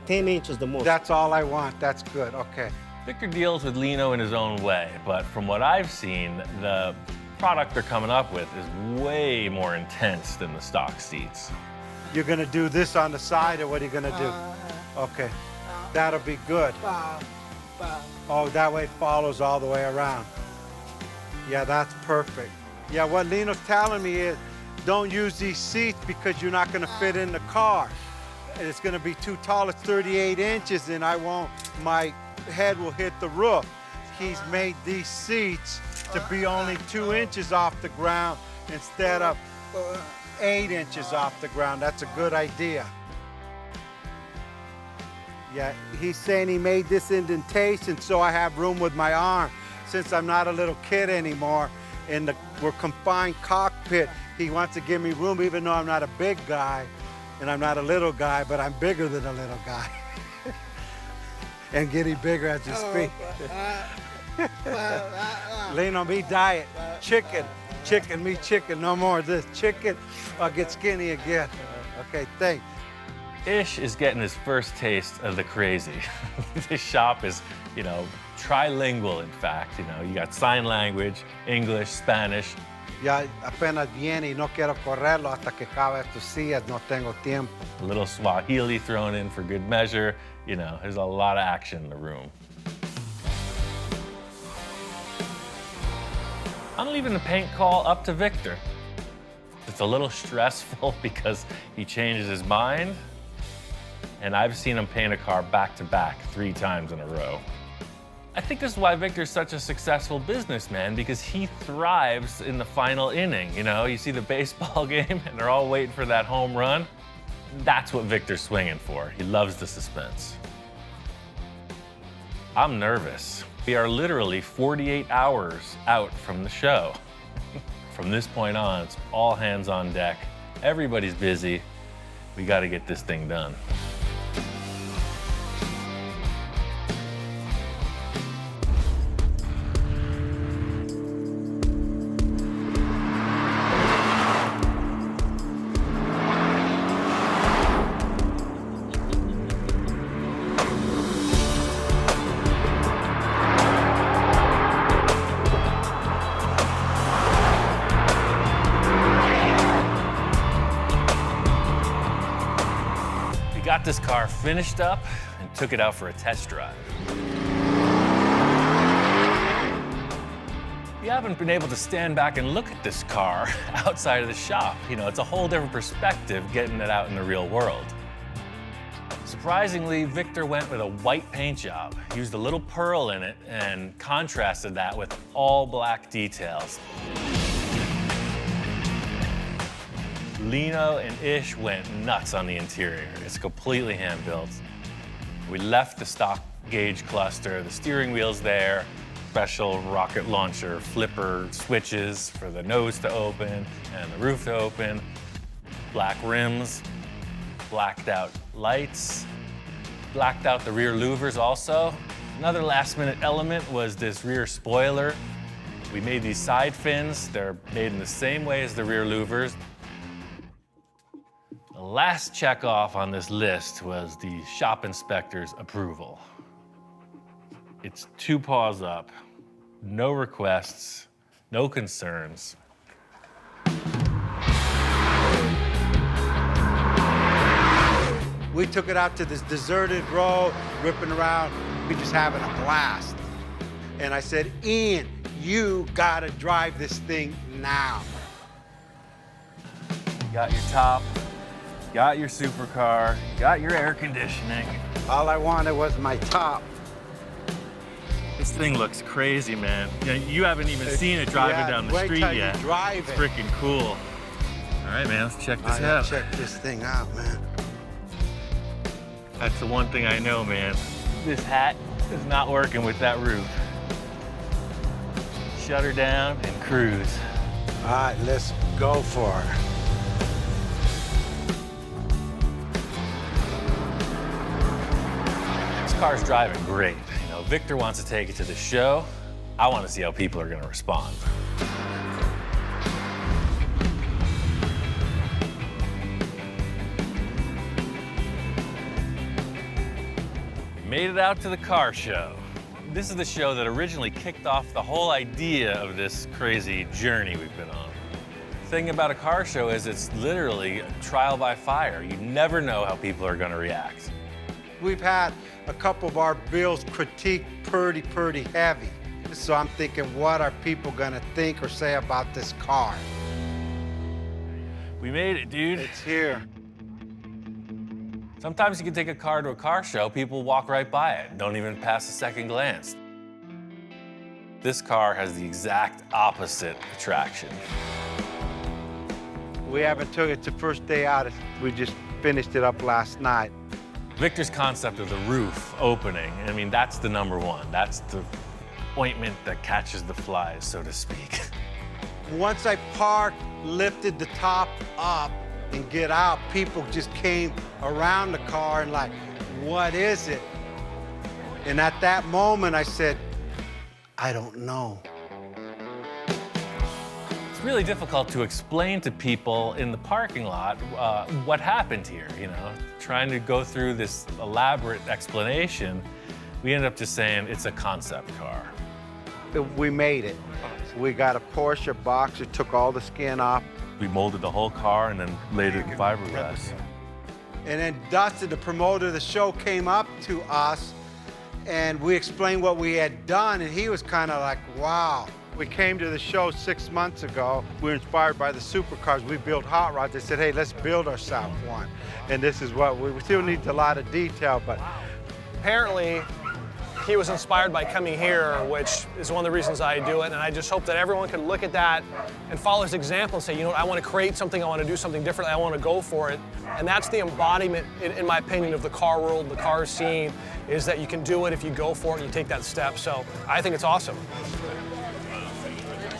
10 inches the most. That's all I want. That's good. Okay. Victor deals with Lino in his own way, but from what I've seen, the product they're coming up with is way more intense than the stock seats. You're gonna do this on the side, or what are you gonna do? Okay. That'll be good. Oh, that way it follows all the way around. Yeah, that's perfect. Yeah, what Lino's telling me is don't use these seats because you're not gonna fit in the car. And it's gonna be too tall, it's 38 inches, and my head will hit the roof. He's made these seats to be only 2 inches off the ground instead of 8 inches off the ground. That's a good idea. Yeah, he's saying he made this indentation so I have room with my arm. Since I'm not a little kid anymore, we're confined cockpit, he wants to give me room even though I'm not a big guy and I'm not a little guy, but I'm bigger than a little guy. And getting bigger as you speak. Lean on me diet. Chicken, meat chicken, no more of this. Chicken, I'll get skinny again. Okay, thanks. Ish is getting his first taste of the crazy. This shop is, trilingual, in fact. You got sign language, English, Spanish. Ya apenas viene y no quiero correrlo hasta que acabe tus sillas, no tengo tiempo. A little Swahili thrown in for good measure. There's a lot of action in the room. I'm leaving the paint call up to Victor. It's a little stressful because he changes his mind, and I've seen him paint a car back-to-back 3 times in a row. I think this is why Victor's such a successful businessman, because he thrives in the final inning. You see the baseball game and they're all waiting for that home run. That's what Victor's swinging for. He loves the suspense. I'm nervous. We are literally 48 hours out from the show. From this point on, it's all hands on deck. Everybody's busy. We got to get this thing done. Got this car finished up and took it out for a test drive. You haven't been able to stand back and look at this car outside of the shop. It's a whole different perspective getting it out in the real world. Surprisingly, Victor went with a white paint job, used a little pearl in it, and contrasted that with all black details. Lino and Ish went nuts on the interior. It's completely hand-built. We left the stock gauge cluster, the steering wheel's there, special rocket launcher flipper switches for the nose to open and the roof to open, black rims, blacked out lights, blacked out the rear louvers also. Another last-minute element was this rear spoiler. We made these side fins. They're made in the same way as the rear louvers. The last check off on this list was the shop inspector's approval. It's 2 paws up, no requests, no concerns. We took it out to this deserted road, ripping around. We just having a blast. And I said, Ian, you gotta drive this thing now. Got your top, got your supercar, got your air conditioning. All I wanted was my top. This thing looks crazy, man. You haven't even seen it driving down the street yet. Drive it's freaking cool. All right, man, let's check this out. Check this thing out, man. That's the one thing I know, man. This hat is not working with that roof. Shut her down and cruise. All right, let's go for it. This car's driving great. Victor wants to take it to the show. I want to see how people are going to respond. Made it out to the car show. This is the show that originally kicked off the whole idea of this crazy journey we've been on. The thing about a car show is it's literally a trial by fire. You never know how people are going to react. We've had a couple of our bills critiqued pretty heavy. So I'm thinking, what are people gonna think or say about this car? We made it, dude. It's here. Sometimes you can take a car to a car show, people walk right by it, don't even pass a second glance. This car has the exact opposite attraction. We haven't took it to first day out. We just finished it up last night. Victor's concept of the roof opening, I mean, that's the number one. That's the ointment that catches the flies, so to speak. Once I parked, lifted the top up and get out, people just came around the car and like, what is it? And at that moment, I said, I don't know. It's really difficult to explain to people in the parking lot what happened here, you know? Trying to go through this elaborate explanation, we ended up just saying it's a concept car. We made it. We got a Porsche boxer, took all the skin off. We molded the whole car and then laid it in fiberglass. And then Dustin, the promoter of the show, came up to us and we explained what we had done, and he was kind of like, wow. We came to the show 6 months ago. We were inspired by the supercars. We built hot rods. They said, hey, let's build ourselves one. And this is what we still need a lot of detail, but apparently he was inspired by coming here, which is one of the reasons I do it, and I just hope that everyone can look at that and follow his example and say, you know what, I want to create something, I want to do something different, I want to go for it. And that's the embodiment, in my opinion, of the car world, the car scene, is that you can do it if you go for it and you take that step. So I think it's awesome.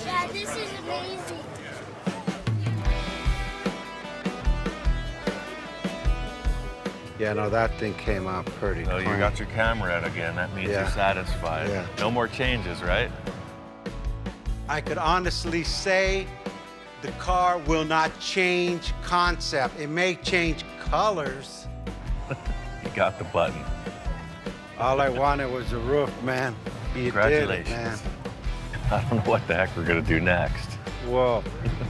Dad, this is amazing. yeah, no, that thing came out pretty Oh, you clean. got your camera out again. That means Yeah. you're satisfied. Yeah. No more changes, right? I could honestly say the car will not change concept. It may change colors. You got the button. All I wanted was a roof, man. You did it, Congratulations. man. I don't know what the heck we're gonna do next. Well,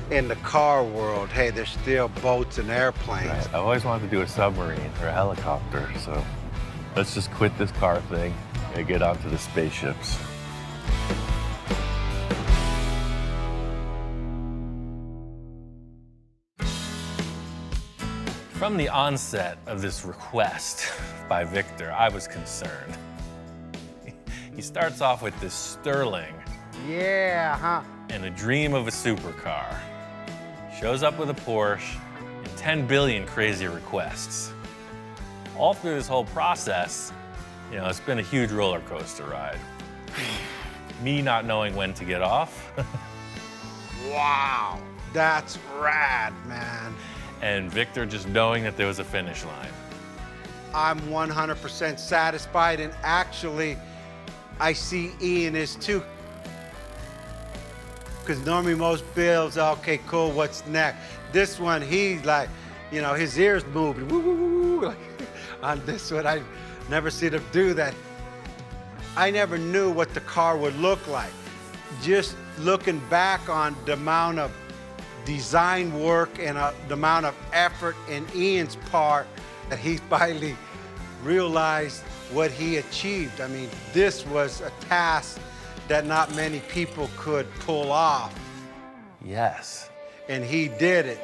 in the car world, hey, there's still boats and airplanes. Right. I've always wanted to do a submarine or a helicopter, so let's just quit this car thing and get onto the spaceships. From the onset of this request by Victor, I was concerned. He starts off with this Sterling Yeah, huh? and a dream of a supercar. Shows up with a Porsche and 10 billion crazy requests. All through this whole process, you know, it's been a huge roller coaster ride. Me not knowing when to get off, Wow, that's rad, man. and Victor just knowing that there was a finish line. I'm 100% satisfied, and actually, I see Ian is too. Because normally most builds, okay, cool, what's next? This one, he's like, you know, his ears moving, woo, woo, woo, woo. Like, on this one, I never seen him do that. I never knew what the car would look like. Just looking back on the amount of design work and the amount of effort in Ian's part that he finally realized what he achieved. I mean, this was a task that not many people could pull off, Yes. and he did it.